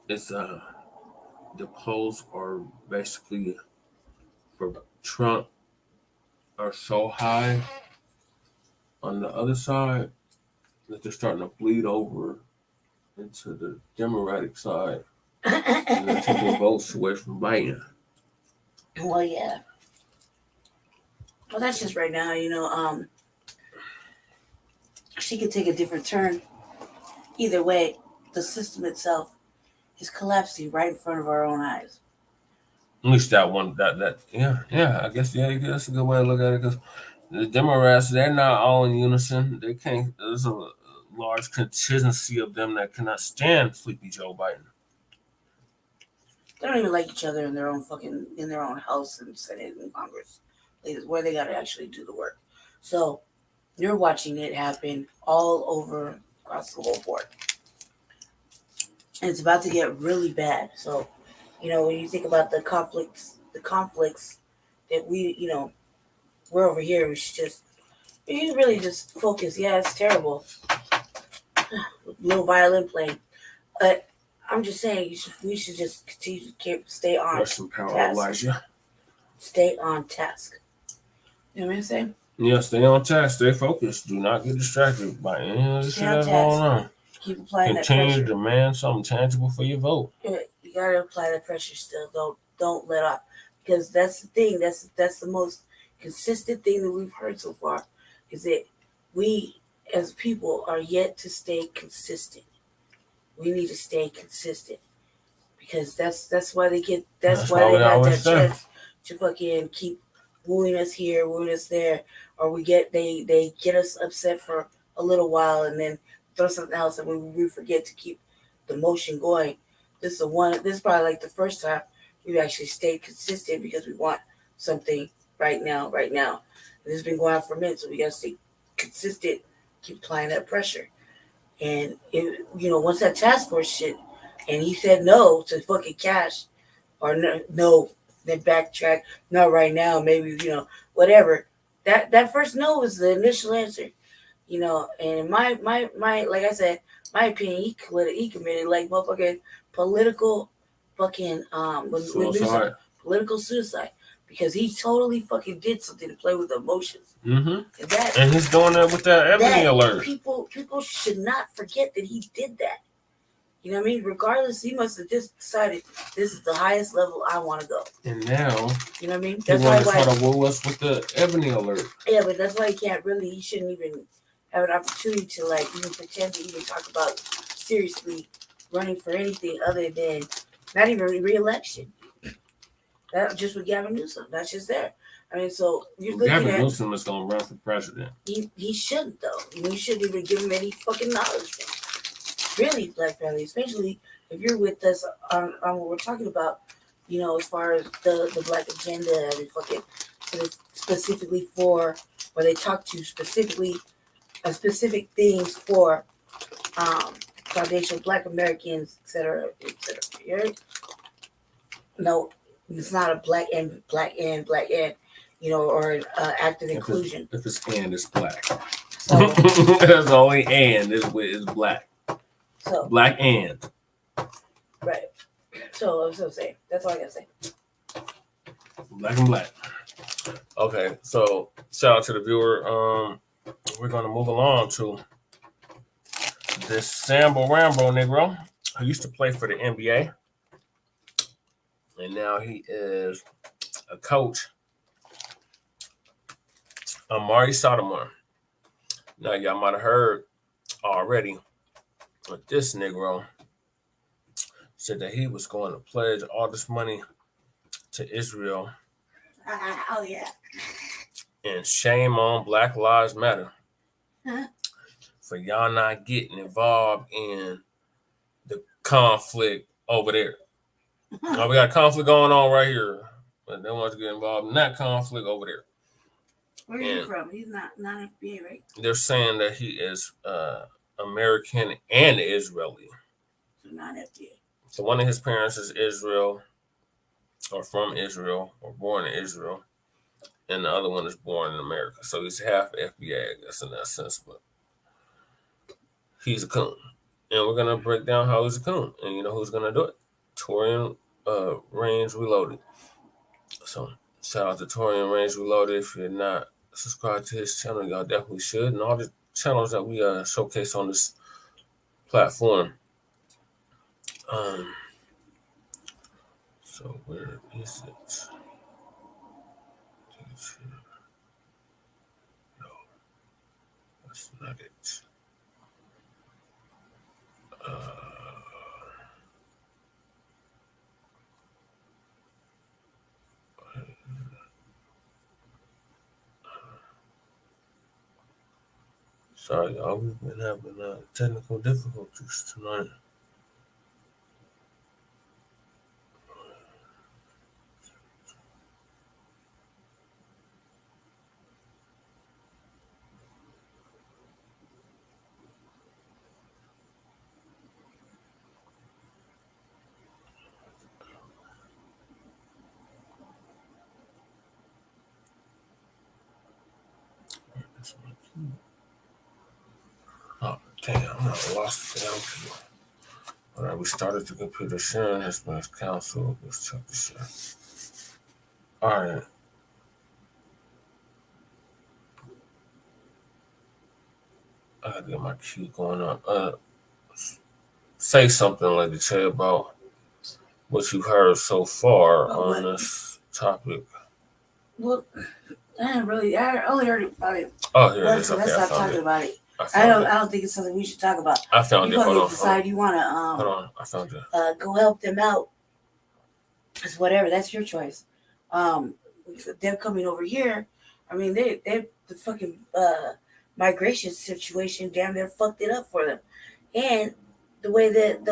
It's the polls are basically for Trump are so high on the other side that they're starting to bleed over into the Democratic side, and they're taking votes away from Biden. Well, yeah. Well, that's just right now, she could take a different turn. Either way, the system itself is collapsing right in front of our own eyes. At least that one, I guess that's a good way to look at it, because the Democrats, they're not all in unison. They can't. There's a large contingency of them that cannot stand Sleepy Joe Biden. They don't even like each other in their own House and Senate and Congress, where they got to actually do the work. So you're watching it happen all over across the whole board, and it's about to get really bad. So, when you think about the conflicts that we're over here, we should really just focus. Yeah, it's terrible. Little violin playing, but I'm just saying we should just continue to stay on Rest in power, task. Elijah. Stay on task. You know what I'm saying? Yeah, stay on task, stay focused. Do not get distracted by any of the shit that's going on. Keep applying Continue that to pressure. demand something tangible for your vote. You gotta apply that pressure still. Don't let up, because that's the thing. That's the most consistent thing that we've heard so far, is that we as people are yet to stay consistent. We need to stay consistent, because that's why they get that's why they got that chance to fucking keep wooing us here, wooing us there, or they get us upset for a little while and then throw something else, and we forget to keep the motion going. This is probably like the first time we've actually stayed consistent, because we want something right now. And it's been going on for a minute, so we gotta stay consistent, keep applying that pressure. And once that task force shit, and he said no to fucking cash, or no, then backtrack, not right now, maybe, whatever. That first no was the initial answer, and my like I said, my opinion, he committed like motherfucking political fucking political suicide, because he totally fucking did something to play with the emotions. Mm-hmm. And he's doing that with that Ebony alert. People should not forget that he did that. You know what I mean? Regardless, he must have just decided this is the highest level I want to go. And now, you know what I mean? That's why he try to woo us with the Ebony alert. Yeah, but that's why he shouldn't even have an opportunity to even pretend to even talk about seriously running for anything other than not even re-election. That just with Gavin Newsom. That's just there. I mean, so you're looking Gavin Newsom is going to run for president. He shouldn't, though. You shouldn't even give him any fucking knowledge. Really, Black family, especially if you're with us on what we're talking about, as far as the Black agenda and fucking specifically for, where they talk to specific things for foundational Black Americans, etc. Right? No, it's not a black and, or active inclusion. If it's and, it's Black. So, that's the only and is Black. So Black and. Right. So I'm saying. That's all I gotta say. Black and Black. Okay, so shout out to the viewer. We're gonna move along to this Sambo Rambo Negro who used to play for the NBA. And now he is a coach. Amar'e Stoudemire. Now y'all might have heard already. But this Negro said that he was going to pledge all this money to Israel. Oh, yeah. And shame on Black Lives Matter for y'all not getting involved in the conflict over there. Now we got a conflict going on right here, but they want to get involved in that conflict over there. Where are you from? He's not FBA, right? They're saying that he is American and Israeli. So not FBA. So one of his parents is Israel, or from Israel, or born in Israel, and the other one is born in America. So he's half FBA, I guess, in that sense. But he's a coon, and we're gonna break down how he's a coon, and you know who's gonna do it? Torian Range Reloaded. So shout out to Torian Range Reloaded. If you're not subscribed to his channel, y'all definitely should. And all the channels that we showcase on this platform. So where is it? No, that's not it. Sorry, y'all. We've been having technical difficulties tonight. Oh, damn, I lost the damn key. All right, we started the computer sharing has been canceled. Let's check this out. All right. I gotta get my cue going up. Say something, Lady Che, about what you heard so far on this topic. Well, I only heard about it. Oh, here it is. Okay, let's stop talking about it. I don't think it's something we should talk about. I found it. Hold on. Decide you want to hold on. I found it. Go help them out. It's whatever. That's your choice. Them coming over here. I mean, they the fucking migration situation damn near fucked it up for them, and the way that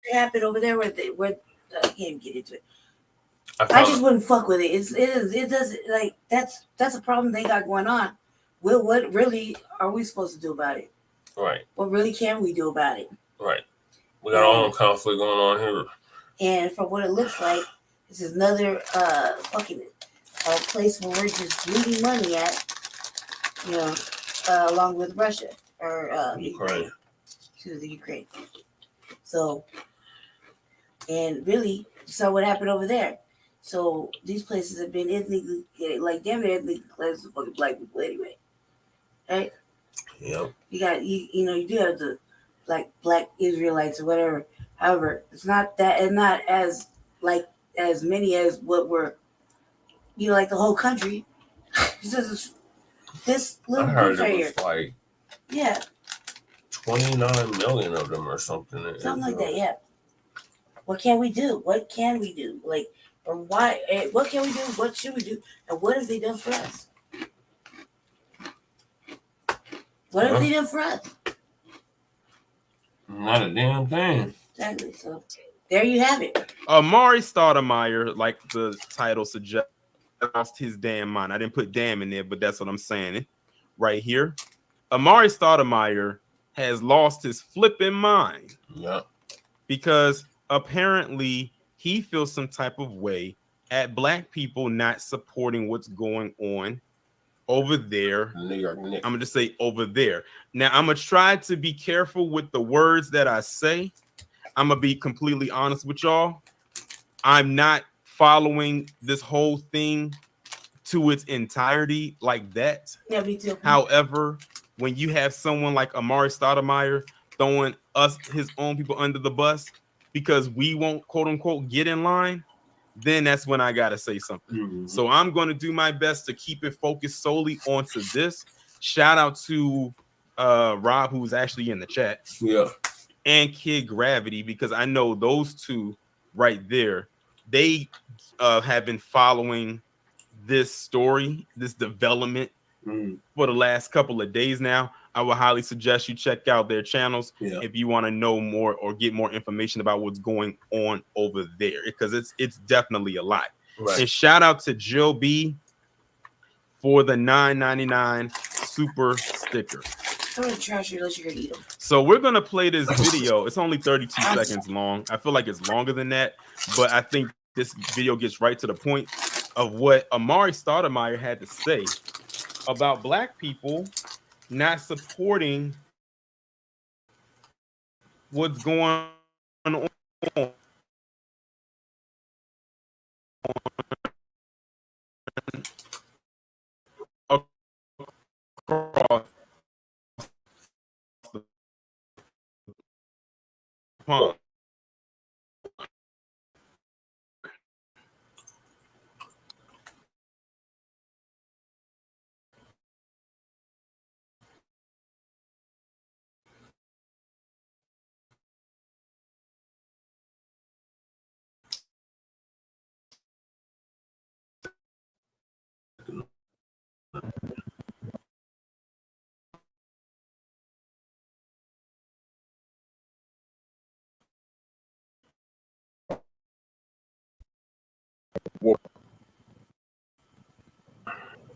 it happened over there where I can't even get into it. I just wouldn't fuck with it. It doesn't like that's a problem they got going on. Well, what really are we supposed to do about it? Right. What really can we do about it? Right. We got our own conflict going on here. And from what it looks like, this is another fucking place where we're just bleeding money at, you know, along with Russia or Ukraine. To the Ukraine. So, and really, you saw what happened over there. So these places have been ethnically, like damn near ethnically cleansed of fucking black people anyway, right? Yep. You do have the black Israelites or whatever. However, it's not that, and not as many as what were, like the whole country. This little group right here. Like, yeah, 29 million of them or something. Something like that. Yeah. What can we do? Like, or why? What can we do? What should we do? And what have they done for us? What have they done for us? Not a damn thing. Exactly. So there you have it. Amar'e Stoudemire, like the title suggests, lost his damn mind. I didn't put damn in there, but that's what I'm saying right here. Amar'e Stoudemire has lost his flipping mind. Yeah. Because apparently he feels some type of way at black people not supporting what's going on over there. New York. I'm gonna just say over there. Now I'm gonna try to be careful with the words that I say. I'm gonna be completely honest with y'all. I'm not following this whole thing to its entirety like that. Yeah, me too. However, when you have someone like Amar'e Stoudemire throwing us, his own people, under the bus because we won't, quote unquote, get in line, then that's when I gotta say something. Mm-hmm. So I'm gonna do my best to keep it focused solely onto this. Shout out to Rob, who's actually in the chat. Yeah. And Kid Gravity, because I know those two right there they have been following this story, this development for the last couple of days now. I would highly suggest you check out their channels if you want to know more or get more information about what's going on over there, because it's definitely a lot. Right. And shout out to Jill B for the $9.99 super sticker. I'm gonna trash you unless you're gonna eat them. So we're gonna play this video. It's only 32 seconds long. I feel like it's longer than that, but I think this video gets right to the point of what Amar'e Stoudemire had to say about Black people not supporting what's going on across the pond.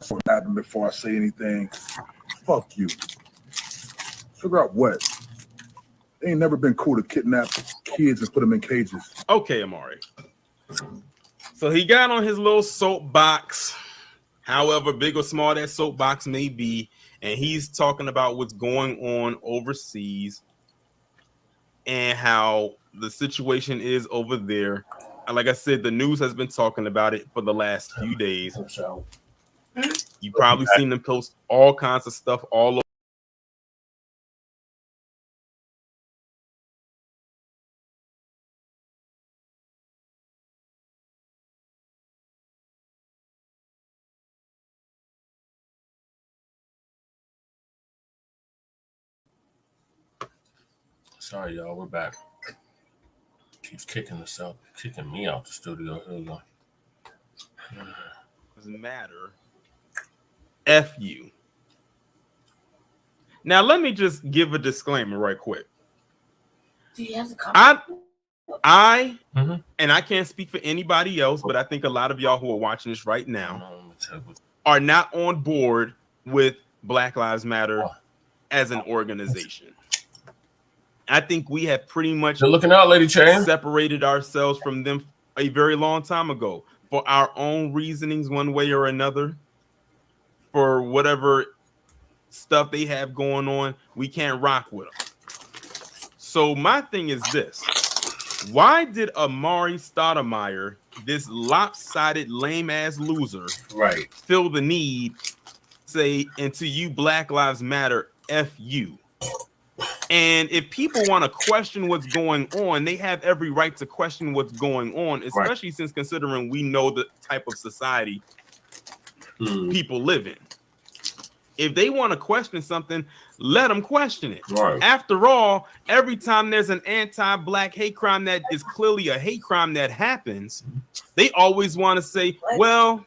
What happened before I say anything? Fuck you. Figure out what. It ain't never been cool to kidnap kids and put them in cages. Okay, Amar'e. So he got on his little soapbox, however big or small that soapbox may be, and he's talking about what's going on overseas and how the situation is over there. And like I said, the news has been talking about it for the last few days. You probably seen them post all kinds of stuff all over. Sorry, y'all. We're back. Keeps kicking us out, kicking me out the studio. Here we go. Doesn't matter. F you. Now, let me just give a disclaimer right quick. Do you have the comment? And I can't speak for anybody else, but I think a lot of y'all who are watching this right now are not on board with Black Lives Matter as an organization. I think we have pretty much looking out, Lady Chain, separated ourselves from them a very long time ago for our own reasonings, one way or another. For whatever stuff they have going on, we can't rock with them. So my thing is this: why did Amar'e Stoudemire, this lopsided, lame ass loser, feel the need to say, and to you, Black Lives Matter, F you? And if people want to question what's going on, they have every right to question what's going on, especially since considering we know the type of society people live in. If they want to question something, let them question it. After all, every time there's an anti-Black hate crime that is clearly a hate crime that happens, they always want to say, well,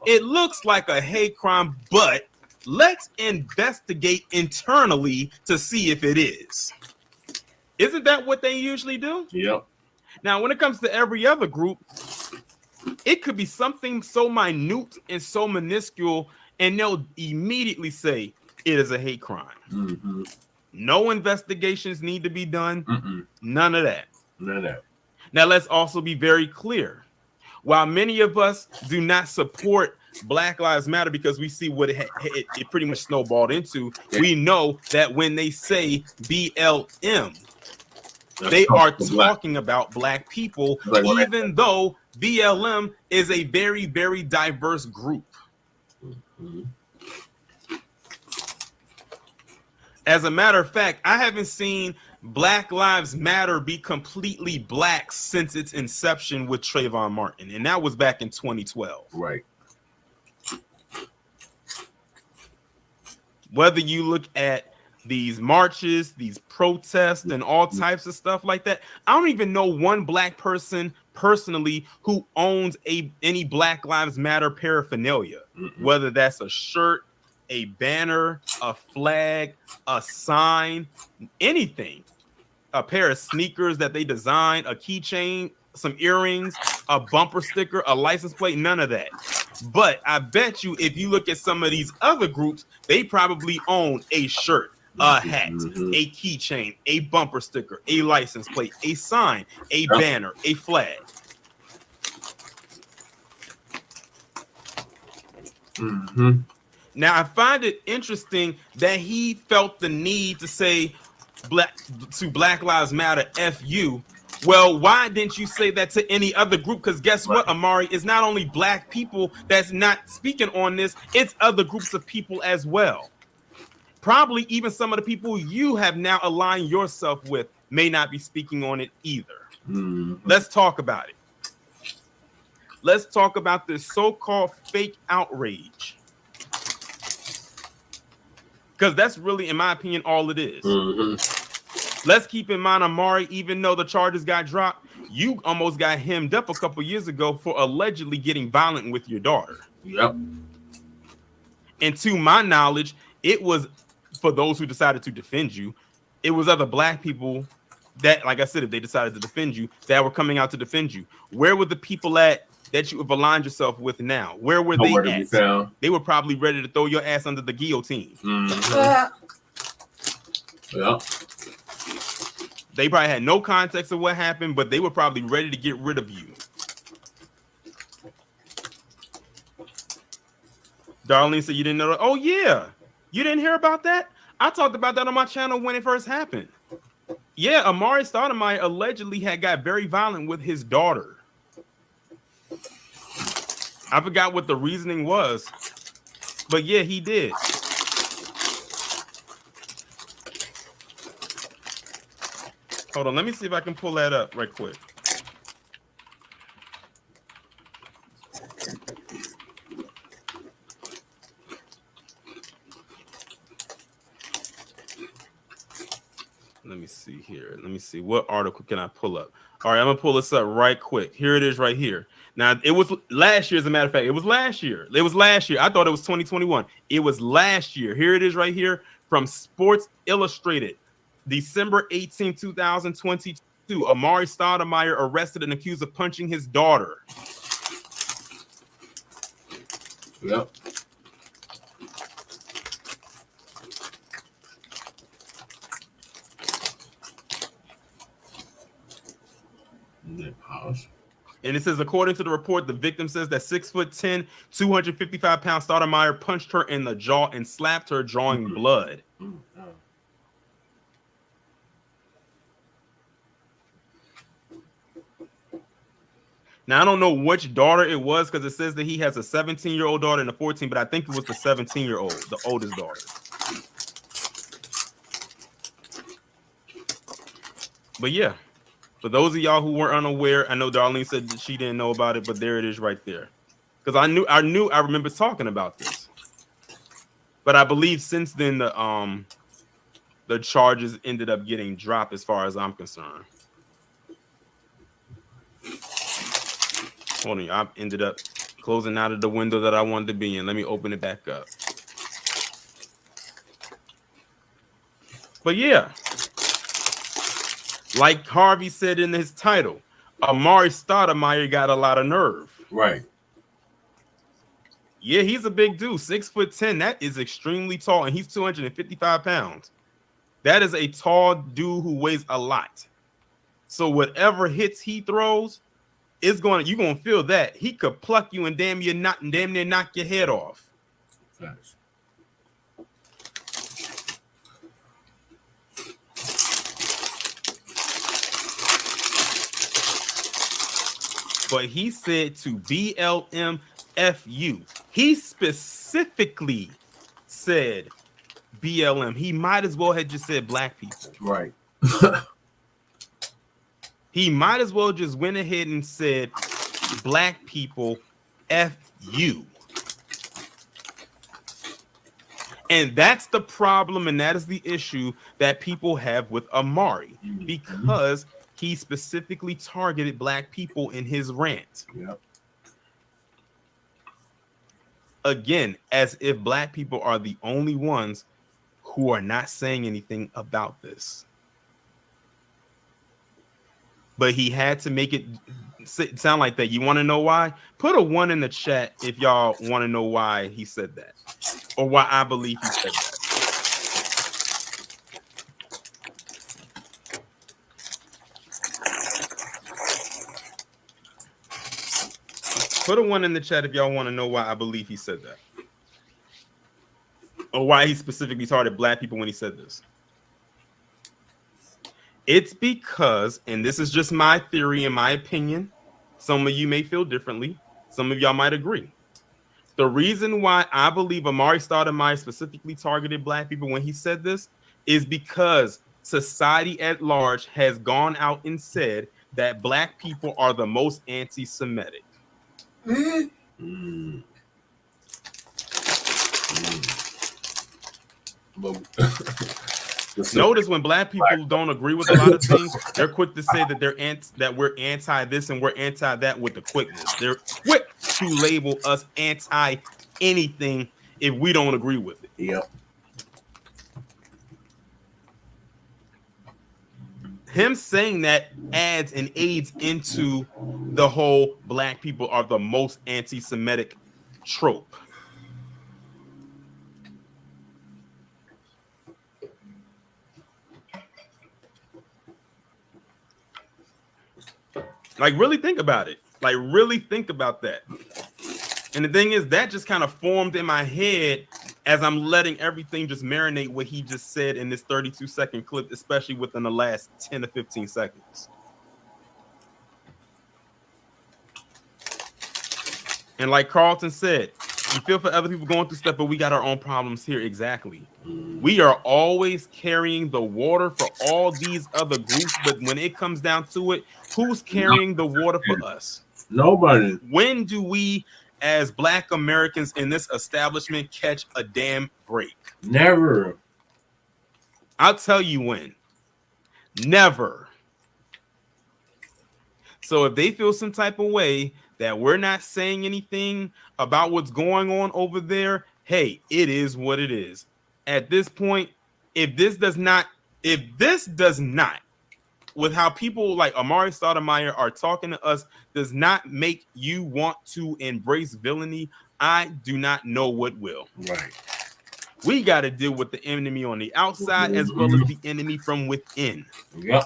it looks like a hate crime, but let's investigate internally to see if it is. Isn't that what they usually do? Yep. Now, when it comes to every other group, it could be something so minute and so minuscule, and they'll immediately say it is a hate crime. No investigations need to be done. None of that. None of that. Now, let's also be very clear. While many of us do not support Black Lives Matter because we see what it pretty much snowballed into, we know that when they say BLM, they are talking about Black people, even though BLM is a very, very diverse group. As a matter of fact, I haven't seen Black Lives Matter be completely black since its inception with Trayvon Martin, and that was back in 2012. Right. Whether you look at these marches, these protests, and all types of stuff like that, I don't even know one Black person personally who owns any Black Lives Matter paraphernalia, whether that's a shirt, a banner, a flag, a sign, anything, a pair of sneakers that they designed, a keychain, some earrings, a bumper sticker, a license plate, none of that. But I bet you if you look at some of these other groups, they probably own a shirt, a hat, a keychain, a bumper sticker, a license plate, a sign, a banner, a flag. Now I find it interesting that he felt the need to say Black Lives Matter, F you. Well, why didn't you say that to any other group? Because guess what, Amar'e, it's not only Black people that's not speaking on this, it's other groups of people as well. Probably even some of the people you have now aligned yourself with may not be speaking on it either. Let's talk about it. Let's talk about this so-called fake outrage. Because that's really, in my opinion, all it is. Let's keep in mind, Amar'e, even though the charges got dropped, you almost got hemmed up a couple years ago for allegedly getting violent with your daughter. Yep. And to my knowledge, it was, for those who decided to defend you, it was other Black people that, like I said, if they decided to defend you, that were coming out to defend you. Where were the people at that you have aligned yourself with now? Where were they at? They were probably ready to throw your ass under the guillotine. Yeah. They probably had no context of what happened, but they were probably ready to get rid of you. Darlene said you didn't know that. Oh, yeah. You didn't hear about that? I talked about that on my channel when it first happened. Yeah, Amar'e Stoudemire allegedly had got very violent with his daughter. I forgot what the reasoning was, but yeah, he did. Hold on, let me see if I can pull that up right quick. Let me see here. Let me see. What article can I pull up? All right, I'm going to pull this up right quick. Here it is right here. Now, it was last year, as a matter of fact. It was last year. It was last year. I thought it was 2021. It was last year. Here it is right here from Sports Illustrated. December 18, 2022. Amar'e Stoudemire arrested and accused of punching his daughter. Yep. And it says, according to the report, the victim says that 6'10", 255-pound Stoudemire punched her in the jaw and slapped her, drawing blood. Now, I don't know which daughter it was because it says that he has a 17-year-old daughter and a 14, but I think it was the 17-year-old, the oldest daughter. But yeah, for those of y'all who were unaware, I know Darlene said that she didn't know about it, but there it is right there. Because I remember talking about this. But I believe since then the charges ended up getting dropped as far as I'm concerned. Hold on, I ended up closing out of the window that I wanted to be in. Let me open it back up. But yeah, like Harvey said in his title, Amar'e Stoudemire got a lot of nerve. Right. Yeah, he's a big dude, 6'10". That is extremely tall, and he's 255 pounds. That is a tall dude who weighs a lot. So whatever hits he throws, you're gonna feel that. He could pluck you and damn near knock your head off. Thanks. But he said to BLM FU. He specifically said BLM. He might as well have just said Black people. Right. He might as well just went ahead and said Black people FU. And that's the problem, and that is the issue that people have with Amar'e, because he specifically targeted black people in his rant. Yep. Again, as if black people are the only ones who are not saying anything about this. But he had to make it sound like that. You want to know why? Put a 1 in the chat if y'all want to know why he said that, or why I believe he said that. Put a 1 in the chat if y'all want to know why I believe he said that, or why he specifically targeted black people when he said this. It's because, and this is just my theory and my opinion, some of you may feel differently, some of y'all might agree. The reason why I believe Amar'e Stoudemire specifically targeted black people when he said this is because society at large has gone out and said that black people are the most anti-Semitic. Notice when black people don't agree with a lot of things, they're quick to say that we're anti this and we're anti that with the quickness. They're quick to label us anti anything if we don't agree with it. Yep. Him saying that adds and aids into the whole black people are the most anti-Semitic trope. Like, really think about it. Like, really think about that. And the thing is, that just kind of formed in my head as I'm letting everything just marinate what he just said in this 32-second clip, especially within the last 10 to 15 seconds. And like Carlton said, you feel for other people going through stuff, but we got our own problems here. Exactly. We are always carrying the water for all these other groups, but when it comes down to it, who's carrying the water for us? Nobody. When do we, as Black Americans in this establishment, catch a damn break? Never. I'll tell you when. Never. So if they feel some type of way that we're not saying anything about what's going on over there, hey, it is what it is. At this point, if this does not, with how people like Amar'e Stoudemire are talking to us, does not make you want to embrace villainy, I do not know what will. Right. We got to deal with the enemy on the outside as well as the enemy from within. Yep.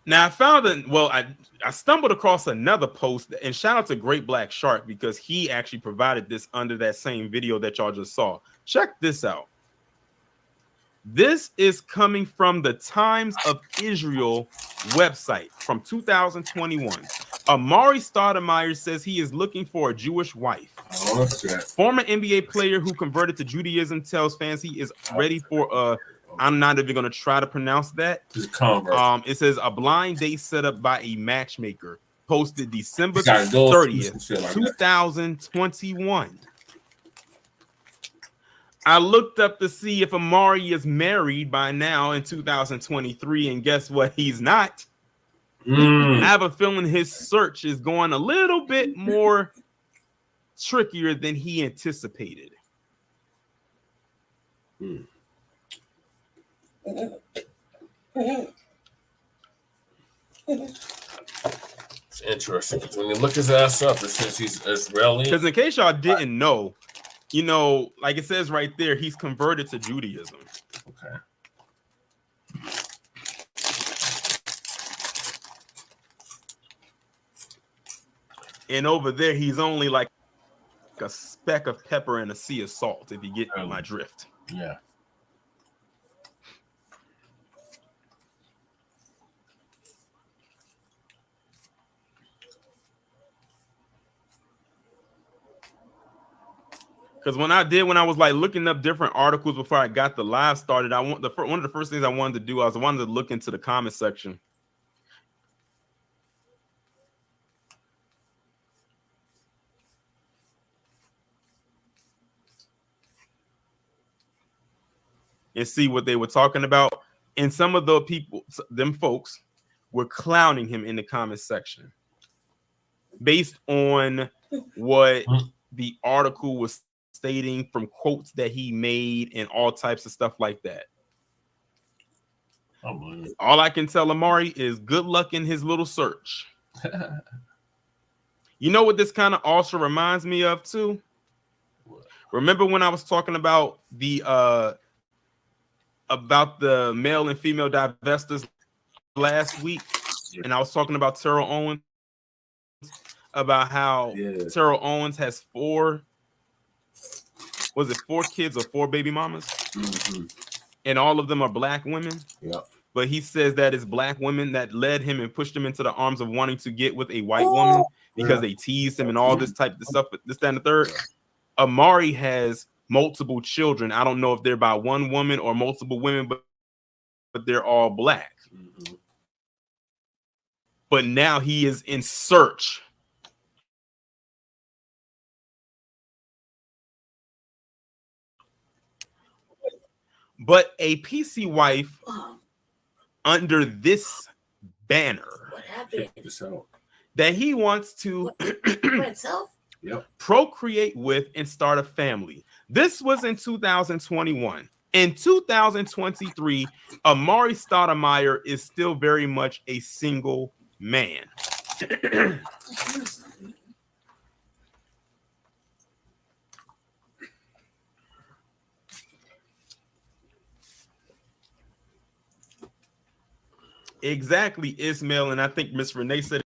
Now I found that, well, I stumbled across another post, and shout out to Great Black Shark because he actually provided this under that same video that y'all just saw. Check this out. This is coming from the Times of Israel website from 2021. Amar'e Stoudemire says he is looking for a Jewish wife. Oh, okay. Former NBA player who converted to Judaism tells fans he is ready for a, I'm not even going to try to pronounce that. It says a blind date set up by a matchmaker. Posted December 30th, 2021. I looked up to see if Amar'e is married by now in 2023, and guess what? He's not. I have a feeling his search is going a little bit more trickier than he anticipated. It's interesting because when you look his ass up, it says he's Israeli. Because in case y'all didn't know, you know, like it says right there, he's converted to Judaism. Okay. And over there, he's only like a speck of pepper in a sea of salt, if you get my drift. Yeah. Because when I was like looking up different articles before I got the live started, one of the first things I wanted to do, I wanted to look into the comment section. and see what they were talking about. And some of the people, them folks, were clowning him in the comment section based on what the article was stating from quotes that he made and all types of stuff like that. All I can tell Amar'e is good luck in his little search. You know what this kind of also reminds me of too? Remember when I was talking about the male and female divestors last week, and I was talking about Terrell Owens, about how Terrell Owens has 4 kids or 4 baby mamas, and all of them are black women. But he says that it's black women that led him and pushed him into the arms of wanting to get with a white woman because they teased him and all this type of stuff, this, that, and the third. Amar'e has multiple children. I don't know if they're by one woman or multiple women, but they're all black. But now he is in search. But a PC wife under this banner that he wants to procreate with and start a family. This was in 2021. In 2023, Amar'e Stoudemire is still very much a single man. Exactly, Ismail, and I think Miss Renee said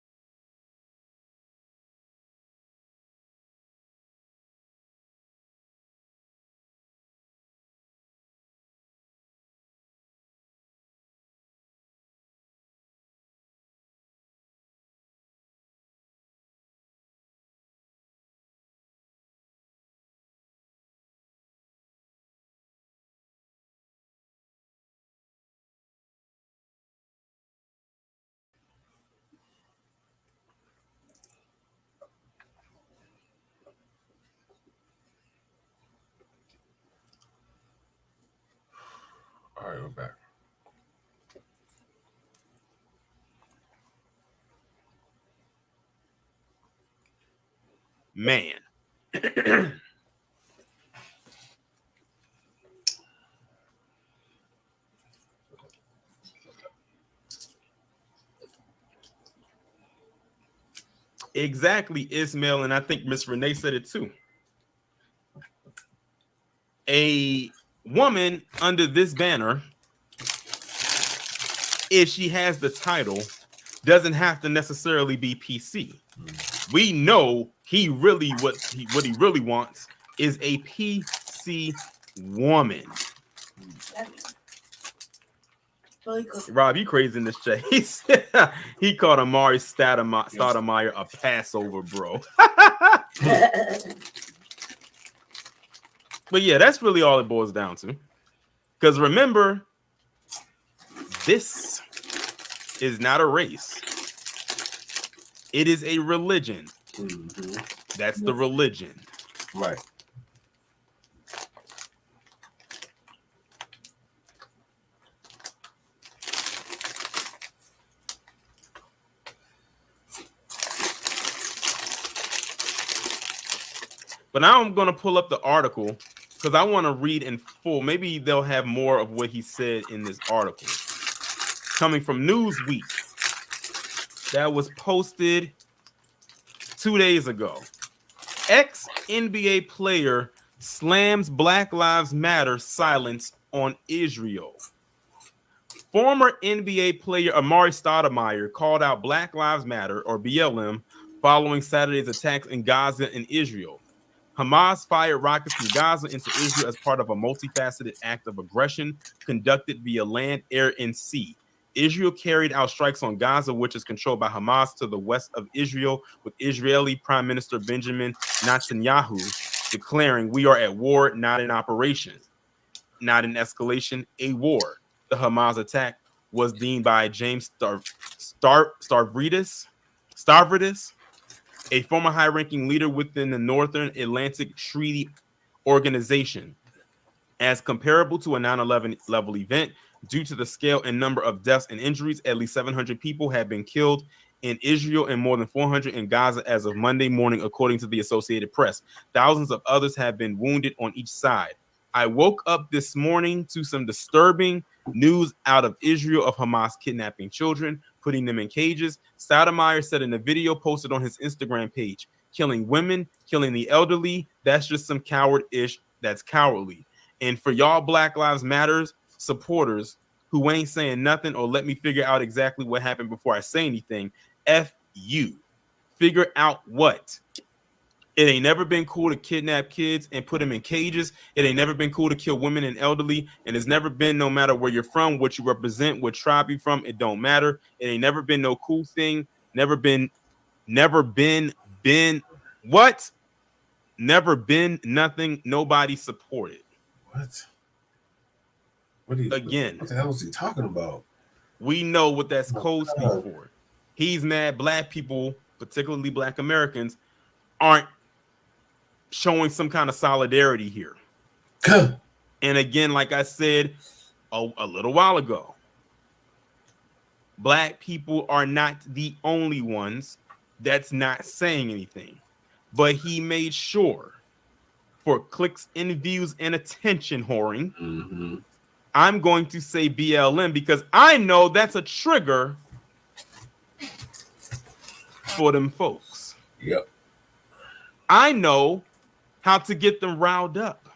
All right, we're back. man. Exactly, Ismail, and I think Miss Renee said it too. A woman under this banner, if she has the title, doesn't have to necessarily be PC. We know he really what he really wants is a PC woman. Rob, you crazy in this chat. He called Amar'e Stoudemire a Passover, bro. But yeah, that's really all it boils down to. Because remember, this is not a race. It is a religion. That's the religion. Right. But now I'm going to pull up the article because I want to read in full. Maybe they'll have more of what he said in this article. Coming from Newsweek. That was posted 2 days ago. Ex-NBA player slams Black Lives Matter silence on Israel. Former NBA player Amar'e Stoudemire called out Black Lives Matter, or BLM, following Saturday's attacks in Gaza and Israel. Hamas fired rockets from Gaza into Israel as part of a multifaceted act of aggression conducted via land, air, and sea. Israel carried out strikes on Gaza, which is controlled by Hamas, to the west of Israel, with Israeli Prime Minister Benjamin Netanyahu declaring, "We are at war, not in operation, not in escalation, a war." The Hamas attack was deemed by James Stavridis, a former high-ranking leader within the Northern Atlantic Treaty Organization. as comparable to a 9/11 level event. Due to the scale and number of deaths and injuries, at least 700 people have been killed in Israel and more than 400 in Gaza as of Monday morning, according to the Associated Press. Thousands of others have been wounded on each side. I woke up this morning to some disturbing news out of Israel of Hamas kidnapping children, putting them in cages. Stoudemire said in a video posted on his Instagram page, killing women, killing the elderly, that's just some coward-ish, that's cowardly. And for y'all Black Lives Matters supporters who ain't saying nothing or let me figure out exactly what happened before I say anything, F you. Figure out what? It ain't never been cool to kidnap kids and put them in cages. It ain't never been cool to kill women and elderly. And it's never been, no matter where you're from, what you represent, what tribe you're from, it don't matter. It ain't never been no cool thing. Never been what? Never been nothing nobody supported. What? What the hell is he talking about? We know what that's code speak for. He's mad Black people, particularly Black Americans, aren't showing some kind of solidarity here. And again, like I said a little while ago, Black people are not the only ones that's not saying anything. But he made sure, for clicks and views and attention whoring, I'm going to say BLM because I know that's a trigger for them folks. Yep. I know how to get them riled up.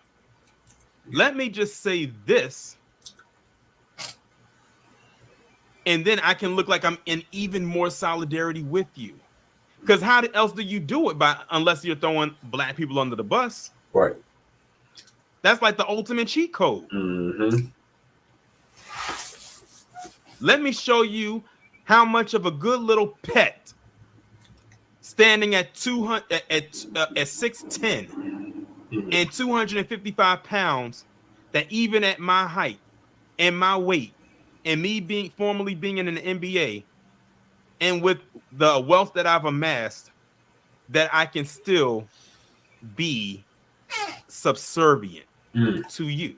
Let me just say this, and then I can look like I'm in even more solidarity with you. Because how else do you do it unless you're throwing Black people under the bus? Right. That's like the ultimate cheat code. Let me show you how much of a good little pet standing at 6'10" and 255 pounds, that even at my height and my weight and me formerly being in an NBA and with the wealth that I've amassed, that I can still be subservient to you.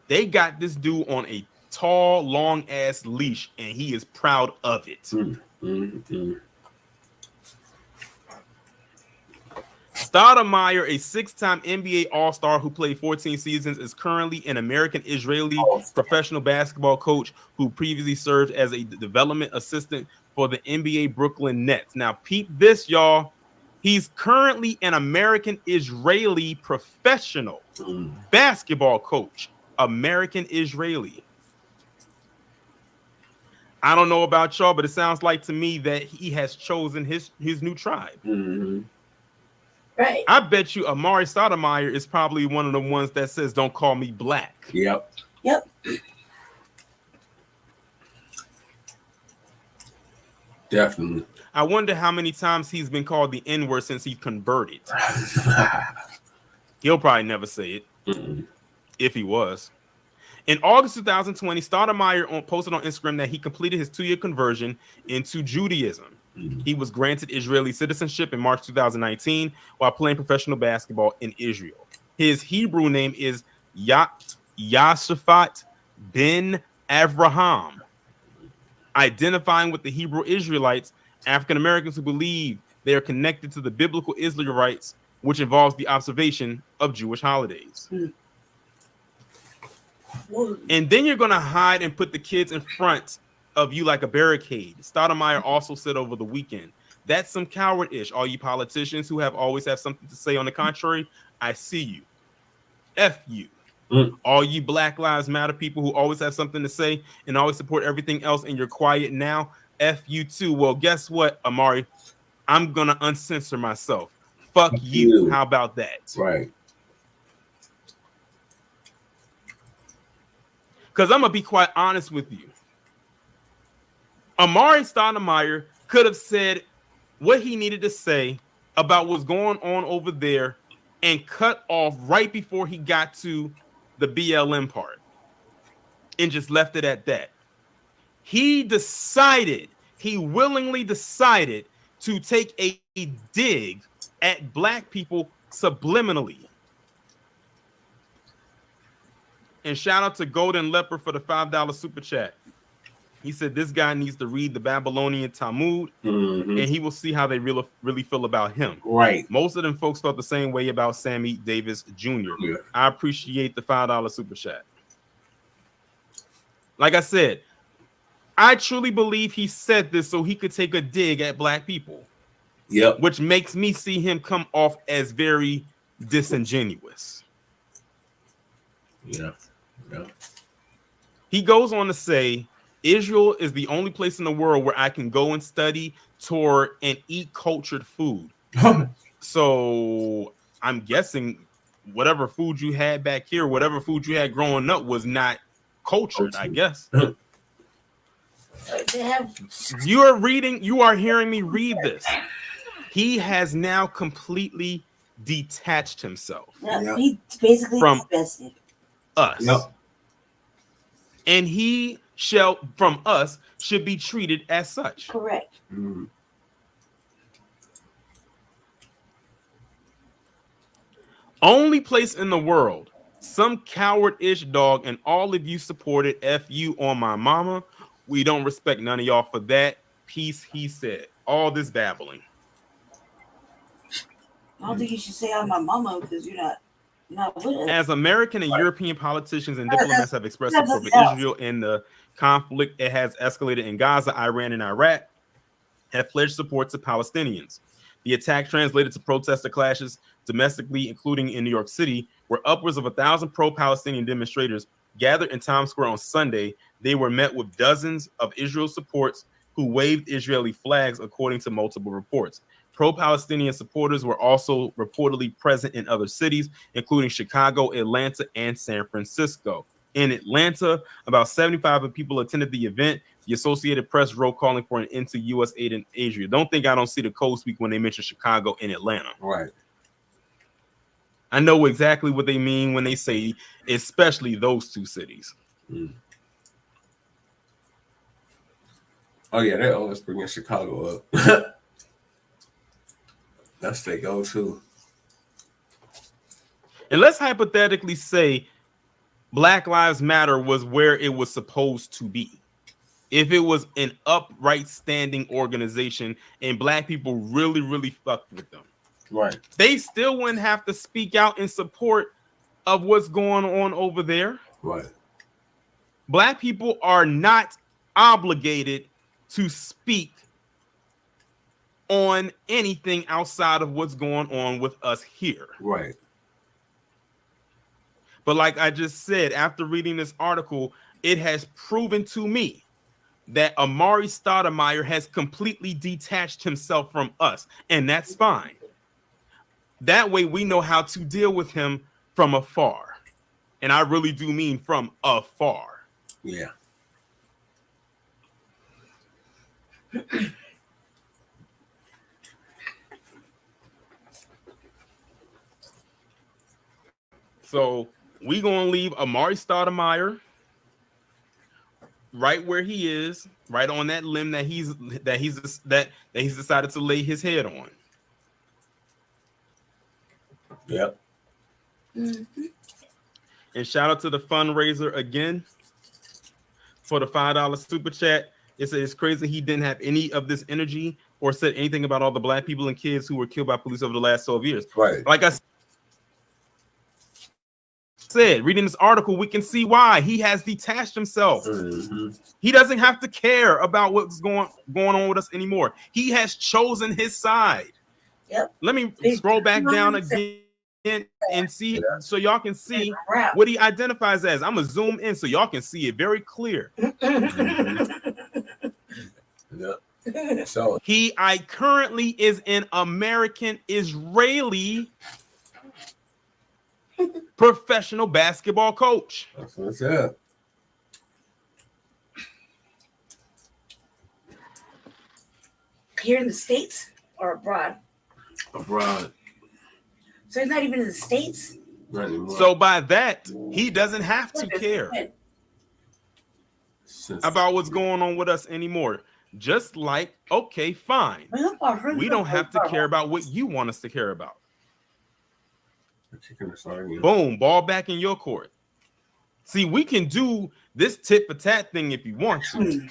They got this dude on a tall, long ass leash, and he is proud of it. Stoudemire, a 6-time NBA All-Star who played 14 seasons, is currently an American-Israeli professional basketball coach who previously served as a development assistant for the NBA Brooklyn Nets. Now, peep this, y'all. He's currently an American-Israeli professional basketball coach. American-Israeli. I don't know about y'all, but it sounds like to me that he has chosen his new tribe. Right. I bet you Amar'e Stoudemire is probably one of the ones that says, "Don't call me Black." Yep. Definitely. I wonder how many times he's been called the N-word since he converted. He'll probably never say it if he was. In August 2020, Stoudemire posted on Instagram that he completed his 2-year conversion into Judaism. He was granted Israeli citizenship in March 2019 while playing professional basketball in Israel. His Hebrew name is Yashafat ben Avraham, identifying with the Hebrew Israelites, African Americans who believe they are connected to the biblical Israelites, which involves the observation of Jewish holidays. And then you're going to hide and put the kids in front of you like a barricade. Stoudemire also said over the weekend, that's some coward-ish. All you politicians who always have something to say on the contrary, I see you. F you. All you Black Lives Matter people who always have something to say and always support everything else and you're quiet now, F you too. Well, guess what, Amar'e? I'm going to uncensor myself. Fuck you. How about that? Right. Because I'm going to be quite honest with you. Amar'e Stoudemire could have said what he needed to say about what's going on over there and cut off right before he got to the BLM part and just left it at that. He willingly decided to take a dig at black people subliminally. And shout out to Golden Leopard for the $5 super chat. He said this guy needs to read the Babylonian Talmud, and he will see how they really feel about him. Right. Most of them folks felt the same way about Sammy Davis Jr. Yeah. I appreciate the $5 super chat. Like I said, I truly believe he said this so he could take a dig at black people. Yep. Which makes me see him come off as very disingenuous. Yeah. Yeah. He goes on to say, Israel is the only place in the world where I can go and study, tour, and eat cultured food. So I'm guessing whatever food you had back here, whatever food you had growing up was not cultured, I guess. You are hearing me read this. He has now completely detached himself He basically from divested us. Yep. And he from us should be treated as such. Correct. Only place in the world some coward-ish dog and all of you supported F you on my mama. We don't respect none of y'all for that. Peace, he said. All this babbling. I don't think you should say I'm my mama because you're not with us. As American and European politicians and diplomats have expressed support for Israel in the conflict it has escalated in Gaza, Iran, and Iraq, have pledged support to Palestinians. The attack translated to protester clashes domestically, including in New York City, where upwards of 1,000 pro-Palestinian demonstrators gathered in Times Square on Sunday. They were met with dozens of Israel supporters who waved Israeli flags, according to multiple reports. Pro-Palestinian supporters were also reportedly present in other cities, including Chicago, Atlanta, and San Francisco. In Atlanta, about 75 people attended the event. The Associated Press wrote calling for an end to U.S. aid in Asia. Don't think I don't see the code speak when they mention Chicago and Atlanta. Right. I know exactly what they mean when they say, especially those two cities. Oh yeah, they always bring Chicago up. That's their go-to. And let's hypothetically say Black Lives Matter was where it was supposed to be. If it was an upright standing organization and black people really, really fucked with them. Right. They still wouldn't have to speak out in support of what's going on over there. Right. Black people are not obligated to speak on anything outside of what's going on with us here. Right. But like I just said, after reading this article, it has proven to me that Amar'e Stoudemire has completely detached himself from us, and that's fine. That way we know how to deal with him from afar. And I really do mean from afar. Yeah. So we gonna leave Amar'e Stoudemire right where he is, right on that limb that he's decided to lay his head on. Yep. Mm-hmm. And shout out to the fundraiser again for the $5 super chat. It says it's crazy he didn't have any of this energy or said anything about all the black people and kids who were killed by police over the last 12 years. Right. Like I said, reading this article, we can see why he has detached himself. Mm-hmm. He doesn't have to care about what's going on with us anymore. He has chosen his side. Yep. Let me scroll back down again and see so y'all can see what he identifies as. I'm gonna zoom in so y'all can see it very clear. Yep. So He currently is an American Israeli professional basketball coach. that's what's up. Here in the States or abroad? Abroad. So he's not even in the States? Not anymore. So by that, he doesn't have to care about what's going on with us anymore. Just like, okay, fine. We don't have to care about what you want us to care about. Boom, ball back in your court. See, we can do this tit for tat thing if you want to.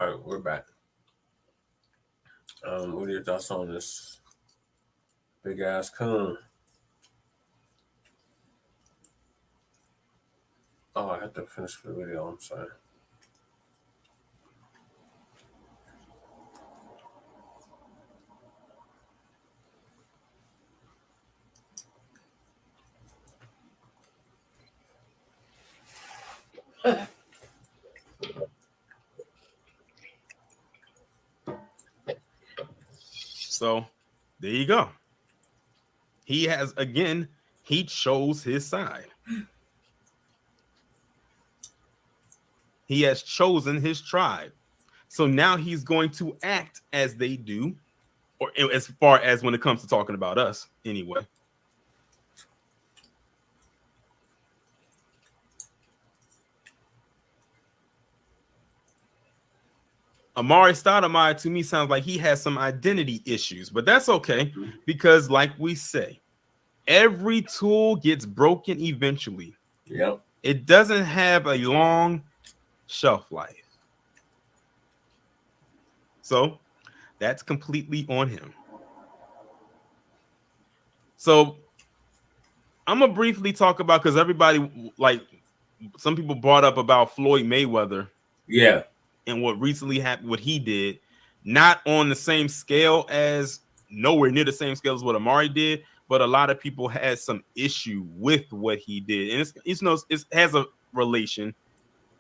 All right, we're back. What are your thoughts on this big ass coon? Oh, I have to finish the video. I'm sorry. So there you go. He has, again, he chose his side. He has chosen his tribe. So now he's going to act as they do, or as far as when it comes to talking about us, anyway. Amar'e Stoudemire to me sounds like he has some identity issues, but that's okay because, like we say, every tool gets broken eventually. Yep. It doesn't have a long shelf life. So that's completely on him. So I'm gonna briefly talk about, because everybody, like, some people brought up about Floyd Mayweather. Yeah. And what recently happened, what he did, not on the same scale as, nowhere near the same scale as what Amar'e did, but a lot of people had some issue with what he did, and it has a relation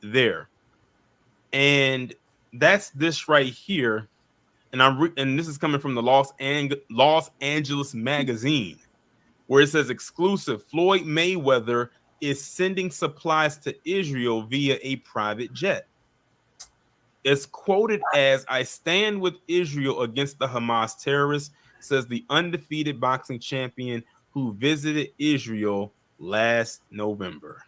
there, and that's this right here, and this is coming from the Los Angeles Magazine, where it says exclusive: Floyd Mayweather is sending supplies to Israel via a private jet. It's quoted as, "I stand with Israel against the Hamas terrorists," says the undefeated boxing champion who visited Israel last November.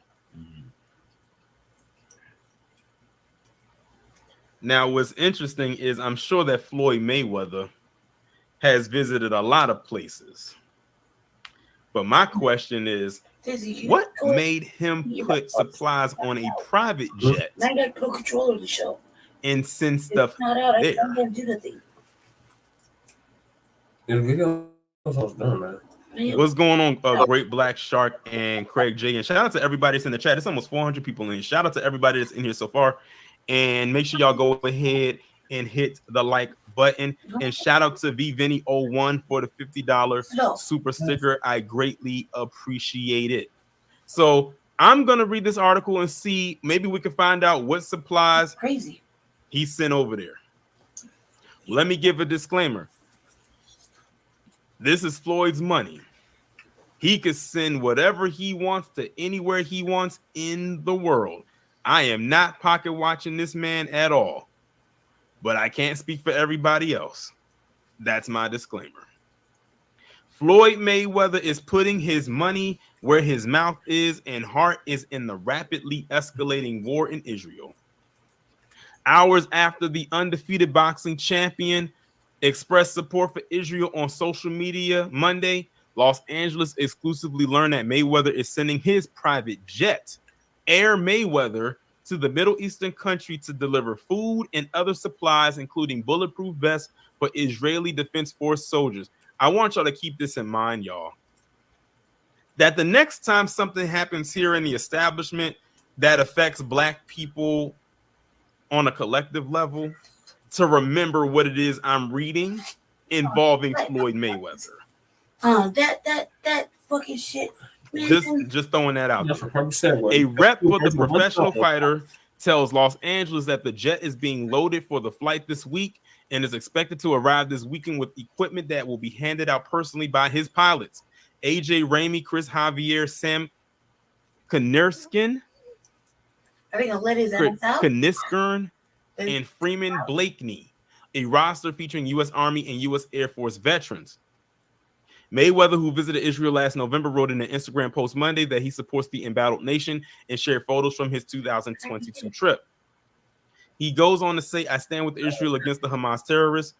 Now, what's interesting is I'm sure that Floyd Mayweather has visited a lot of places. But my question is, what made him put supplies on a private jet I got no control of the show. and send stuff Not out. there? I'm gonna do the thing. The video was almost done, man. What's going on, Great Black Shark and Craig J? And shout out to everybody that's in the chat. It's almost 400 people in. Shout out to everybody that's in here so far. And make sure y'all go ahead and hit the like button. And shout out to VVinny01 for the $50 super sticker. I greatly appreciate it. So I'm going to read this article and see, maybe we can find out what supplies he sent over there. Let me give a disclaimer. This is Floyd's money. He could send whatever he wants to anywhere he wants in the world. I am not pocket watching this man at all, but I can't speak for everybody else. That's my disclaimer. Floyd Mayweather is putting his money where his mouth is, and heart is in the rapidly escalating war in Israel. Hours after the undefeated boxing champion expressed support for Israel on social media Monday, Los Angeles exclusively learned that Mayweather is sending his private jet, Air Mayweather, to the Middle Eastern country to deliver food and other supplies, including bulletproof vests for Israeli Defense Force soldiers. I want y'all to keep this in mind, y'all, that the next time something happens here in the establishment that affects Black people on a collective level to remember what it is I'm reading involving Floyd Mayweather. That fucking shit. Man. Just throwing that out That's there. a perfect segue. A rep for the professional fighter tells Los Angeles that the jet is being loaded for the flight this week and is expected to arrive this weekend with equipment that will be handed out personally by his pilots. AJ Ramey, Chris Javier, Sam Kniskern, and Freeman Blakeney, a roster featuring U.S. Army and U.S. Air Force veterans. Mayweather, who visited Israel last November, wrote in an Instagram post Monday that he supports the embattled nation and shared photos from his 2022 trip. He goes on to say, I stand with Israel against the Hamas terrorists.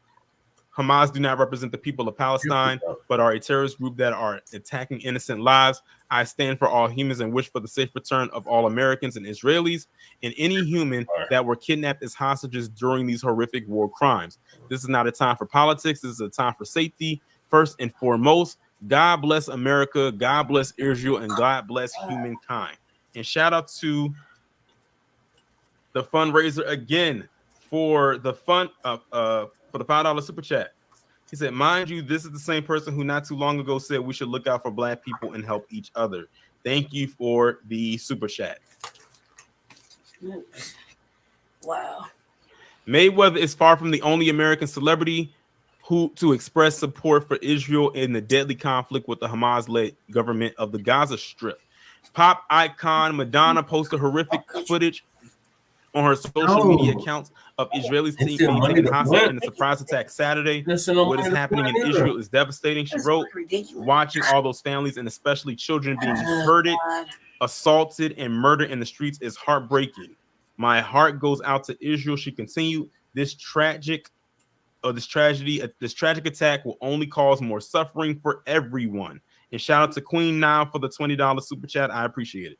Hamas do not represent the people of Palestine, but are a terrorist group that are attacking innocent lives. I stand for all humans and wish for the safe return of all Americans and Israelis and any human that were kidnapped as hostages during these horrific war crimes. This is not a time for politics. This is a time for safety. First and foremost, God bless America, God bless Israel, and God bless humankind. And shout out to the fundraiser again for the $5 super chat. He said, mind you, this is the same person who not too long ago said we should look out for Black people and help each other. Thank you for the super chat. Wow. Mayweather is far from the only American celebrity to express support for Israel in the deadly conflict with the Hamas-led government of the Gaza Strip. Pop icon Madonna posted horrific footage on her social media accounts of Israelis being taken hostage in a surprise attack Saturday. What is happening in Israel is devastating, she wrote. Watching all those families and especially children being hurted, assaulted, and murdered in the streets is heartbreaking. My heart goes out to Israel, she continued. This tragic attack will only cause more suffering for everyone. And shout out to Queen Nile for the $20 super chat. I appreciate it.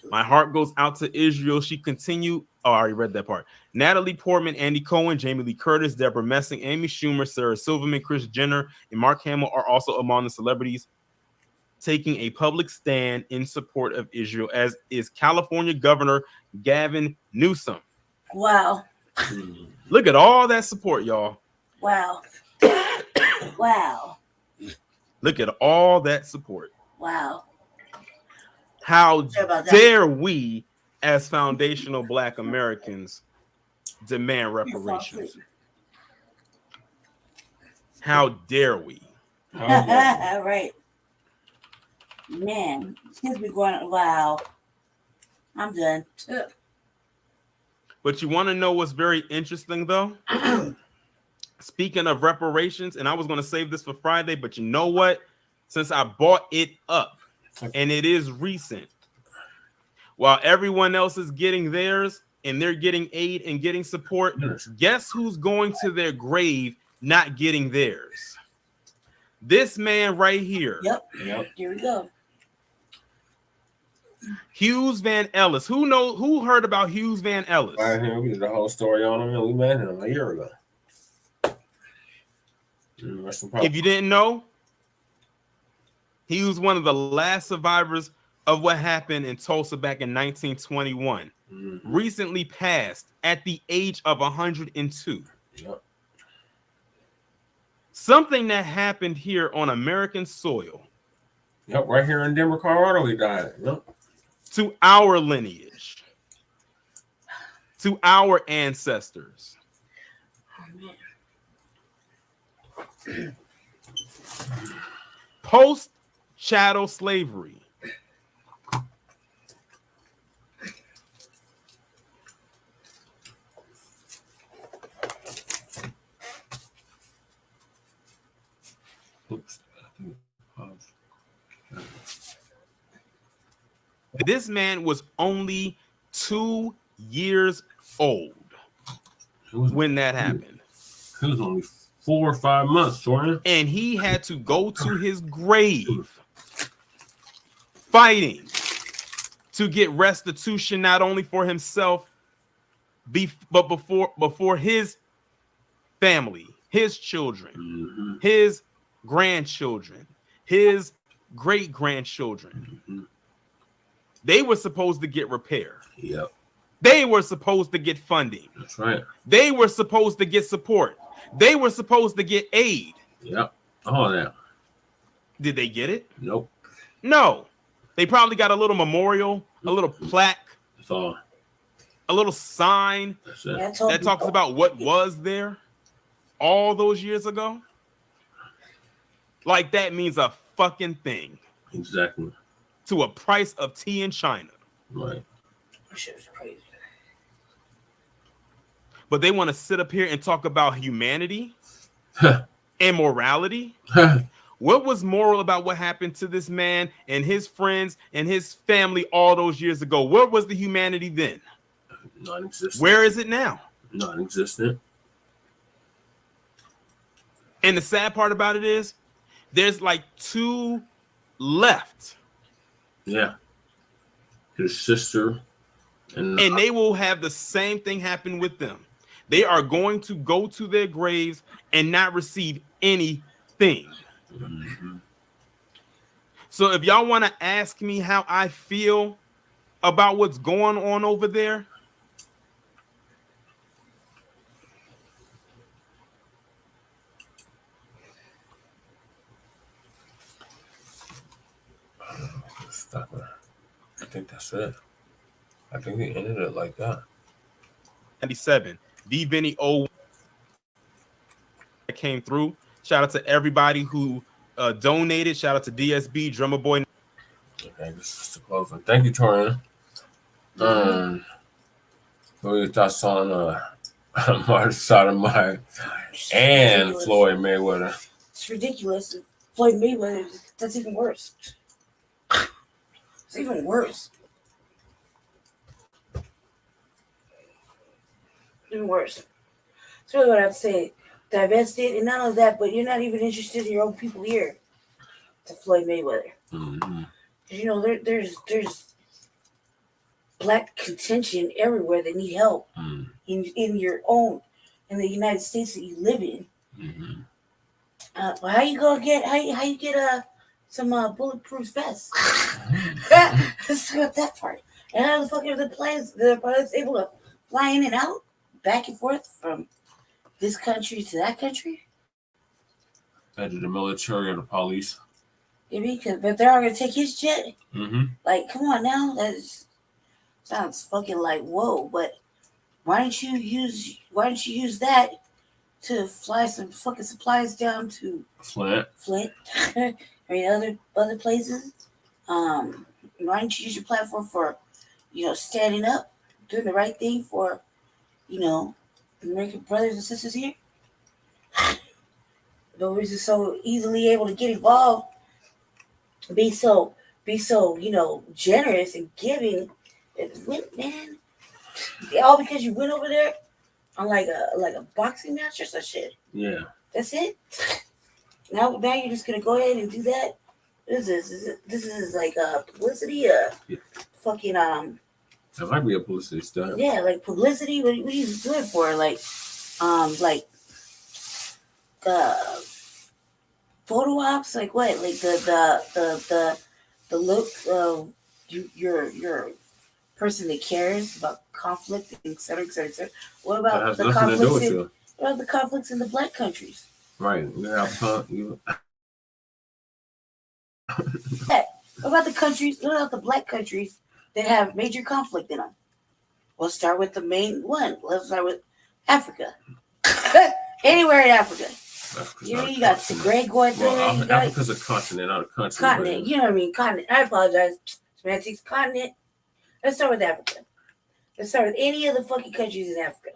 My heart goes out to Israel. She continued. Oh, I already read that part. Natalie Portman, Andy Cohen, Jamie Lee Curtis, Deborah Messing, Amy Schumer, Sarah Silverman, Kris Jenner, and Mark Hamill are also among the celebrities taking a public stand in support of Israel, as is California Governor Gavin Newsom. Wow. Look at all that support, y'all. Wow. Wow. Look at all that support. Wow. How dare we, as foundational Black Americans, demand reparations? How dare we? Right. Man, kids be going, wow. I'm done. But you want to know what's very interesting, though? Speaking of reparations, and I was going to save this for Friday, but you know what? Since I bought it up, and it is recent, while everyone else is getting theirs and they're getting aid and getting support, guess who's going to their grave not getting theirs? This man right here. Yep. Here we go. Hughes Van Ellis. Who heard about Hughes Van Ellis? Right here, we did the whole story on him, and we met him a year ago. If you didn't know, he was one of the last survivors of what happened in Tulsa back in 1921. Recently passed at the age of 102. Yep. Something that happened here on American soil. Yep, right here in Denver, Colorado, he died. Yep. To our lineage, to our ancestors. Post chattel slavery. Oops. This man was only 2 years old when that happened. He was only 4 or 5 months, Jordan. And he had to go to his grave fighting to get restitution, not only for himself, but before his family, his children, his grandchildren, his great-grandchildren. They were supposed to get repair. Yep. They were supposed to get funding. That's right. They were supposed to get support. They were supposed to get aid. Yep. All that. Did they get it? Nope. No. They probably got a little memorial, a little plaque, That's all. a little sign that talks about what was there all those years ago. Like that means a fucking thing. Exactly. To a price of tea in China. Right. That shit was crazy. But they want to sit up here and talk about humanity and morality. What was moral about what happened to this man and his friends and his family all those years ago? Where was the humanity then? Non-existent. Where is it now? Non-existent. And the sad part about it is there's like 2 left. Yeah. His sister. And they will have the same thing happen with them. They are going to go to their graves and not receive anything. Mm-hmm. So if y'all want to ask me how I feel about what's going on over there, I think that's it. I think they ended it like that. 97. V Vinny O that came through. Shout out to everybody who donated. Shout out to DSB, Drummer Boy. Okay, this is the closing. Thank you, Torian. What are your thoughts on Amar'e, Stoudemire, and Floyd Mayweather? It's ridiculous. Floyd Mayweather, that's even worse. It's even worse. Even worse. That's really what I'd say. Divested, and not only that, but you're not even interested in your own people here. To Floyd Mayweather. Mm-hmm. You know, there's black contention everywhere that need help in your own, in the United States that you live in. Mm-hmm. Well, how you get some bulletproof vests? Let's talk about that part. And how the fuck are the pilots able to fly in and out, back and forth from this country to that country? Either the military or the police. Maybe, but they're all gonna take his jet. Mm-hmm. Like, come on now, that sounds fucking like whoa. But why don't you use that to fly some fucking supplies down to Flint, I mean other places? Why don't you use your platform for, standing up, doing the right thing for, American brothers and sisters here? But we're just so easily able to get involved, be so generous and giving. Man, all because you went over there on like a boxing match or some shit. Yeah. That's it. Now you're just gonna go ahead and do that. This is like publicity. Fucking That might be a publicity stunt. Yeah, like publicity. What are you doing for? Like photo ops. Like what? Like the look of you're a person that cares about conflict, et cetera, et cetera, et cetera. What about the conflicts? What about the conflicts in the black countries? Right. Yeah. What about the countries? What about the black countries that have major conflict in them? We'll start with the main one. Let's start with Africa. Anywhere in Africa. You got Tigray going through it. Africa's a continent, not a country. Continent. You know what I mean? Continent. I apologize. Semantics. Continent. Let's start with Africa. Let's start with any of the fucking countries in Africa.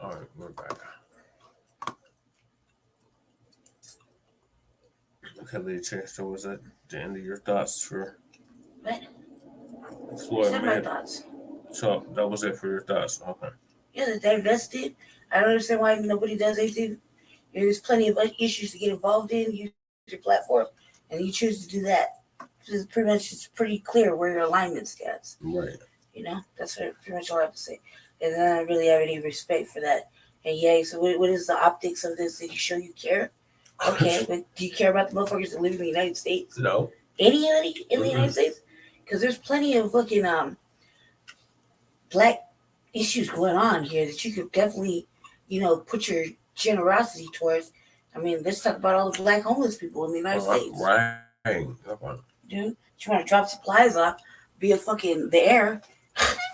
All right, we're back. Okay, Lady Chase, so was that the end of your thoughts for What? Floyd? Said my thoughts. So that was it for your thoughts. Okay. Yeah, they're divested. I don't understand why nobody does anything. There's plenty of issues to get involved in. Use your platform, and you choose to do that. It's pretty much, it's pretty clear where your alignment stands. Right. You know, that's pretty much all I have to say. And I don't really have any respect for that. And yeah, so what is the optics of this? Did you show you care? Okay, but do you care about the motherfuckers that live in the United States? No. Anybody in the United States? Because there's plenty of fucking black issues going on here that you could definitely, put your generosity towards. I mean, let's talk about all the black homeless people in the United States. Right. Dude, you want to drop supplies off via fucking the air.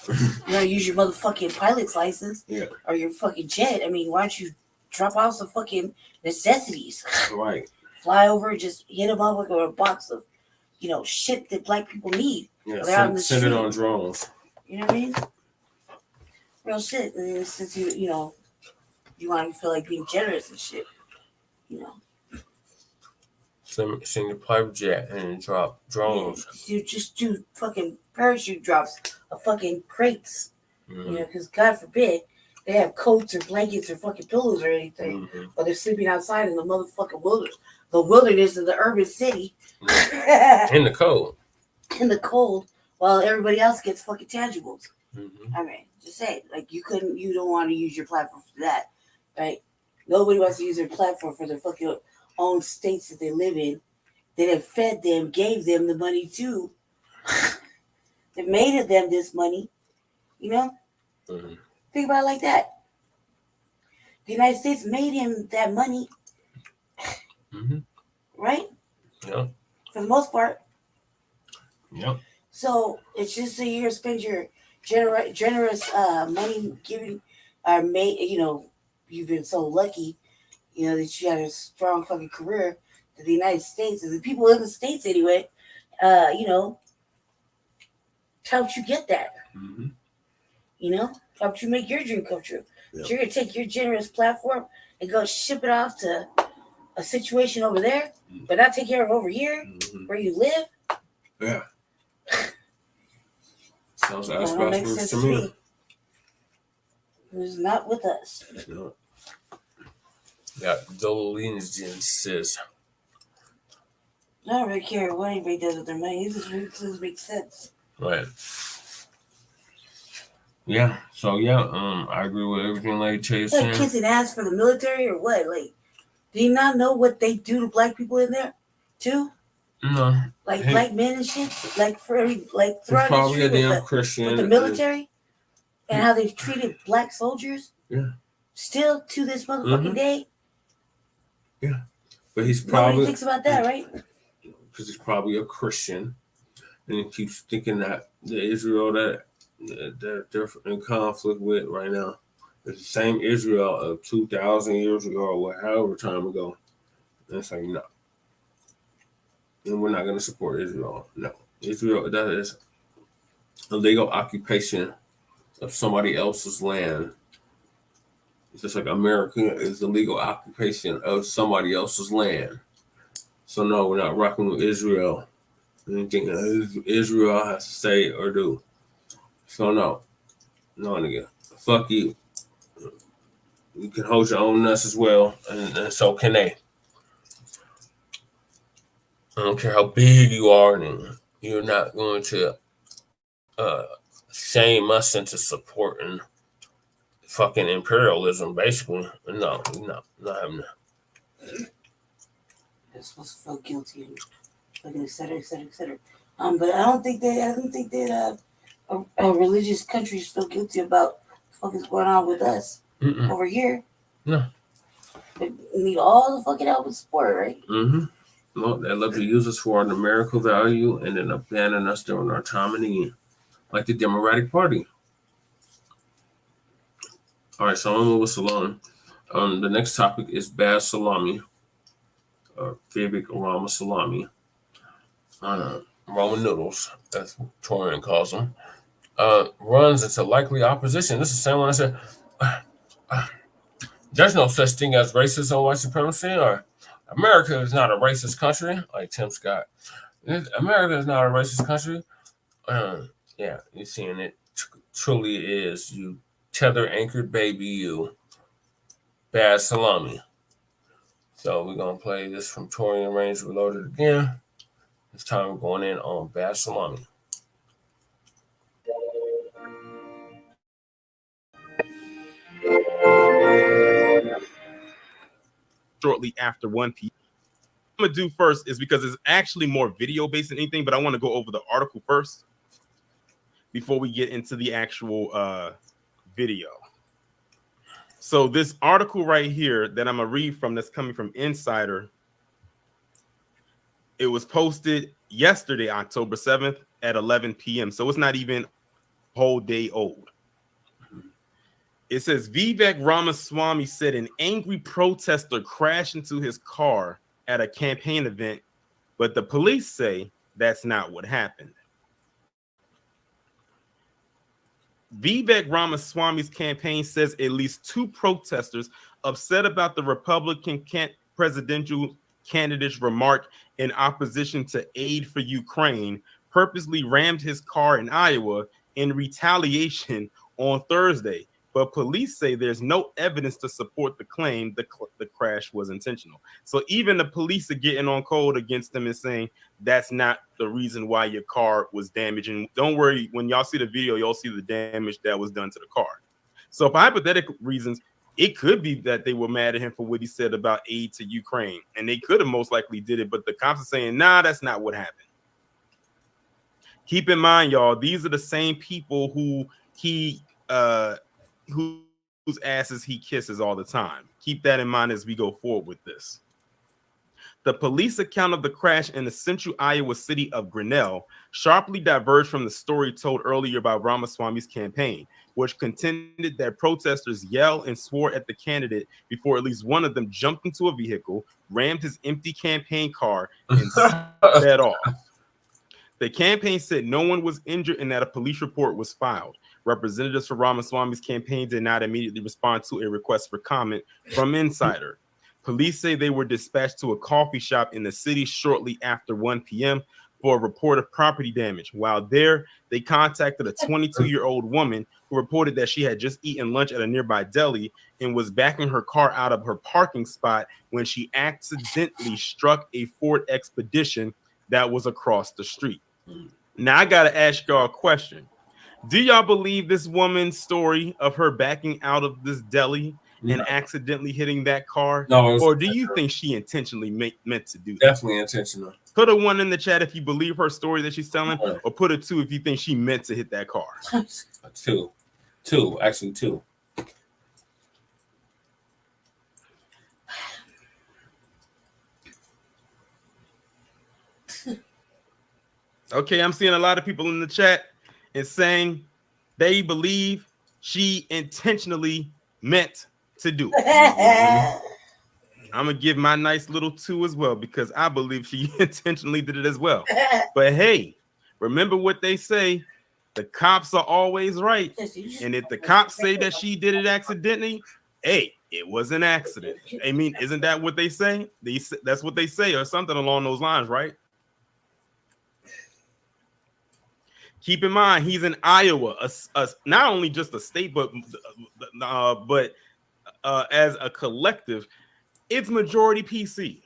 You want to use your motherfucking pilot's license or your fucking jet. I mean, why don't you drop off some fucking necessities? Right. Fly over, just hit them up with a box of, shit that black people need. Yeah, send it on drones. You know what I mean? Real shit. And since you want to feel like being generous and shit, Send your private jet and drop drones. You just do fucking parachute drops of fucking crates. Because God forbid they have coats or blankets or fucking pillows or anything, or they're sleeping outside in the motherfucking wilderness of the urban city. In the cold. In the cold, while everybody else gets fucking tangibles. I mean, just say, like, you don't want to use your platform for that, right? Nobody wants to use their platform for their fucking own states that they live in, that have fed them, gave them the money too, that made them this money, Think about it like that. The United States made him that money, right? Yeah. For the most part. Yep. So it's just that you're gonna spend your generous money giving, or made, you've been so lucky, that you had a strong fucking career to the United States, and the people in the States anyway, helped you get that. Helped you make your dream come true. Yep. But you're gonna take your generous platform and go ship it off to a situation over there, but not take care of over here where you live. Yeah. Sounds ass to me. Who's not with us. No. Yeah, Delegates. I don't really care what anybody does with their money. It just makes sense. Right. Yeah. So I agree with everything Lady Chase said. Kissing ass for the military or what? Like, do you not know what they do to black people in there too? No. Like black men and shit. Like probably a damn Christian with the military and how they've treated black soldiers. Yeah. Still to this motherfucking day. Yeah. But he's probably nobody thinks about that, right? Because he's probably a Christian, and he keeps thinking that the Israel that they're in conflict with right now is the same Israel of 2,000 years ago or however time ago. And it's like, no. And we're not going to support Israel. No. Israel, that is a legal occupation of somebody else's land. It's just like America is the legal occupation of somebody else's land. So no, we're not rocking with Israel. Anything that Israel has to say or do. So no, nigga, fuck you. You can hold your own nuts as well, and so can they. I don't care how big you are, and you're not going to shame us into supporting fucking imperialism, basically. No, not having that. They're supposed to feel guilty and fucking et cetera, et cetera, et cetera. But I don't think that a religious countries feel guilty about what the fuck is going on with us over here. No. They need all the fucking help and support, right? Well, they love to use us for our numerical value and then abandon us during our time in the end, like the Democratic Party. All right, so I'm gonna move us along. The next topic is bad salami, or fabric aroma salami. Roman noodles, as Torian calls them, runs into likely opposition. This is the same one I said. there's no such thing as racist or white supremacy, or America is not a racist country, like Tim Scott. America is not a racist country. Yeah, you're seeing it truly is. You tether anchored baby, you bad salami. So we're gonna play this from Torian Range Reloaded again. This time we're going in on bad salami. Shortly after 1 p.m. I'm gonna do first is because it's actually more video based than anything, but I want to go over the article first before we get into the actual video. So this article right here that I'm gonna read from, that's coming from Insider, it was posted yesterday, October 7th at 11 p.m. So it's not even a whole day old. It says Vivek Ramaswamy said an angry protester crashed into his car at a campaign event, but the police say that's not what happened. Vivek Ramaswamy's campaign says at least 2 protesters upset about the Republican presidential candidate's remark in opposition to aid for Ukraine purposely rammed his car in Iowa in retaliation on Thursday. But police say there's no evidence to support the claim the crash was intentional. So even the police are getting on code against them and saying that's not the reason why your car was damaged. And don't worry, when y'all see the video, you'll see the damage that was done to the car. So for hypothetical reasons, it could be that they were mad at him for what he said about aid to Ukraine. And they could have most likely did it, but the cops are saying, nah, that's not what happened. Keep in mind, y'all, these are the same people who whose asses he kisses all the time. Keep that in mind as we go forward with this. The police account of the crash in the central Iowa city of Grinnell sharply diverged from the story told earlier by Ramaswamy's campaign, which contended that protesters yelled and swore at the candidate before at least one of them jumped into a vehicle, rammed his empty campaign car, and sped off. The campaign said no one was injured and that a police report was filed. Representatives for Ramaswamy's campaign did not immediately respond to a request for comment from Insider. Police say they were dispatched to a coffee shop in the city shortly after 1 p.m. for a report of property damage. While there, they contacted a 22-year-old woman who reported that she had just eaten lunch at a nearby deli and was backing her car out of her parking spot when she accidentally struck a Ford Expedition that was across the street. Now, I got to ask y'all a question. Do y'all believe this woman's story of her backing out of this deli and accidentally hitting that car? No. Or do you think she intentionally meant to do that? Definitely intentional. Put a 1 in the chat if you believe her story that she's telling, or put a 2 if you think she meant to hit that car. 2. 2. Actually, 2. Okay, I'm seeing a lot of people in the chat and saying they believe she intentionally meant to do it. I'm gonna give my nice little 2 as well because I believe she intentionally did it as well. But hey, remember what they say: the cops are always right. And if the cops say that she did it accidentally, hey, it was an accident. I mean, isn't that what they say? That's what they say, or something along those lines, right? Keep in mind, he's in Iowa, not only just a state, but as a collective, it's majority PC.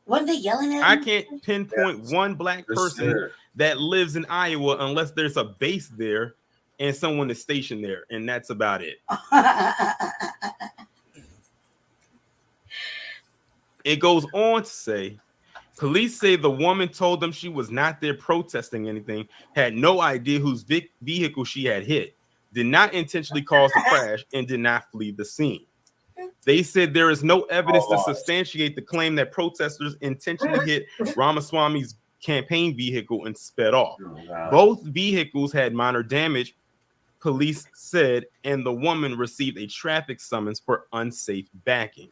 What they yelling at? I can't pinpoint one black person that lives in Iowa unless there's a base there and someone is stationed there, and that's about it. It goes on to say, police say the woman told them she was not there protesting anything, had no idea whose vehicle she had hit, did not intentionally cause the crash, and did not flee the scene. They said there is no evidence to substantiate the claim that protesters intentionally hit Ramaswamy's campaign vehicle and sped off. Both vehicles had minor damage, police said, and the woman received a traffic summons for unsafe backing.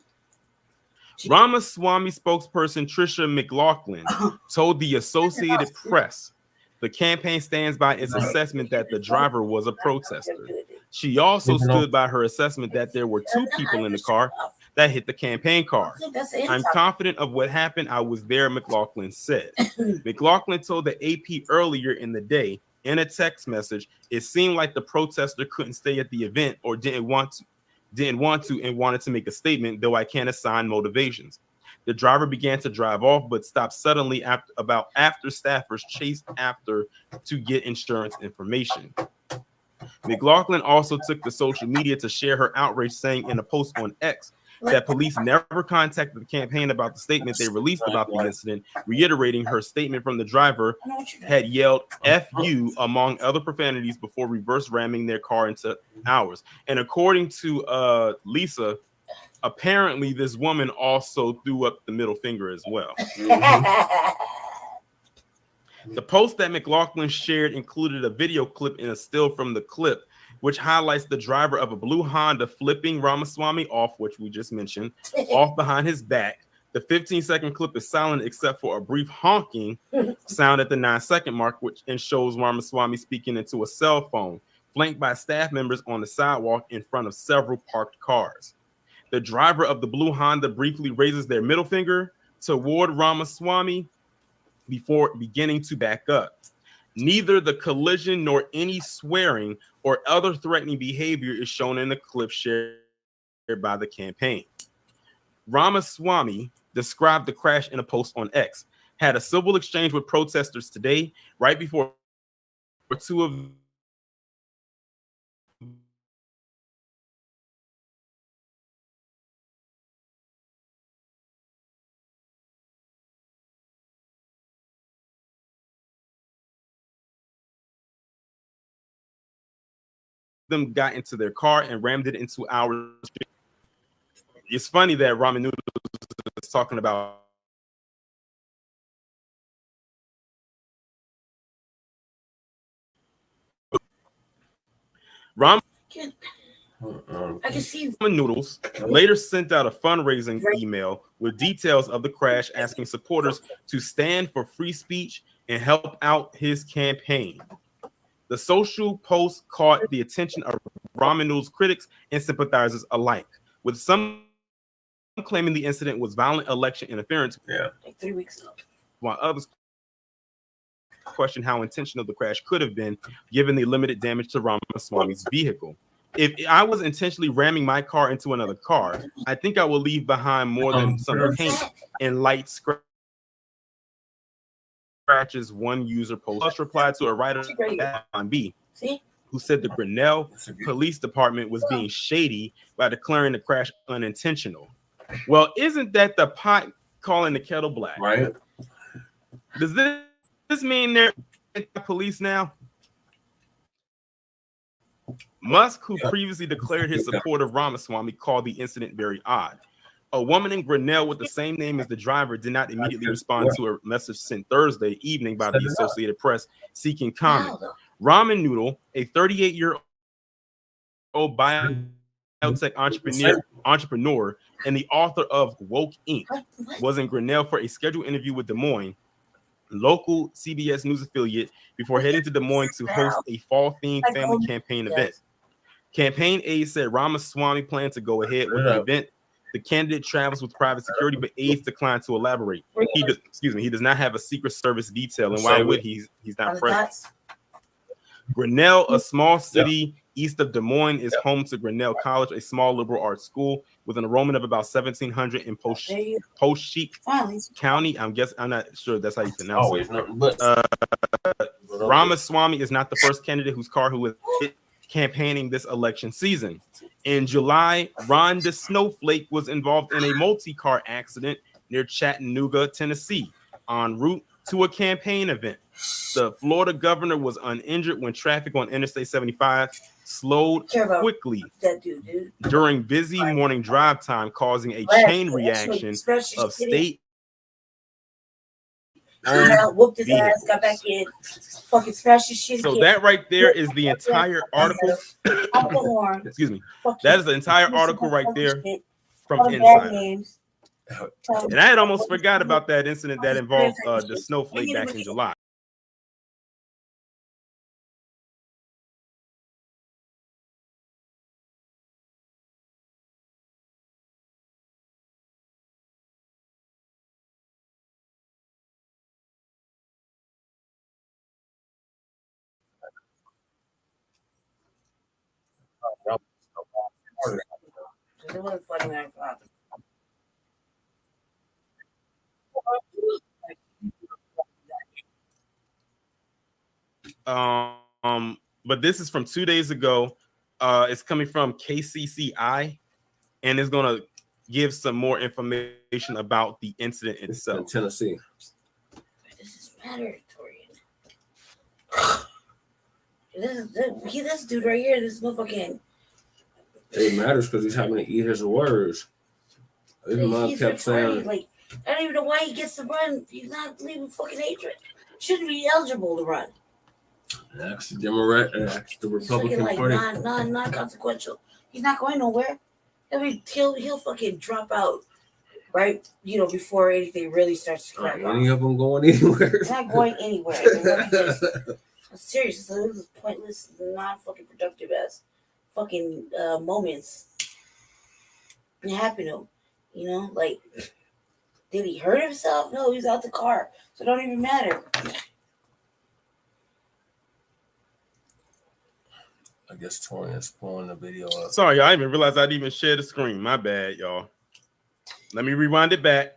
Ramaswamy spokesperson Tricia McLaughlin told the Associated Press the campaign stands by its assessment that the driver was a protester. She also stood by her assessment that there were two people in the car that hit the campaign car. I'm confident of what happened. I was there, McLaughlin said. McLaughlin told the AP earlier in the day in a text message, it seemed like the protester couldn't stay at the event or didn't want to and wanted to make a statement, though I can't assign motivations. The driver began to drive off, but stopped suddenly after staffers chased after to get insurance information. McLaughlin also took to social media to share her outrage, saying in a post on X that police never contacted the campaign about the statement they released about the incident, reiterating her statement from the driver had yelled "F you" among other profanities before reverse ramming their car into ours. And according to Lisa, apparently this woman also threw up the middle finger as well. The post that McLaughlin shared included a video clip and a still from the clip, which highlights the driver of a blue Honda flipping Ramaswamy off, which we just mentioned, off behind his back. The 15-second clip is silent except for a brief honking sound at the 9-second mark, which shows Ramaswamy speaking into a cell phone, flanked by staff members on the sidewalk in front of several parked cars. The driver of the blue Honda briefly raises their middle finger toward Ramaswamy before beginning to back up. Neither the collision nor any swearing or other threatening behavior is shown in the clip shared by the campaign. Ramaswamy described the crash in a post on X, had a civil exchange with protesters today, right before two of them got into their car and rammed it into our street. It's funny that Ramen Noodles is talking about Ramen Noodles later sent out a fundraising email with details of the crash, asking supporters to stand for free speech and help out his campaign. The social post caught the attention of Ramen Noodles critics and sympathizers alike, with some claiming the incident was violent election interference, like 3 weeks ago, while others question how intentional the crash could have been, given the limited damage to Ramaswamy's vehicle. If I was intentionally ramming my car into another car, I think I will leave behind more than some paint and light scratches, one user post. Plus replied to a writer on B, who said the Grinnell Police Department was being shady by declaring the crash unintentional. Well, isn't that the pot calling the kettle black? Right. Does this mean they're police now? Musk, who previously declared his support of Ramaswamy, called the incident very odd. A woman in Grinnell with the same name as the driver did not immediately respond to a message sent Thursday evening by the Associated Press seeking comment. Ramen Noodle, a 38-year-old biotech entrepreneur and the author of Woke Inc., was in Grinnell for a scheduled interview with Des Moines, local CBS News affiliate, before heading to Des Moines to host a fall-themed family campaign event. Campaign aides said Ramaswamy planned to go ahead with the event. The candidate travels with private security, but aides declined to elaborate. He does not have a Secret Service detail, and why would he? He's not present. Grinnell, a small city east of Des Moines, is home to Grinnell College, a small liberal arts school with an enrollment of about 1,700 in Post-Sheik County. I'm not sure that's how you pronounce it. Ramaswamy is not the first candidate whose car who was hit campaigning this election season. In July, Ron the Snowflake was involved in a multi-car accident near Chattanooga, Tennessee, en route to a campaign event. The Florida governor was uninjured when traffic on Interstate 75 slowed quickly during busy morning drive time, causing a chain reaction of state whooped his ass, got back in, fucking smashed his shit. So that right there is the entire article. Excuse me. That is the entire article right there from Insider. And I had almost forgot about that incident that involved the snowflake back in July. It wasn't funny when I thought. But this is from 2 days ago. It's coming from KCCI, and it's gonna give some more information about the incident itself. In Tennessee. This is matter, Torian. This dude right here, this motherfucking. It matters because he's having to eat his words. His mom kept saying, like, I don't even know why he gets to run. He's not leaving fucking hatred. Shouldn't be eligible to run. Ask the Republican like Party. Non-consequential. He's not going nowhere. He'll fucking drop out, right? Before anything really starts to crack off. Any of them going anywhere? He's not going anywhere. I'm serious. So this is pointless, non-fucking productive ass fucking moments. It happened to him. Like, did he hurt himself? No, he's out the car. So it don't even matter. I guess Torian's pulling the video up. Sorry, y'all. I didn't even realize I didn't even share the screen. My bad, y'all. Let me rewind it back.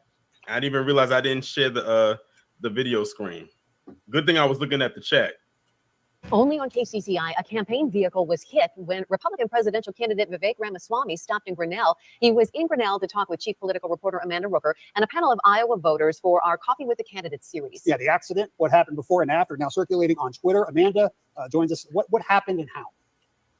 I didn't even realize I didn't share the video screen. Good thing I was looking at the chat. Only on KCCI, a campaign vehicle was hit when Republican presidential candidate Vivek Ramaswamy stopped in Grinnell. He was in Grinnell to talk with chief political reporter Amanda Rooker and a panel of Iowa voters for our Coffee with the Candidates series. Yeah, the accident, what happened before and after, now circulating on Twitter. Amanda joins us. What happened and how?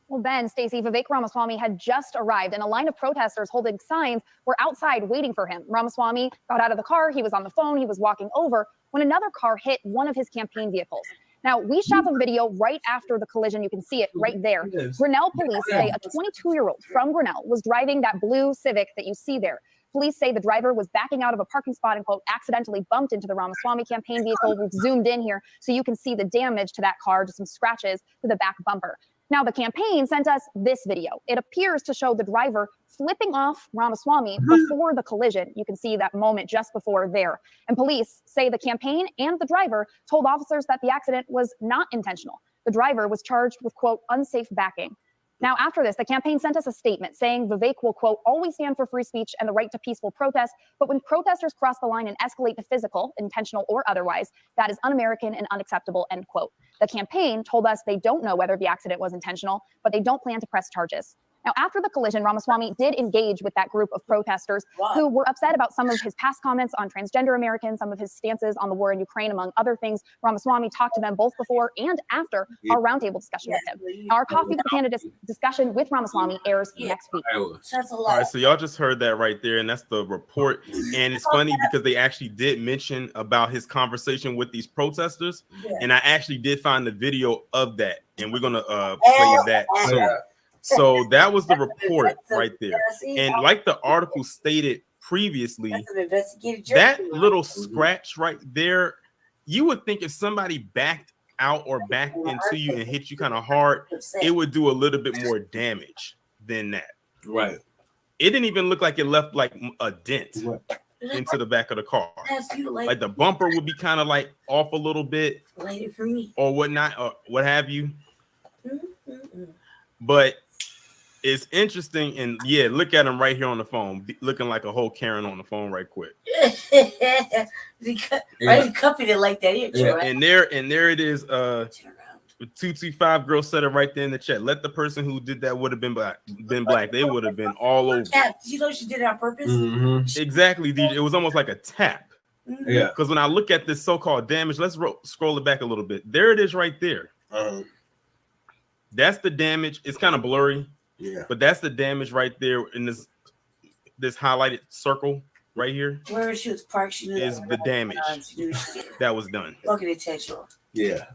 Well, Ben, Stacey, Vivek Ramaswamy had just arrived and a line of protesters holding signs were outside waiting for him. Ramaswamy got out of the car. He was on the phone. He was walking over when another car hit one of his campaign vehicles. Now, we shot the video right after the collision. You can see it right there. Grinnell police say a 22-year-old from Grinnell was driving that blue Civic that you see there. Police say the driver was backing out of a parking spot and, quote, accidentally bumped into the Ramaswamy campaign vehicle. We've zoomed in here so you can see the damage to that car, just some scratches to the back bumper. Now, the campaign sent us this video. It appears to show the driver flipping off Ramaswamy before the collision. You can see that moment just before there. And police say the campaign and the driver told officers that the accident was not intentional. The driver was charged with, quote, unsafe backing. Now, after this, the campaign sent us a statement saying Vivek will, quote, always stand for free speech and the right to peaceful protest. But when protesters cross the line and escalate to physical, intentional or otherwise, that is un-American and unacceptable, end quote. The campaign told us they don't know whether the accident was intentional, but they don't plan to press charges. Now, after the collision, Ramaswamy did engage with that group of protesters who were upset about some of his past comments on transgender Americans, some of his stances on the war in Ukraine, among other things. Ramaswamy talked to them both before and after our roundtable discussion with him. Our Coffee with the Candidates discussion with Ramaswamy airs next week. All right, so y'all just heard that right there, and that's the report. And it's funny because they actually did mention about his conversation with these protesters, and I actually did find the video of that, and we're gonna play that soon. So that was the report right there. And like the article stated previously, that little scratch right there, you would think if somebody backed out or backed into you and hit you kind of hard, it would do a little bit more damage than that. Right. It didn't even look like it left like a dent into the back of the car. Like the bumper would be kind of like off a little bit or whatnot, or what have you. But it's interesting, and yeah, look at him right here on the phone, looking like a whole Karen on the phone, right quick. Right, cupping it like that. Yeah, right? and there it is. 225 girl said it right there in the chat. Let the person who did that would have been black. They would have been all over. You know she did it on purpose. Exactly, DJ. It was almost like a tap. Yeah. Because when I look at this so-called damage, let's scroll it back a little bit. There it is, right there. That's the damage. It's kind of blurry. Yeah, but that's the damage right there in this highlighted circle right here. Where she was parked, she knew is the damage that was done. Look at intentional. Yeah.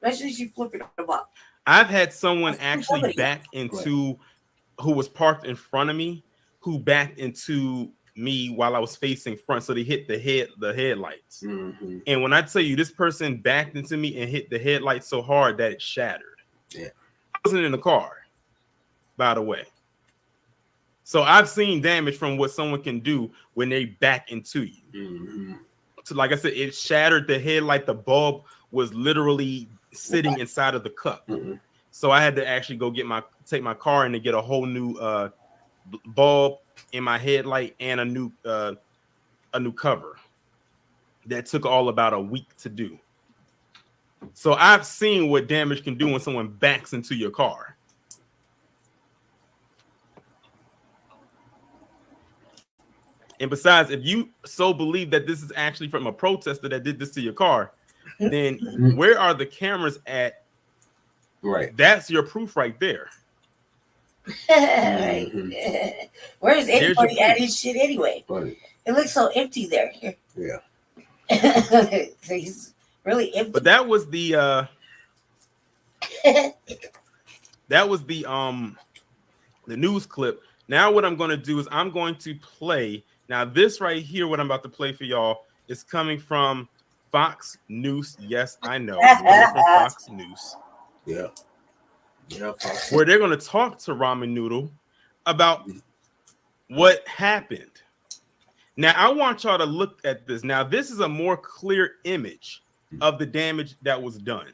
Especially she flipping them up. I've had someone actually back into who was parked in front of me, who backed into me while I was facing front, so they hit the headlights. And when I tell you this person backed into me and hit the headlights so hard that it shattered. Yeah, I wasn't in the car, by the way. So I've seen damage from what someone can do when they back into you. So like I said, it shattered the headlight. The bulb was literally sitting inside of the cup. So I had to actually go get take my car in to get a whole new bulb in my headlight and a new cover. That took all about a week to do. So I've seen what damage can do when someone backs into your car. And besides, if you so believe that this is actually from a protester that did this to your car, then where are the cameras at? Right. That's your proof right there. Where's anybody at his shit anyway? Right. It looks so empty there. Yeah. He's really empty. But that was the news clip. Now what I'm going to do is I'm going to play. Now this right here, what I'm about to play for y'all, is coming from Fox News. Yes, I know. It's coming from Fox News. Yeah. Yeah. Where they're going to talk to Ramen Noodle about what happened. Now, I want y'all to look at this. Now, this is a more clear image of the damage that was done.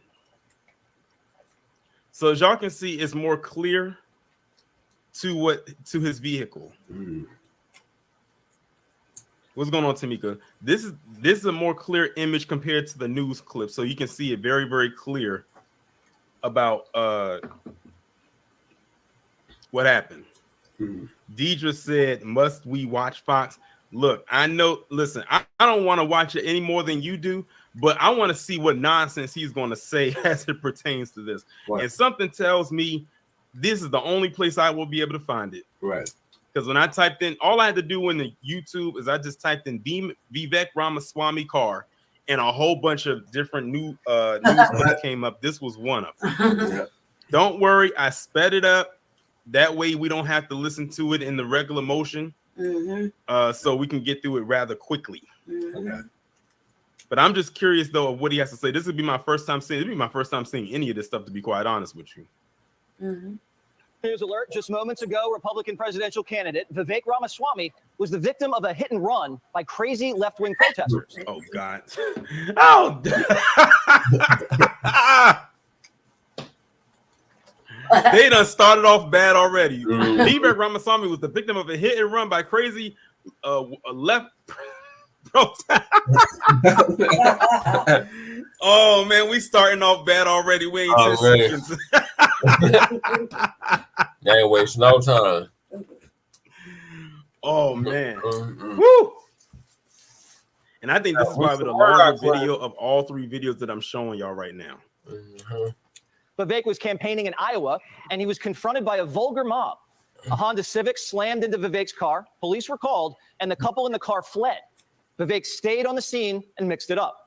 So as y'all can see, it's more clear to his vehicle. What's going on, Tamika? This is a more clear image compared to the news clip. So you can see it very, very clear about what happened. Deidre said, must we watch Fox? Look, I know, listen, I don't want to watch it any more than you do, but I want to see what nonsense he's going to say as it pertains to this. Right. And something tells me this is the only place I will be able to find it. Right. Because when I typed in, all I had to do in the YouTube is I just typed in Vivek Ramaswamy car, and a whole bunch of different news came up. This was one of them. Yeah. Don't worry, I sped it up. That way we don't have to listen to it in the regular motion. So we can get through it rather quickly. Okay. But I'm just curious though of what he has to say. This would be my first time seeing. It'd be my first time seeing any of this stuff, to be quite honest with you. News alert: just moments ago, Republican presidential candidate Vivek Ramaswamy was the victim of a hit and run by crazy left-wing protesters. Oh God! Oh. They done started off bad already. Vivek Ramaswamy was the victim of a hit and run by crazy left protest. Oh man, we starting off bad already. We ain't 10 seconds. They ain't waste no time. Oh man. Woo! And I think this is probably the longer video of all three videos that I'm showing y'all right now. Vivek was campaigning in Iowa, and he was confronted by a vulgar mob. A Honda Civic slammed into Vivek's car. Police were called, and the couple in the car fled. Vivek stayed on the scene and mixed it up.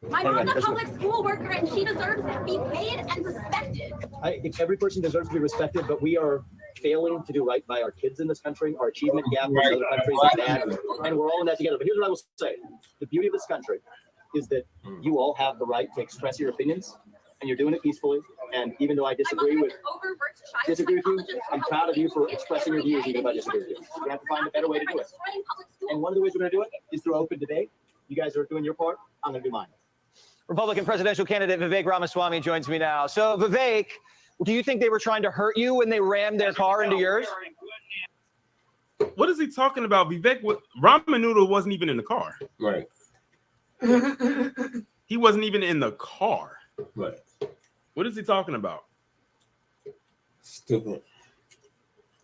My mom's a public school worker, and she deserves to be paid and respected. I think every person deserves to be respected, but we are failing to do right by our kids in this country. Our achievement gap with other countries is bad, and we're all in that together. But here's what I will say. The beauty of this country is that you all have the right to express your opinions, and you're doing it peacefully. And even though I disagree with you, I'm proud of you for expressing your views, even if I disagree with you. We have to find a better way to do it. And one of the ways we're going to do it is through open debate. You guys are doing your part. I'm going to do mine. Republican presidential candidate Vivek Ramaswamy joins me now. So, Vivek, do you think they were trying to hurt you when they rammed their car into yours? What is he talking about? Vivek, Ramen Noodle wasn't even in the car. Right. He wasn't even in the car. Right. What is he talking about? Stupid.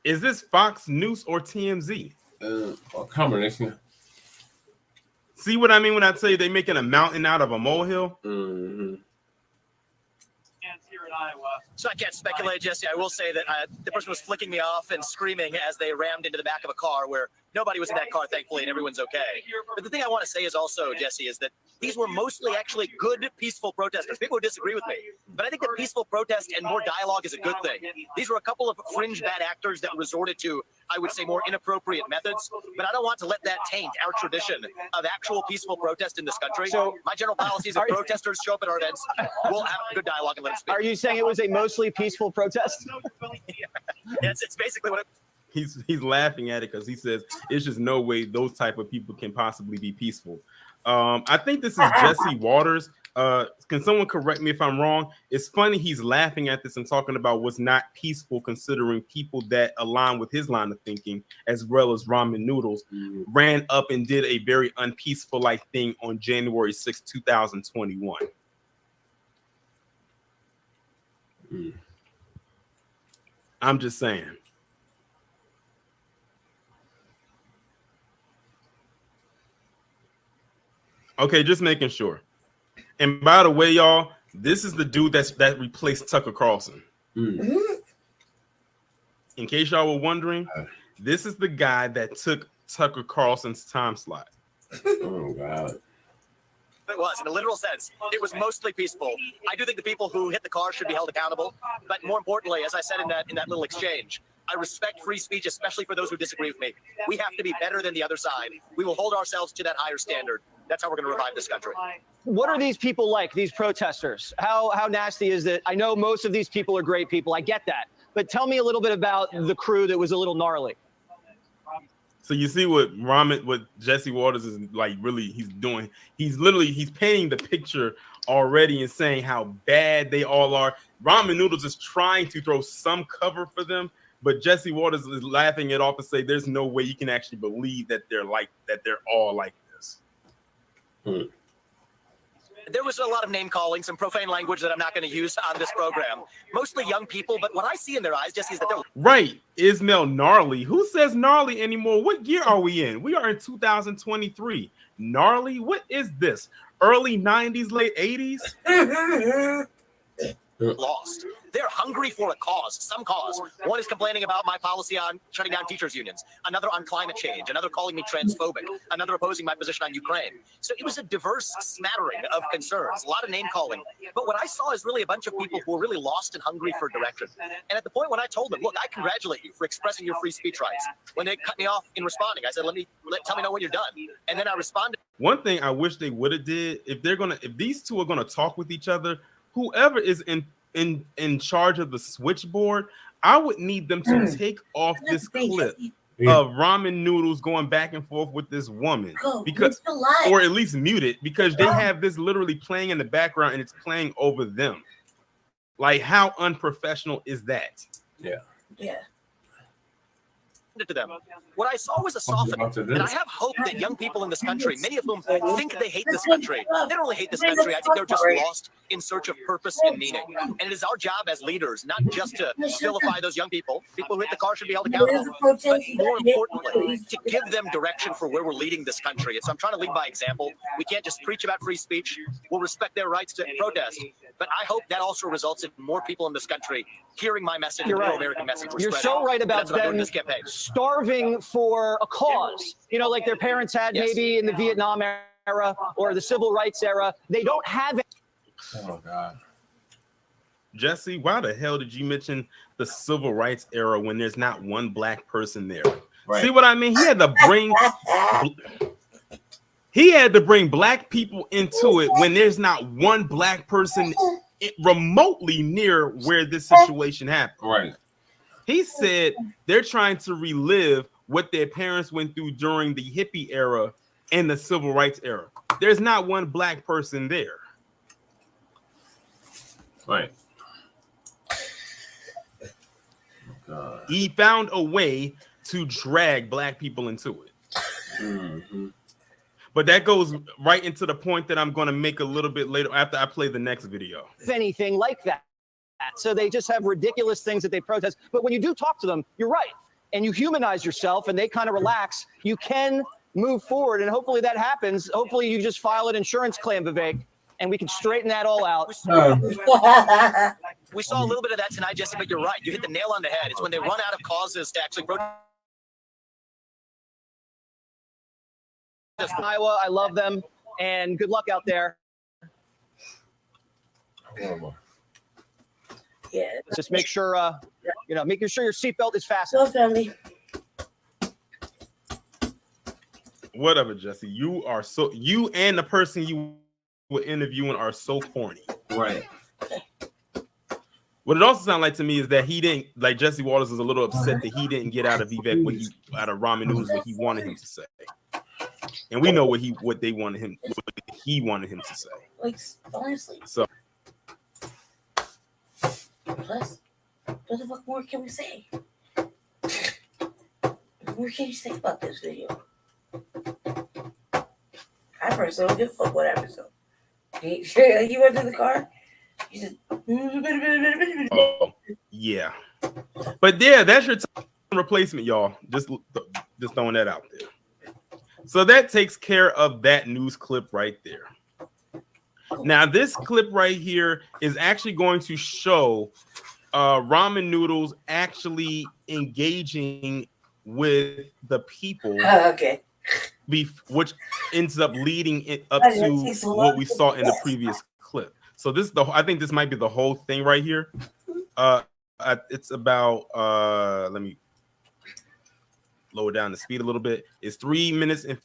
Is this Fox News or TMZ? A combination. See what I mean when I tell you they're making a mountain out of a molehill? So I can't speculate, Jesse. I will say that the person was flicking me off and screaming as they rammed into the back of a car where nobody was in that car, thankfully, and everyone's okay. But the thing I want to say is also, Jesse, is that these were mostly actually good, peaceful protesters. People would disagree with me, but I think that peaceful protest and more dialogue is a good thing. These were a couple of fringe bad actors that resorted to, I would say, more inappropriate methods, but I don't want to let that taint our tradition of actual peaceful protest in this country. So my general policy is if protesters show up at our events, we'll have a good dialogue and let them speak. Are you saying it was a mostly peaceful protest? It's basically what He's laughing at it because he says it's just no way those type of people can possibly be peaceful. I think this is Jesse Waters. Can someone correct me if I'm wrong? It's funny he's laughing at this and talking about what's not peaceful, considering people that align with his line of thinking, as well as Ramen Noodles, ran up and did a very unpeaceful like thing on January 6, 2021. I'm just saying. Okay, just making sure. And by the way, y'all, this is the dude that replaced Tucker Carlson. In case y'all were wondering, this is the guy that took Tucker Carlson's time slot. Oh, God. It was, in a literal sense, it was mostly peaceful. I do think the people who hit the car should be held accountable. But more importantly, as I said in that little exchange, I respect free speech, especially for those who disagree with me. We have to be better than the other side. We will hold ourselves to that higher standard. That's how we're going to revive this country. What are these people like, these protesters? How nasty is it? I know most of these people are great people. I get that. But tell me a little bit about the crew that was a little gnarly. So you see what Jesse Waters is like really he's doing. He's painting the picture already and saying how bad they all are. Ramen Noodles is trying to throw some cover for them, but Jesse Waters is laughing it off and say there's no way you can actually believe that they're all like this. There was a lot of name calling, some profane language that I'm not going to use on this program. Mostly young people, but what I see in their eyes, Jesse, is that they're Right. Ismail gnarly. Who says gnarly anymore? What year are we in? We are in 2023. Gnarly? What is this? Early 90s, late 80s? lost. They're hungry for a cause, some cause. One is complaining about my policy on shutting down teachers' unions, another on climate change, another calling me transphobic, another opposing my position on Ukraine. So it was a diverse smattering of concerns, a lot of name calling. But what I saw is really a bunch of people who were really lost and hungry for direction. And at the point when I told them, look, I congratulate you for expressing your free speech rights, when they cut me off in responding, I said, tell me know when you're done. And then I responded. One thing I wish they would have did, if these two are gonna talk with each other, whoever is in charge of the switchboard, I would need them to take off this clip of Ramen Noodles going back and forth with this woman, because, or at least mute it, because they have this literally playing in the background and it's playing over them. Like, how unprofessional is that? Yeah. To them. What I saw was a softening, and I have hope that young people in this country, many of whom think they hate this country, they don't really hate this country. I think they're just lost in search of purpose and meaning. And it is our job as leaders, not just to vilify those young people who hit the car should be held accountable, but more importantly, to give them direction for where we're leading this country. And so I'm trying to lead by example. We can't just preach about free speech. We'll respect their rights to protest. But I hope that also results in more people in this country hearing my message, You're the right. pro-American message. You're so right about them this campaign. starving for a cause, like their parents had maybe in the Vietnam era or the civil rights era. They don't have it. Oh God. Jesse, why the hell did you mention the civil rights era when there's not one black person there? Right. See what I mean? He had to bring black people into it when there's not one black person remotely near where this situation happened. Right. He said they're trying to relive what their parents went through during the hippie era and the civil rights era. There's not one black person there. Right. He found a way to drag black people into it. Mm-hmm. But that goes right into the point that I'm going to make a little bit later after I play the next video. Anything like that. So they just have ridiculous things that they protest. But when you do talk to them, you're right. And you humanize yourself and they kind of relax. You can move forward. And hopefully that happens. Hopefully you just file an insurance claim, Vivek, and we can straighten that all out. We saw a little bit of that tonight, Jesse, but you're right. You hit the nail on the head. It's when they run out of causes to actually protest. Iowa, I love them, and good luck out there. Yeah. Just make sure, making sure your seatbelt is fastened. family. Whatever, Jesse. You and the person you were interviewing are so corny. Right. What it also sounds like to me is that he didn't, like Jesse Waters is a little upset that he didn't get out of Vivek out of Ramen Noodles what he wanted him to say. And we know what he wanted him to say. Like, honestly. So Plus, what the fuck more can we say? What more can you say about this video? I personally don't give a fuck what happens. So, you went to the car. You just. Oh, yeah. But yeah, that's your replacement, y'all. Just throwing that out there. So that takes care of that news clip right there. Now, this clip right here is actually going to show Ramen Noodles actually engaging with the people. Okay. Which ends up leading it up to what we saw in the previous clip. So this is I think this might be the whole thing right here. It's about let me lower down the speed a little bit. It's 3 minutes and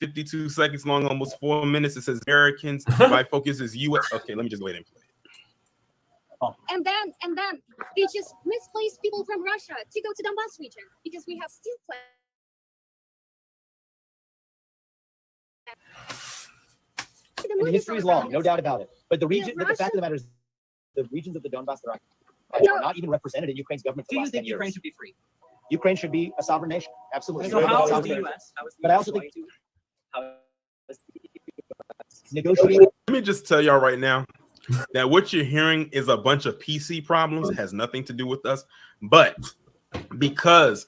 52 seconds long, almost 4 minutes. It says Americans. My focus is U.S. Okay, let me just go ahead and play it. And then they just misplaced people from Russia to go to Donbass region because we have steel plants. And the history is long, no doubt about it. But the region, the fact of the matter is, the regions of the Donbass that are not even represented in Ukraine's government. Do you think Ukraine should be free? Ukraine should be a sovereign nation. Absolutely. So how is the U.S.? But I also think negotiate. Let me just tell y'all right now that what you're hearing is a bunch of PC problems. It has nothing to do with us, but because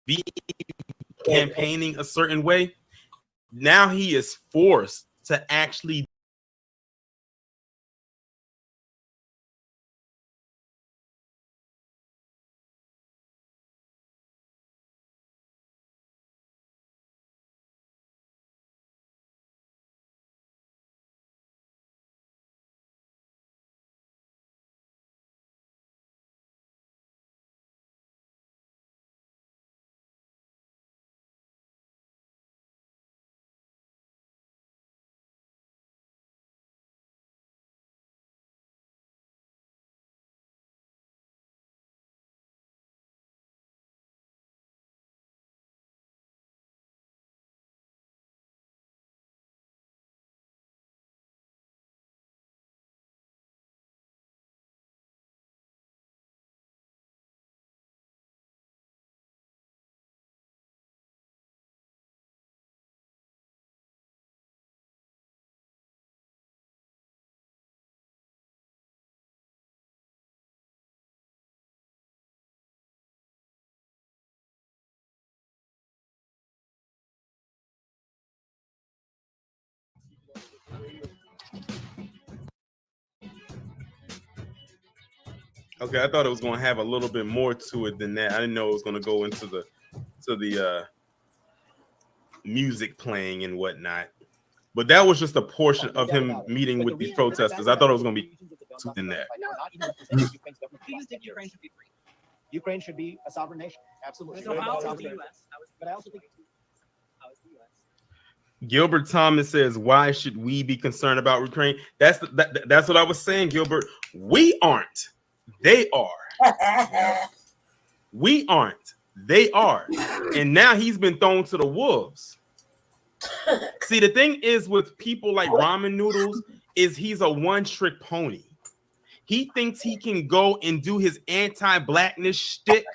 be campaigning a certain way, now he is forced to actually Okay, I thought it was going to have a little bit more to it than that. I didn't know it was going to go into the music playing and whatnot. But that was just a portion of him meeting with these protesters. I thought it was going to be in that. Do you think Ukraine should be free? Ukraine should be a sovereign nation. Absolutely. So how is the U.S.? But I also think Gilbert Thomas says, "Why should we be concerned about Ukraine?" That's what I was saying, Gilbert. We aren't. They are. We aren't. They are. And now he's been thrown to the wolves. See, the thing is with people like Ramen Noodles is he's a one-trick pony. He thinks he can go and do his anti-blackness shtick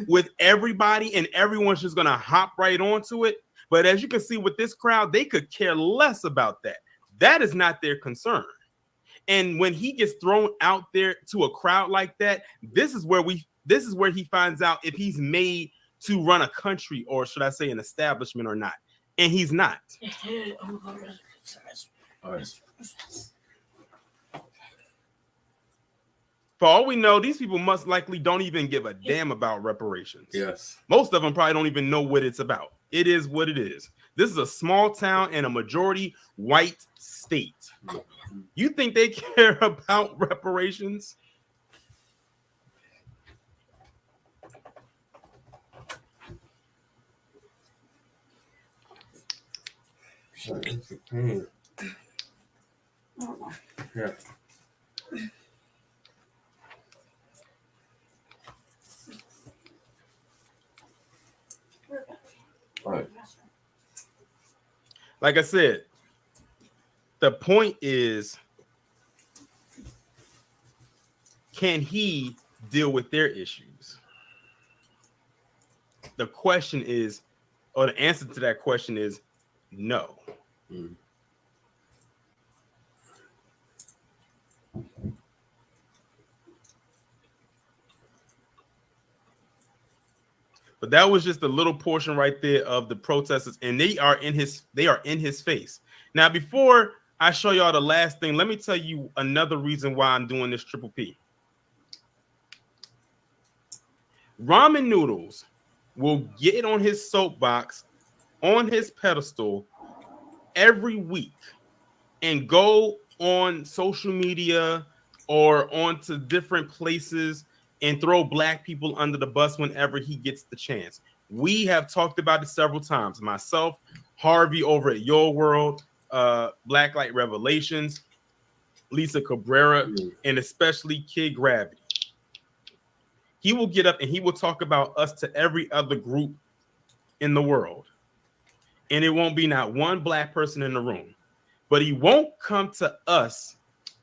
with everybody and everyone's just going to hop right onto it. But as you can see with this crowd, they could care less about that. That is not their concern. And when he gets thrown out there to a crowd like that, this is where he finds out if he's made to run a country, or should I say an establishment, or not. And he's not. For all we know, these people most likely don't even give a damn about reparations. Yes. Most of them probably don't even know what it's about. It is what it is. This is a small town and a majority white state. You think they care about reparations? Yeah. Right. Like I said, the point is, can he deal with their issues? The question is, or the answer to that question is no. But that was just a little portion right there of the protesters, and they are in his face. Now, before I show y'all the last thing, let me tell you another reason why I'm doing this Triple P. Ramen Noodles will get on his soapbox, on his pedestal every week and go on social media or onto different places and throw black people under the bus whenever he gets the chance. We have talked about it several times. Myself, Harvey over at Your World, Black Light Revelations, Lisa Cabrera, and especially Kid Gravity. He will get up and he will talk about us to every other group in the world. And it won't be not one black person in the room. But he won't come to us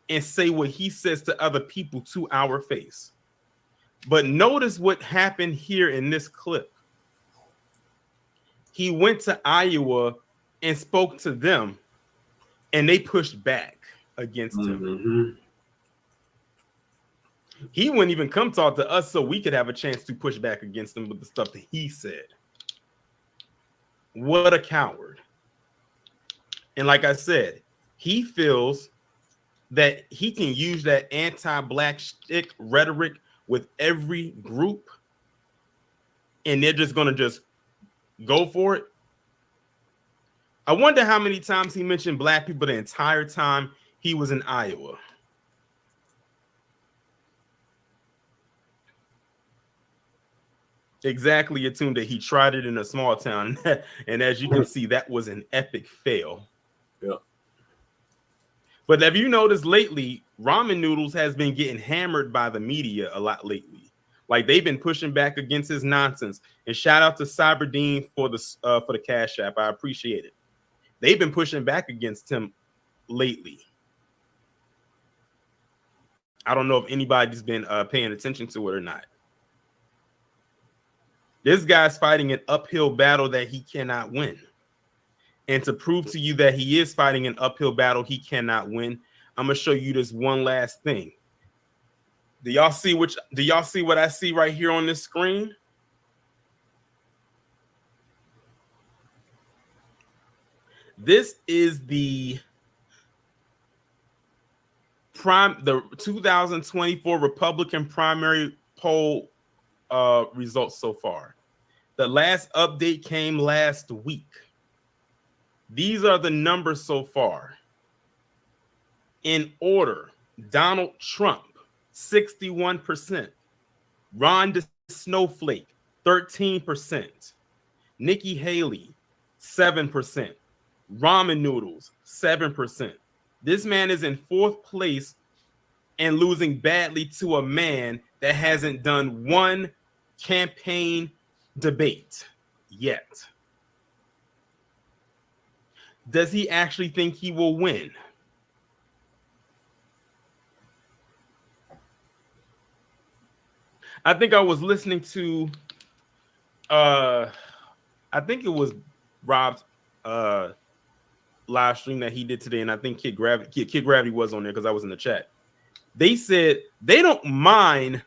and say what he says to other people to our face. But notice what happened here in this clip. He went to Iowa and spoke to them, and they pushed back against him. He wouldn't even come talk to us so we could have a chance to push back against him with the stuff that he said. What a coward. And like I said, he feels that he can use that anti-black shtick rhetoric with every group, and they're just going to just go for it. I wonder how many times he mentioned black people the entire time he was in Iowa. Exactly, attuned that he tried it in a small town, and as you can see, that was an epic fail. Yeah. But have you noticed lately, Ramen Noodles has been getting hammered by the media a lot lately. Like they've been pushing back against his nonsense. And shout out to Cyberdean for the Cash App. I appreciate it. They've been pushing back against him lately. I don't know if anybody's been paying attention to it or not. This guy's fighting an uphill battle that he cannot win. And to prove to you that he is fighting an uphill battle he cannot win, I'm gonna show you this one last thing. Do y'all see what I see right here on this screen? This is the 2024 Republican primary poll results so far. The last update came last week. These are the numbers so far. In order: Donald Trump, 61%. Ron DeSnowflake, 13%. Nikki Haley, 7%. Ramen Noodles, 7%. This man is in fourth place and losing badly to a man that hasn't done one campaign debate yet. Does he actually think he will win? I think I was listening to I think it was Rob's live stream that he did today, and I think Kid Gravity was on there because I was in the chat. They said they don't mind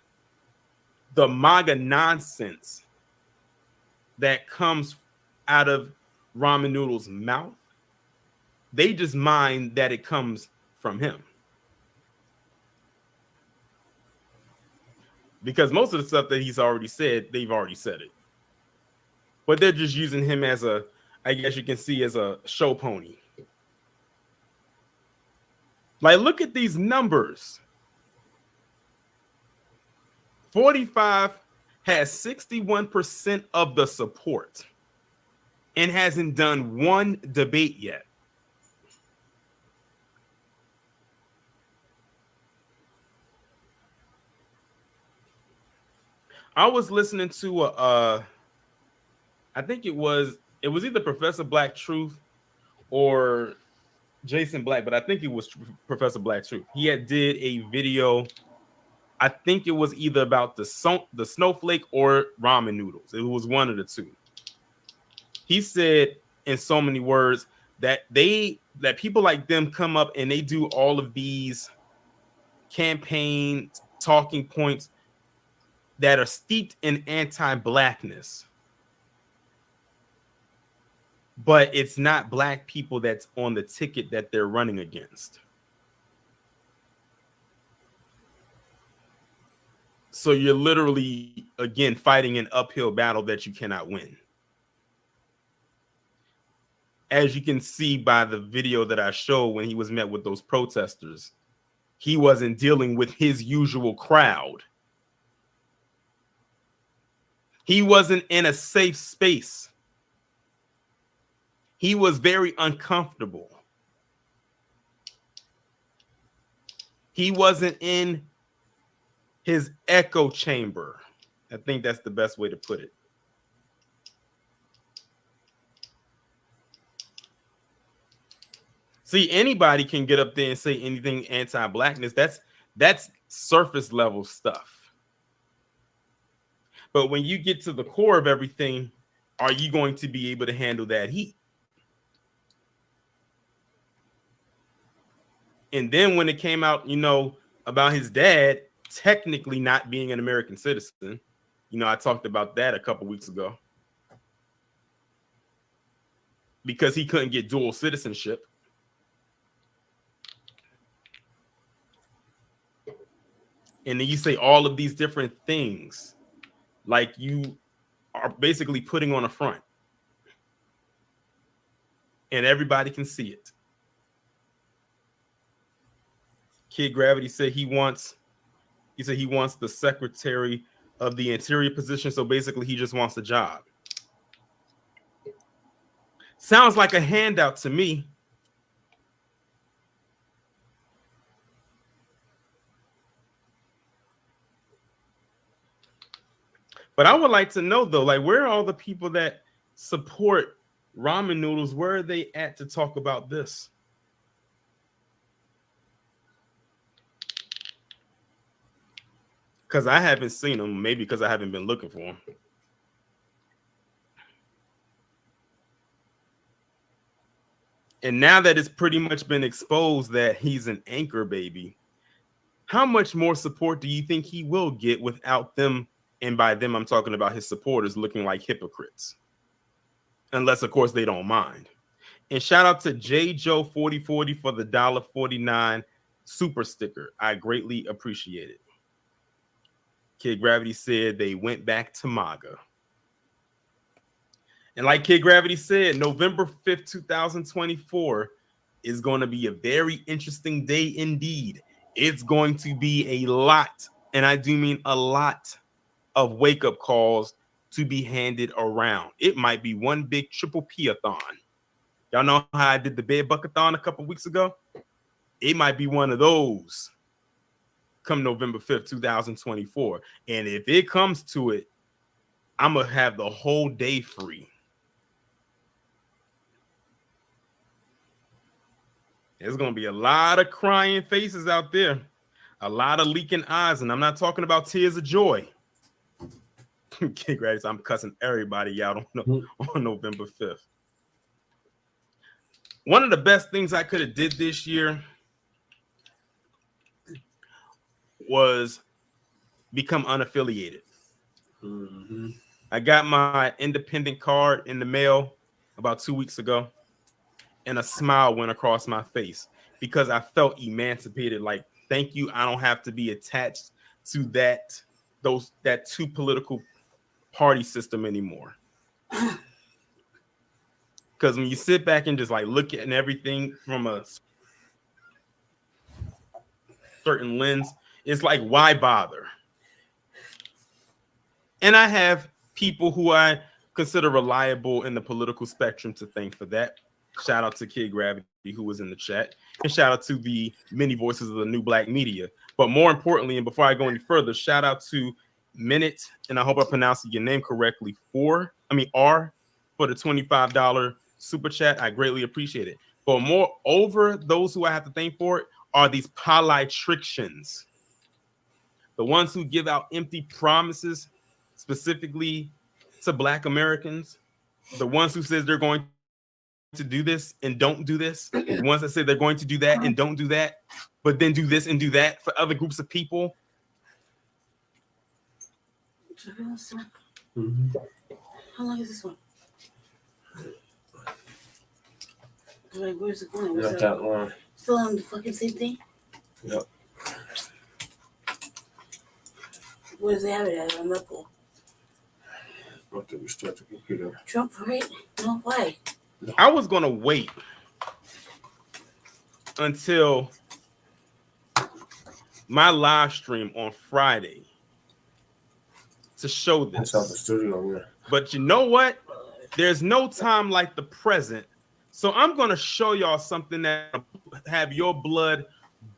the MAGA nonsense that comes out of Ramen Noodles' mouth. They just mind that it comes from him. Because most of the stuff that he's already said, they've already said it. But they're just using him as a, I guess you can see, as a show pony. Like, look at these numbers. 45 has 61% of the support and hasn't done one debate yet. I was listening to I think it was either Professor Black Truth or Jason Black, but I think it was Professor Black Truth. He had did a video. I think it was either about the snowflake or ramen noodles. It was one of the two. He said in so many words that people like them come up and they do all of these campaign talking points that are steeped in anti-blackness, but it's not black people that's on the ticket that they're running against. So you're literally, again, fighting an uphill battle that you cannot win. As you can see by the video that I showed when he was met with those protesters, he wasn't dealing with his usual crowd. He wasn't in a safe space. He was very uncomfortable. He wasn't in his echo chamber. I think that's the best way to put it. See, anybody can get up there and say anything anti-blackness. That's surface level stuff. But when you get to the core of everything, are you going to be able to handle that heat? And then when it came out, about his dad technically not being an American citizen, I talked about that a couple weeks ago because he couldn't get dual citizenship. And then you say all of these different things like you are basically putting on a front. And everybody can see it. Kid Gravity said he wants the Secretary of the Interior position. So basically he just wants a job. Sounds like a handout to me. But I would like to know, though, like, where are all the people that support ramen noodles? Where are they at to talk about this? Because I haven't seen them, maybe because I haven't been looking for them. And now that it's pretty much been exposed that he's an anchor baby, how much more support do you think he will get without them? And by them, I'm talking about his supporters looking like hypocrites. Unless, of course, they don't mind. And shout out to JJoe4040 for the $1.49 super sticker. I greatly appreciate it. Kid Gravity said they went back to MAGA. And like Kid Gravity said, November 5th, 2024 is going to be a very interesting day indeed. It's going to be a lot, and I do mean a lot, of wake-up calls to be handed around. It might be one big triple P-a-thon. Y'all know how I did the bed bucket-thon a couple weeks ago? It might be one of those come November 5th, 2024. And if it comes to it, I'm going to have the whole day free. There's going to be a lot of crying faces out there, a lot of leaking eyes, and I'm not talking about tears of joy. Congrats, I'm cussing everybody out on November 5th. One of the best things I could have did this year was become unaffiliated. Mm-hmm. I got my independent card in the mail about 2 weeks ago, and a smile went across my face because I felt emancipated. Like, thank you. I don't have to be attached to that two political party system anymore. Because when you sit back and just like look at everything from a certain lens, it's like, why bother? And I have people who I consider reliable in the political spectrum to thank for that. Shout out to Kid Gravity, who was in the chat, and shout out to the many voices of the new black media. But more importantly, and before I go any further, shout out to Minute, and I hope I pronounced your name correctly. R for the $25 super chat. I greatly appreciate it. But moreover, those who I have to thank for it are these politicians, the ones who give out empty promises, specifically to Black Americans, the ones who says they're going to do this and don't do this, the ones that say they're going to do that and don't do that, but then do this and do that for other groups of people. How long is this one? Like, where's it going? Not that long. Still on the fucking same thing? Yep. Where does it have it at? On Apple. What did we start the computer? Trump, right? No, why? I was gonna wait until my live stream on Friday to show this. That's out the studio, yeah. But you know what? There's no time like the present. So I'm gonna show y'all something that have your blood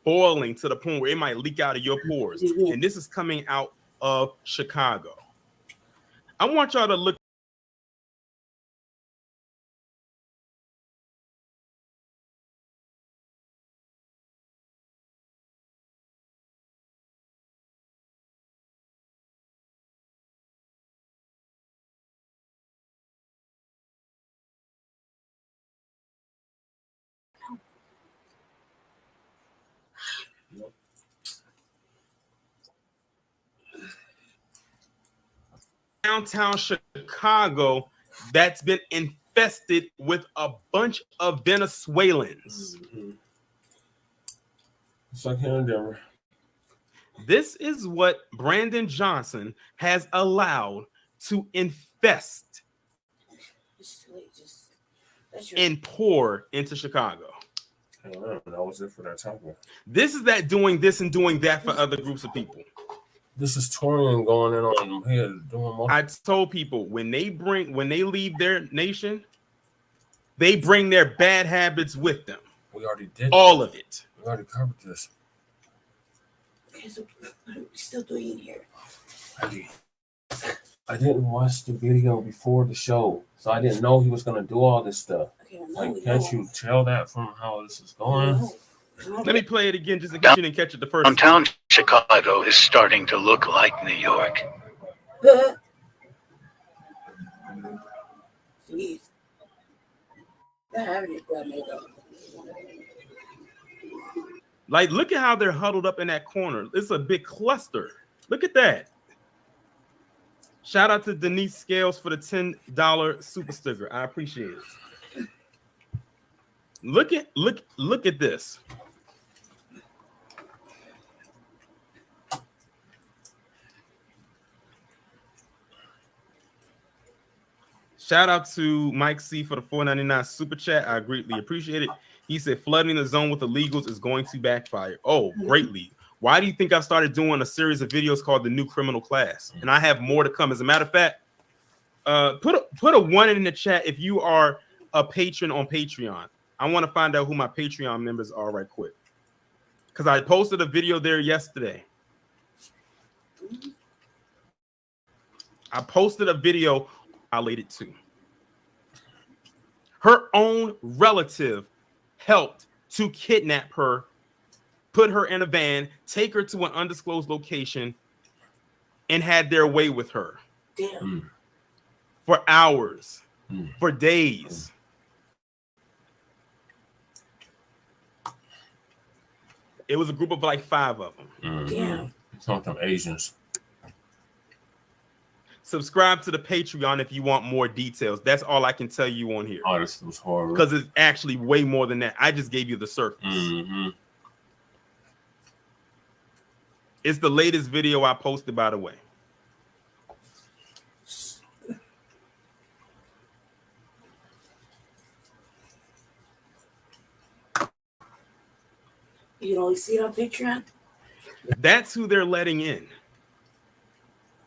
boiling to the point where it might leak out of your pores. And this is coming out of Chicago. I want y'all to look. Downtown Chicago that's been infested with a bunch of Venezuelans. It's like here in Denver. This is what Brandon Johnson has allowed to infest and pour into Chicago. I don't know. That was it for that topic. This is that doing this and doing that for other groups of people. This is touring going in on here doing more. I told people when they leave their nation, they bring their bad habits with them. We already did all of it. We already covered this. Okay, so what are we still doing in here? I didn't watch the video before the show, so I didn't know he was gonna do all this stuff. Okay, like, can't you tell that from how this is going? Let me play it again just in case you didn't catch it the first time. Downtown Chicago is starting to look like New York. Jeez. Not having it, like, look at how they're huddled up in that corner. It's a big cluster. Look at that. Shout out to Denise Scales for the $10 super sticker. I appreciate it. Look at this. Shout out to Mike C for the $4.99 super chat. I greatly appreciate it. He said flooding the zone with illegals is going to backfire. Oh, greatly. Why do you think I've started doing a series of videos called The New Criminal Class? And I have more to come. As a matter of fact, put a 1 in the chat if you are a patron on Patreon. I want to find out who my Patreon members are right quick. Because I posted a video there yesterday. I posted a video related to. Her own relative helped to kidnap her, put her in a van, take her to an undisclosed location, and had their way with her. Damn. For hours, for days. It was a group of like 5 of them. Damn. Some of them Asians. Subscribe to the Patreon if you want more details. That's all I can tell you on here. Oh, this was horrible. Because it's actually way more than that. I just gave you the surface. It's the latest video I posted, by the way. You can only see it on Patreon? That's who they're letting in.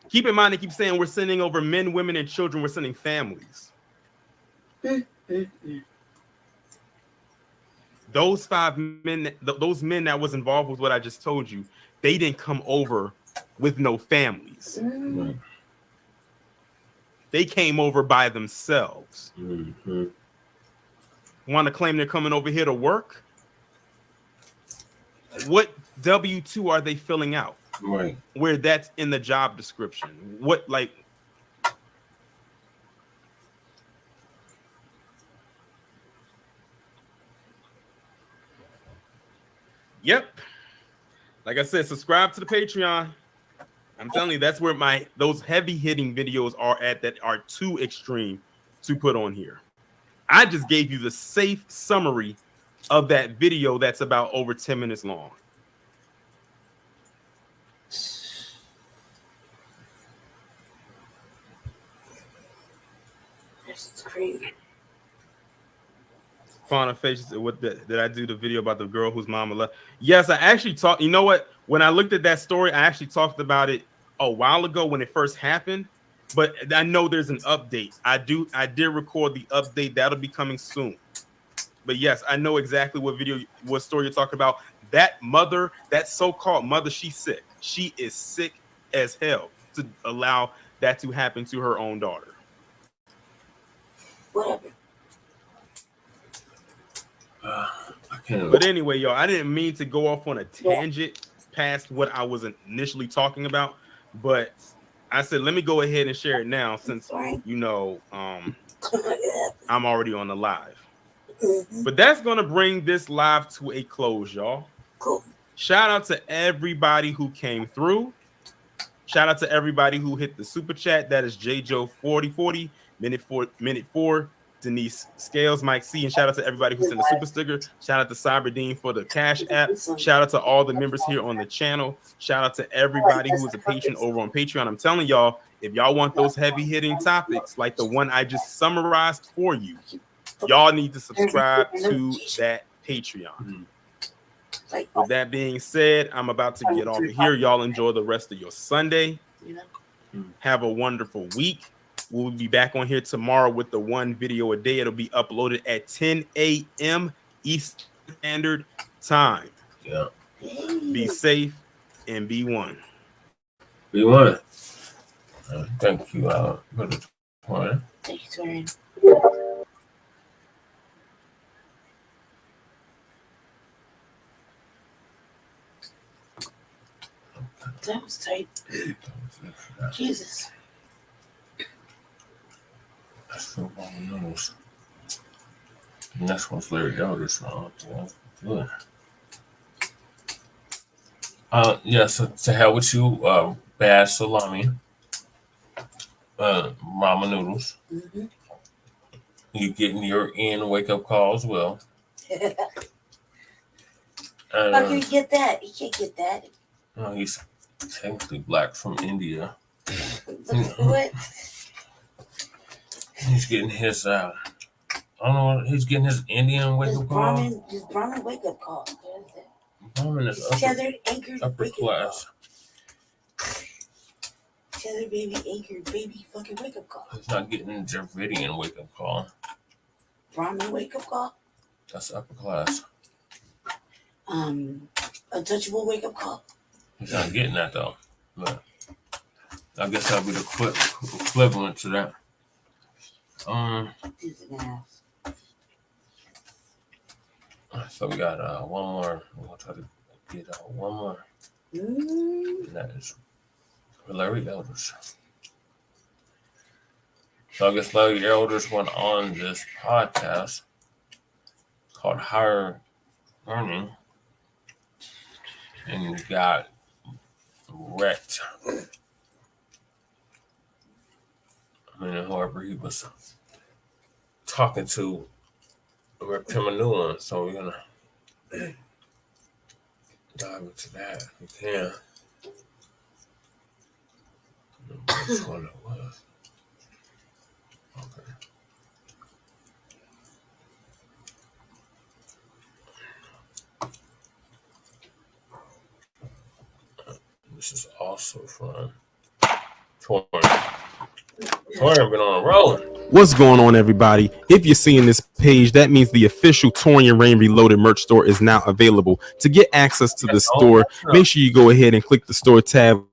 Keep in mind, they keep saying we're sending over men, women, and children. We're sending families. Those 5 men, those men that was involved with what I just told you, they didn't come over with no families. They came over by themselves. Want to claim they're coming over here to work? What W-2 are they filling out? Right. Where that's in the job description. What, like, yep. Like I said, subscribe to the Patreon. I'm telling you, that's where those heavy hitting videos are at that are too extreme to put on here. I just gave you the safe summary of that video that's about over 10 minutes long. This is crazy. Fauna Faces, did I do the video about the girl whose mama left? Yes, I actually talked. You know what? When I looked at that story, I actually talked about it a while ago when it first happened. But I know there's an update. I did record the update. That'll be coming soon. But yes, I know exactly what story you're talking about. That mother, that so-called mother, she's sick. She is sick as hell to allow that to happen to her own daughter. Whatever. I can't. But anyway, y'all, I didn't mean to go off on a tangent past what I was initially talking about, but I said let me go ahead and share it now since you know I'm already on the live. But that's gonna bring this live to a close, y'all. Cool. Shout out to everybody who came through. Shout out to everybody who hit the super chat. That is JJo4040, minute four. Denise Scales, Mike C, and shout out to everybody who sent a super sticker. Shout out to Cyberdean for the Cash App. Shout out to all the members here on the channel. Shout out to everybody who is a patron over on Patreon. I'm telling y'all, if y'all want those heavy hitting topics like the one I just summarized for you, y'all need to subscribe to that Patreon. With that being said, I'm about to get off of here. Y'all enjoy the rest of your Sunday. Have a wonderful week. We'll be back on here tomorrow with the one video a day. It'll be uploaded at 10 a.m. Eastern Standard Time. Yeah. Be safe and be one. Be one. Thank you, Brother Twine. Thank you, Torian. That was tight. Jesus. That's for Noodles. And that's what Larry Elders from. Good. So to hell with you, bad salami, ramen noodles. Mm-hmm. You getting your wake up call as well. How can you get that? You can't get that. No, he's technically black from India. What? He's getting his I don't know. He's getting his Indian wake up call. His Brahmin wake up call. Brahmin is upper class. Tethered baby, anchored baby, fucking wake up call. He's not getting a Dravidian wake up call. Brahmin wake up call. That's upper class. Untouchable wake up call. He's not getting that though. But I guess that'll be the equivalent to that. So we got one more. We'll try to get one more. And that is Larry Elders. So I guess Larry Elders went on this podcast called Higher Learning and got wrecked. I mean, whoever he was talking to ripped him a new one. So we're gonna dive into that if we can. Which one it was? Okay. This is also from Torn. Torn been on a roll. What's going on, everybody? If you're seeing this page, that means the official Torian Rain Reloaded merch store is now available. To get access to the store, make sure you go ahead and click the store tab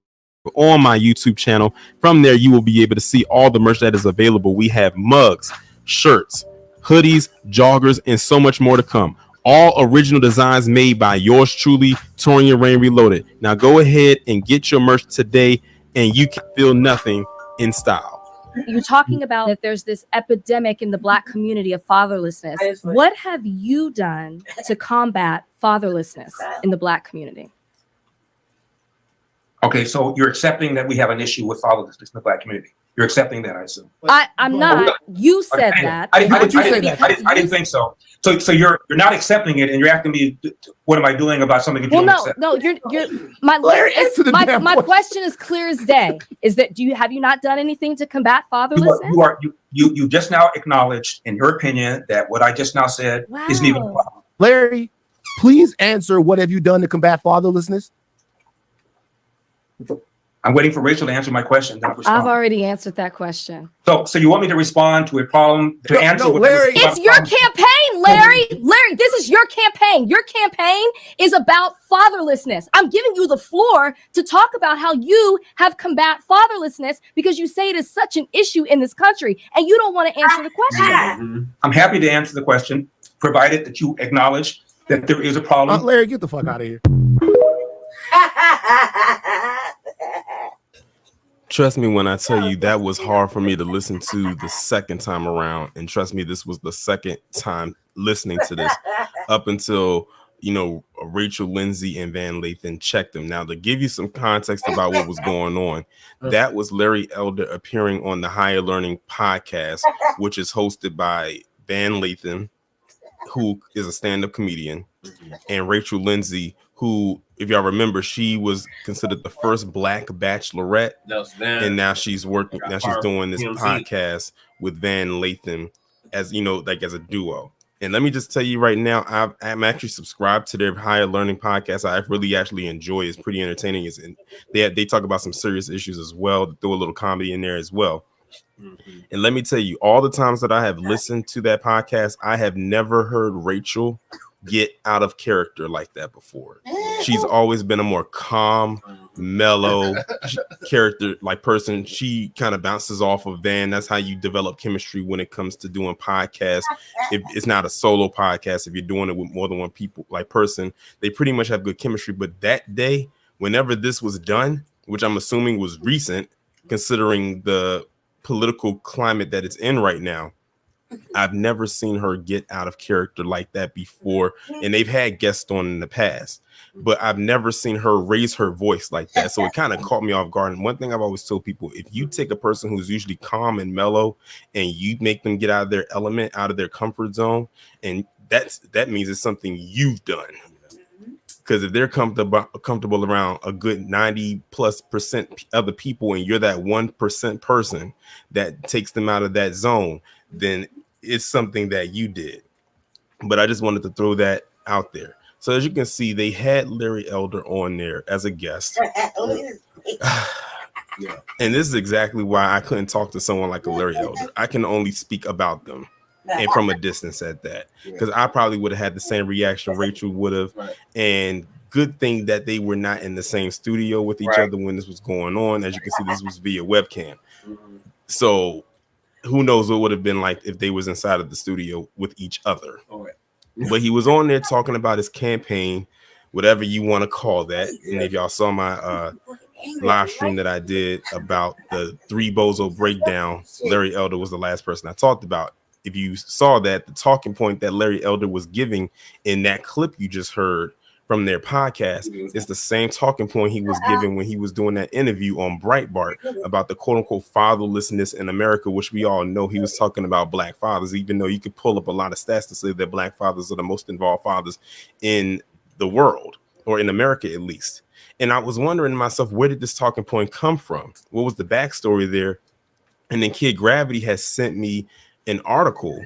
on my YouTube channel. From there, you will be able to see all the merch that is available. We have mugs, shirts, hoodies, joggers, and so much more to come. All original designs made by yours truly, Torian Rain Reloaded. Now go ahead and get your merch today, and you can feel nothing in style. You're talking about that there's this epidemic in the Black community of fatherlessness. What have you done to combat fatherlessness in the Black community? Okay, so you're accepting that we have an issue with fatherlessness in the Black community. You're accepting that, I assume. I'm not. You said that. I didn't think so. So you're not accepting it, and you're asking me, what am I doing about something that you don't accept? No, you're my my question is clear as day. Is that have you not done anything to combat fatherlessness? You just now acknowledged, in your opinion, that what I just now said isn't even a problem. Larry, please answer. What have you done to combat fatherlessness? I'm waiting for Rachel to answer my question. Then I'll respond. I've already answered that question. So you want me to respond to a problem? To answer what Larry, it's your campaign, Larry. Larry, this is your campaign. Your campaign is about fatherlessness. I'm giving you the floor to talk about how you have combat fatherlessness because you say it is such an issue in this country, and you don't want to answer the question. I'm happy to answer the question, provided that you acknowledge that there is a problem. Larry, get the fuck out of here. Trust me when I tell you that was hard for me to listen to the second time around. And trust me, this was the second time listening to this up until, Rachel Lindsay and Van Lathan checked them. Now, to give you some context about what was going on, that was Larry Elder appearing on the Higher Learning podcast, which is hosted by Van Lathan, who is a stand-up comedian, and Rachel Lindsay, who, if y'all remember, she was considered the first Black bachelorette, and now she's doing this podcast with Van Lathan as as a duo. And let me just tell you right now, I'm actually subscribed to their Higher Learning podcast. I really actually enjoy it. It's pretty entertaining. And they talk about some serious issues as well. Throw a little comedy in there as well. And let me tell you, all the times that I have listened to that podcast, I have never heard Rachel get out of character like that before. She's always been a more calm, mellow character, like person. She kind of bounces off of Van. That's how you develop chemistry when it comes to doing podcasts. If it's not a solo podcast, if you're doing it with more than one person, they pretty much have good chemistry. But that day, whenever this was done, which I'm assuming was recent, considering the political climate that it's in right now, I've never seen her get out of character like that before. And they've had guests on in the past, but I've never seen her raise her voice like that. So it kind of caught me off guard. And one thing I've always told people, if you take a person who's usually calm and mellow and you make them get out of their element, out of their comfort zone, and that means it's something you've done. Because if they're comfortable around a good 90+% other people, and you're that 1% person that takes them out of that zone, then it's something that you did. But I just wanted to throw that out there. So as you can see, they had Larry Elder on there as a guest. And this is exactly why I couldn't talk to someone like a Larry Elder. I can only speak about them, and from a distance at that, because I probably would have had the same reaction Rachel would have. And good thing that they were not in the same studio with each other when this was going on. As you can see, this was via webcam. So who knows what would have been like if they was inside of the studio with each other. But he was on there talking about his campaign, whatever you want to call that. And if y'all saw my live stream that I did about the 3 bozo breakdown, Larry Elder was the last person I talked about. If you saw that, the talking point that Larry Elder was giving in that clip you just heard from their podcast is the same talking point he was giving when he was doing that interview on Breitbart about the quote unquote fatherlessness in America, which we all know he was talking about Black fathers, even though you could pull up a lot of stats to say that Black fathers are the most involved fathers in the world, or in America at least. And I was wondering to myself, where did this talking point come from? What was the backstory there? And then Kid Gravity has sent me an article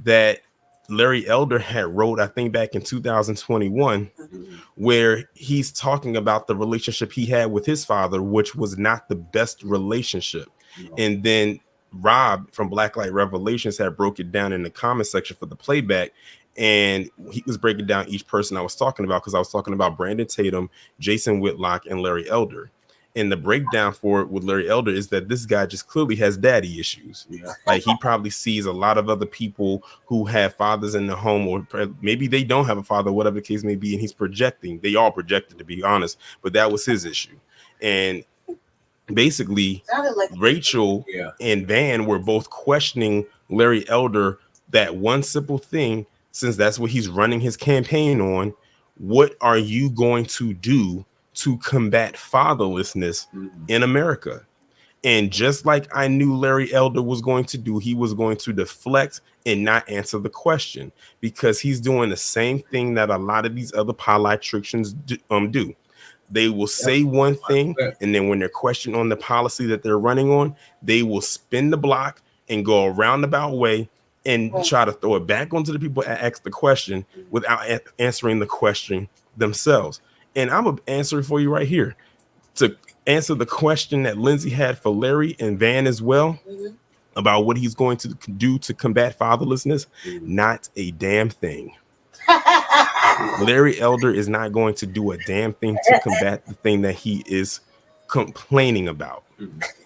that Larry Elder had wrote, I think back in 2021, where he's talking about the relationship he had with his father, which was not the best relationship. And then Rob from Blacklight Revelations had broke it down in the comment section for the playback. And he was breaking down each person I was talking about, because I was talking about Brandon Tatum, Jason Whitlock, and Larry Elder. And the breakdown for it with Larry Elder is that this guy just clearly has daddy issues. Like he probably sees a lot of other people who have fathers in the home, or maybe they don't have a father, whatever the case may be, and he's projecting. They all projected, to be honest, but that was his issue. And basically, Rachel and Van were both questioning Larry Elder that one simple thing, since that's what he's running his campaign on. What are you going to do to combat fatherlessness in America? And just like I knew Larry Elder was going to do, he was going to deflect and not answer the question, because he's doing the same thing that a lot of these other politicians do. They will say one thing, and then when they're questioned on the policy that they're running on, they will spin the block and go a roundabout way and try to throw it back onto the people that ask the question without answering the question themselves. And I'm gonna answer it for you right here. To answer the question that Lindsay had for Larry and Van as well, about what he's going to do to combat fatherlessness, not a damn thing. Larry Elder is not going to do a damn thing to combat the thing that he is complaining about.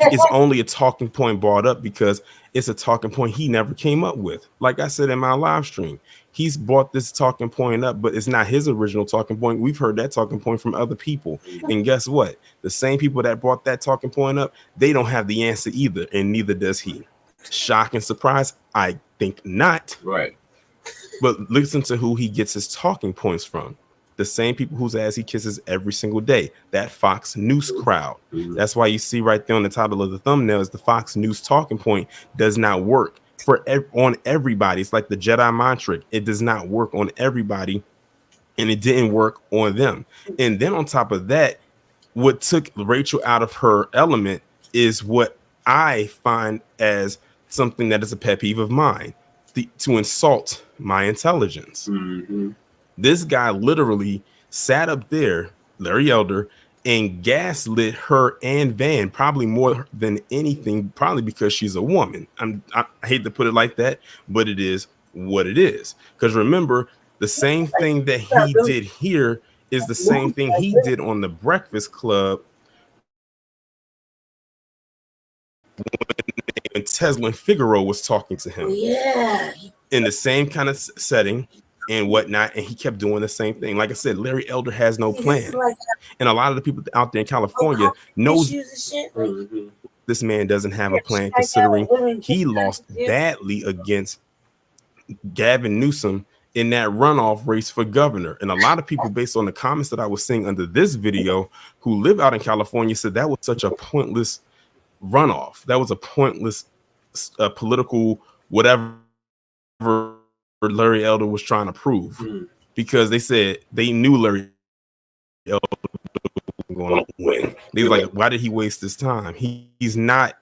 It's only a talking point brought up because it's a talking point he never came up with. Like I said in my live stream, he's brought this talking point up, but it's not his original talking point. We've heard that talking point from other people. And guess what? The same people that brought that talking point up, they don't have the answer either, and neither does he. Shock and surprise? I think not. Right. But listen to who he gets his talking points from. The same people whose ass he kisses every single day. That Fox News crowd. That's why you see right there on the title of the thumbnail is the Fox News talking point does not work on everybody. It's like the Jedi mind trick. It does not work on everybody, and it didn't work on them. And then on top of that, what took Rachel out of her element is what I find as something that is a pet peeve of mine. To insult my intelligence. This guy literally sat up there, Larry Elder, and gaslit her and Van, probably more than anything, probably because she's a woman. I hate to put it like that, but it is what it is. Because remember, the same thing that he did here is the same thing he did on the Breakfast Club when Tesla and Figaro was talking to him. In the same kind of setting and whatnot, and he kept doing the same thing. Like I said, Larry Elder has no plan, and a lot of the people out there in California knows this man doesn't have a plan, considering he lost badly against Gavin Newsom in that runoff race for governor. And a lot of people, based on the comments that I was seeing under this video, who live out in California, said that was such a pointless runoff. That was a pointless political whatever Larry Elder was trying to prove, because they said they knew Larry Elder was going to win. They were like, why did he waste his time? He's not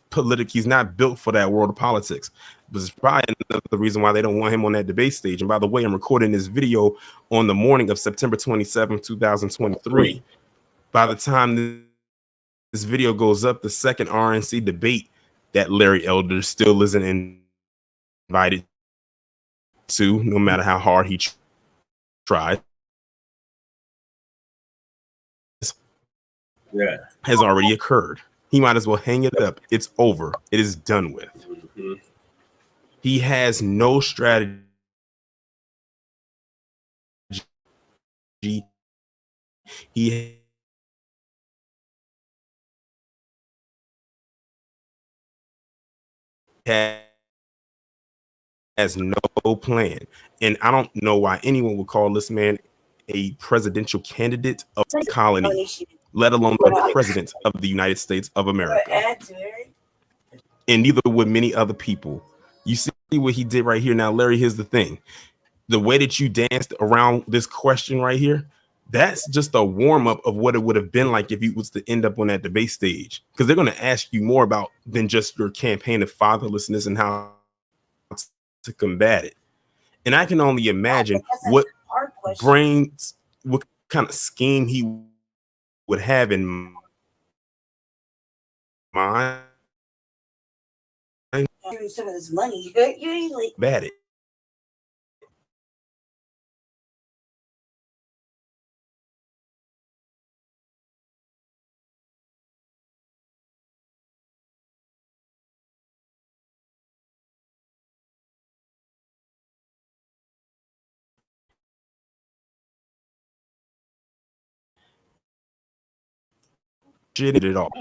political. He's not built for that world of politics. But it's probably another reason why they don't want him on that debate stage. And by the way, I'm recording this video on the morning of September 27, 2023. By the time this video goes up, the second RNC debate that Larry Elder still isn't invited to, no matter how hard he tried, has already occurred. He might as well hang it up. It's over. It is done with. He has no strategy. He has no plan, and I don't know why anyone would call this man a presidential candidate of the colony, let alone the president of the United States of America. And neither would many other people. You see what he did right here. Now, Larry, here's the thing. The way that you danced around this question right here, that's just a warm-up of what it would have been like if you was to end up on that debate stage, because they're going to ask you more about than just your campaign of fatherlessness and how to combat it. And I can only imagine what kind of scheme he would have in mind. Some of this money, you usually Bad it. shit it all.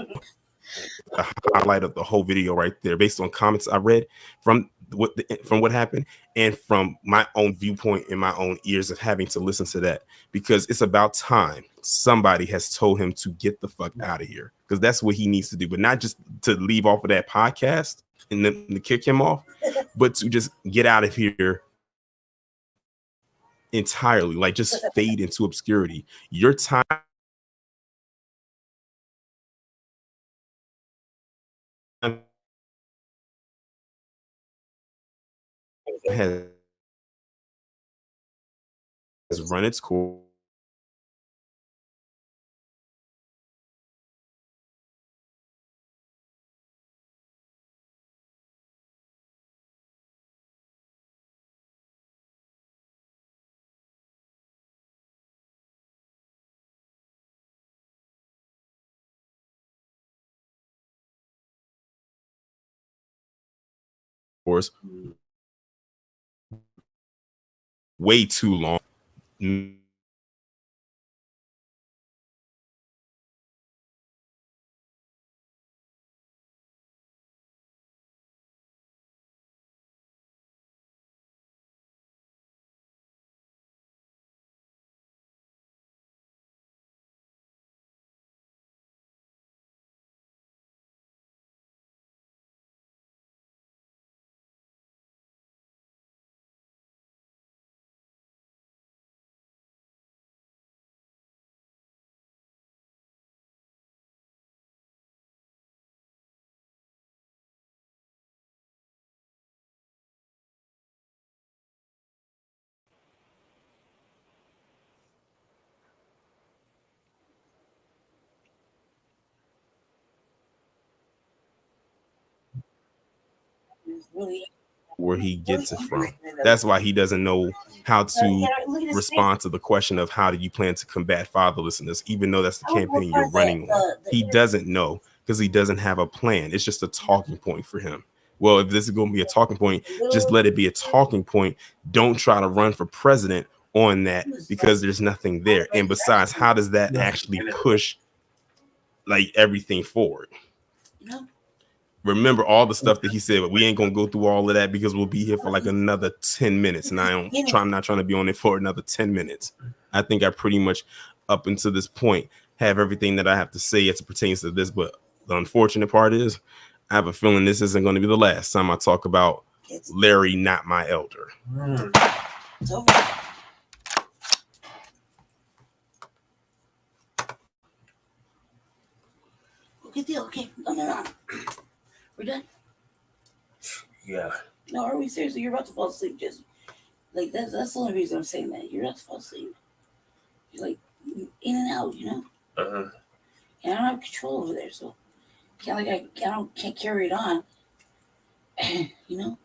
The highlight of the whole video right there, based on comments I read from what happened and from my own viewpoint and my own ears of having to listen to that, because it's about time somebody has told him to get the fuck out of here, because that's what he needs to do, but not just to leave off of that podcast and then to kick him off, but to just get out of here entirely, like just fade into obscurity. Your time has run its course. Way too long. Where he gets it from. That's why he doesn't know how to respond to the question of how do you plan to combat fatherlessness, even though that's the campaign you're running on. He doesn't know because he doesn't have a plan. It's just a talking point for him. Well, if this is going to be a talking point, just let it be a talking point. Don't try to run for president on that, because there's nothing there. And besides, how does that actually push like everything forward? Remember all the stuff that he said, but we ain't gonna go through all of that because we'll be here for like another 10 minutes. And I'm not trying to be on it for another 10 minutes. I think I pretty much up until this point have everything that I have to say as it pertains to this. But the unfortunate part is I have a feeling this isn't going to be the last time I talk about Larry, not my elder. It's over. Okay, deal. Okay, no. We're done. Yeah. No, are we seriously? You're about to fall asleep. Just like that's the only reason I'm saying that. You're about to fall asleep. You're like in and out, you know. And I don't have control over there, so can't carry it on. You know.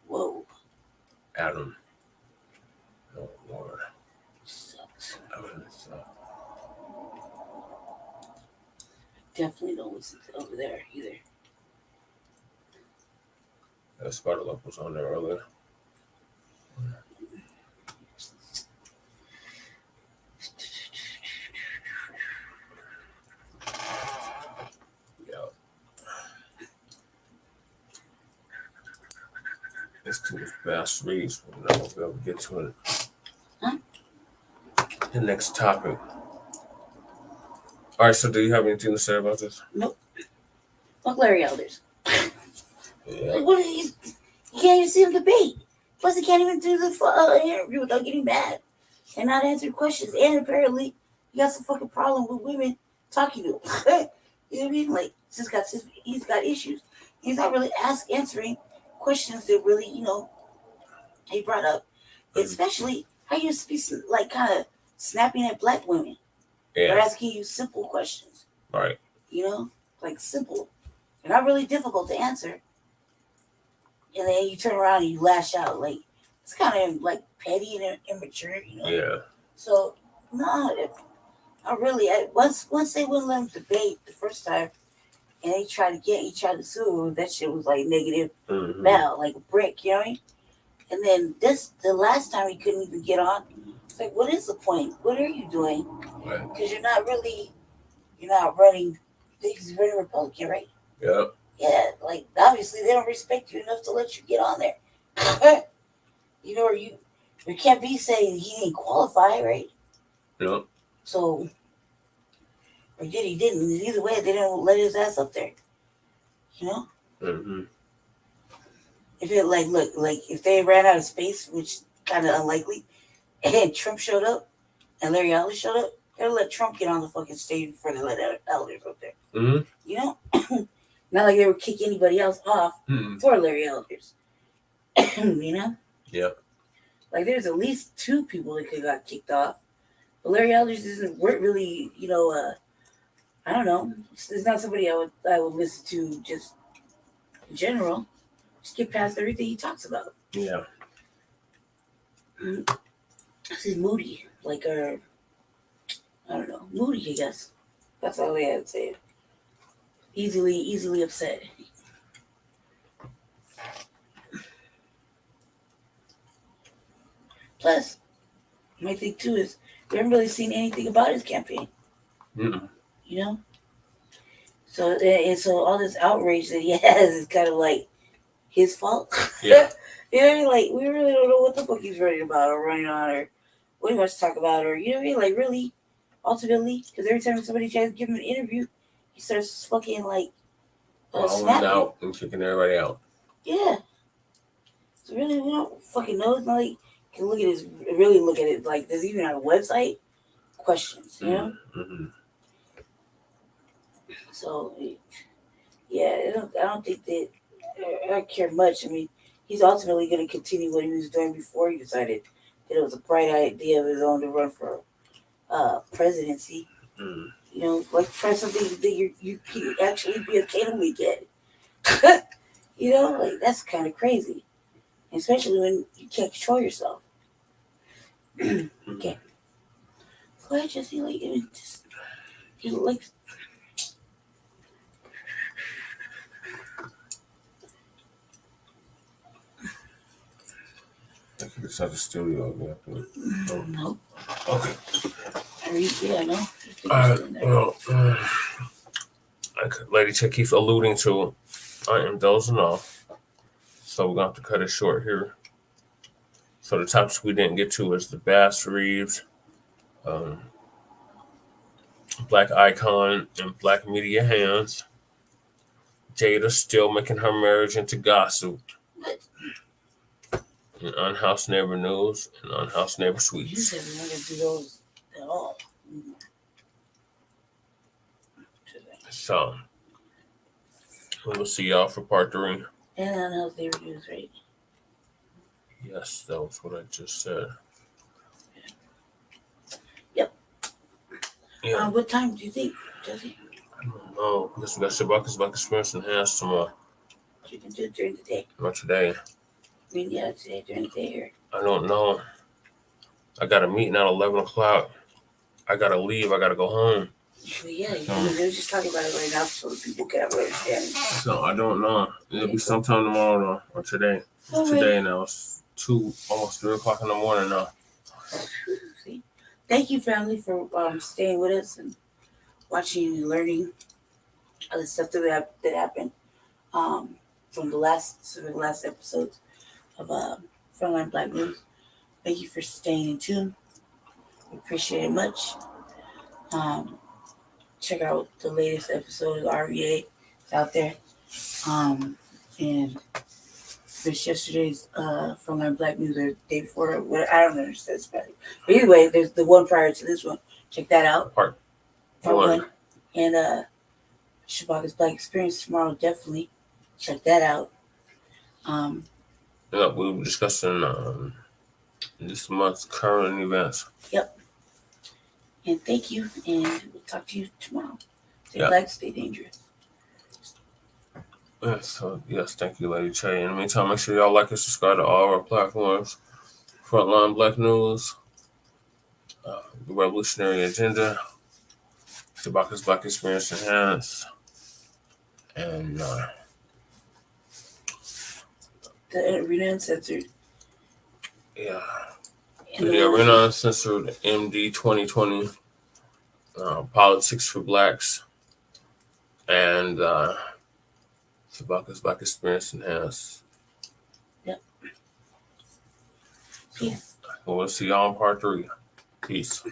Whoa. Adam. Oh Lord. Sucks. Definitely don't listen to over there either. That Spider Lock was on there earlier. Yeah. It's too much fast Reeves. We're not gonna be able to get to it. Huh? The next topic. All right, so do you have anything to say about this? Nope. Fuck Larry Elders. Yeah. Like, what is he? You can't even see him debate. Plus, he can't even do the interview without getting mad and not answer questions. And apparently, he got some fucking problem with women talking to him. You know what I mean? Like, he's got issues. He's not really answering questions that really, he brought up. Especially how you be like kind of snapping at black women. Yeah. They're asking you simple questions. Right. Like simple. They're not really difficult to answer. And then you turn around and you lash out. Like, it's kind of like petty and immature, Yeah. So, no, once they wouldn't let him debate the first time, and he tried to sue him, that shit was like negative, like a brick, you know what I mean? And then the last time he couldn't even get on. It's like, what is the point? What are you doing? Because you're not running. He's running Republican, right? Yeah. Yeah, like obviously they don't respect you enough to let you get on there. Or you can't be saying he didn't qualify, right? Yeah. So, or he didn't. Either way, they didn't let his ass up there. Mm-hmm. If it if they ran out of space, which kind of unlikely, and Trump showed up and Larry Elder showed up, they'll let Trump get on the fucking stage before they let Elders up there. Mm-hmm. Not like they would kick anybody else off for Larry Elders. Yeah. Like there's at least 2 people that could have got kicked off. But Larry Elders weren't really, I don't know. It's not somebody I would listen to just in general. Just get past everything he talks about. Yeah. This is moody, I don't know, moody, I guess. That's all I had to say. Easily upset. Plus, my thing too is we haven't really seen anything about his campaign. Mm-mm. So all this outrage that he has is kind of like his fault. Yeah. We really don't know what the fuck he's running about or running on or what he wants to talk about or really, ultimately, because every time somebody tries to give him an interview, he starts fucking snapping out and kicking everybody out. Yeah. So really, we don't fucking know. It's not like you can look at it. Like, does he even have a website? Questions, Mm-hmm. So, yeah, I don't think that I care much. I mean, he's ultimately going to continue what he was doing before he decided that it was a bright idea of his own to run for presidency. Mm. Try something that you can actually be attainably get. That's kind of crazy. Especially when you can't control yourself. Okay. Go ahead, Jesse. I think it's at the studio. No. Okay. I know. Well, Lady Chick keeps alluding to, I am dozing off. So we're going to have to cut it short here. So the topics we didn't get to is the Bass Reeves, Black Icon and Black Media Hands, Jada still making her marriage into gossip, and Unhoused Neighbor News and Unhoused Neighbor You Sweets. said we're not going to do those at all. So we will see y'all for part 3. And Unhoused Neighbor News, right? Yes, that was what I just said. Yep. Yeah. What time do you think, Jesse? I don't know. I guess we got Shabaka's Black Experience Enhanced tomorrow. You can do it during the day. Not today. I mean, yeah, today during the day. I don't know. I got a meeting at 11 o'clock. I got to leave. I got to go home. Well, yeah, they're just talking about it right now so that people can have an understanding. So I don't know. It'll be sometime tomorrow or today. It's today now. It's almost 3 o'clock in the morning now. See? Thank you, family, for staying with us and watching and learning all the stuff that happened from the last episodes of Frontline Black News. Thank you for staying in tune. We appreciate it much. Check out the latest episode of RVA. It's out there. And there's yesterday's Frontline Black News or the day before. I don't understand Spanish. But anyway, there's the one prior to this one. Check that out. Part 1. And Shabaka's Black Experience tomorrow. Definitely check that out. Yeah, we were discussing this month's current events. Yep. And thank you. And we'll talk to you tomorrow. Stay Yeah. black, stay dangerous. Yes, thank you, Lady Che. In the meantime, make sure y'all like and subscribe to all our platforms. Frontline Black News, The Revolutionary Agenda, Shabaka's Black Experience Enhanced, and The Arena Uncensored. Yeah. The Arena Censored MD 2020, Politics for Blacks, and Shabaka's Black Experience Enhanced. Yep. Well, we'll see y'all in part 3. Peace.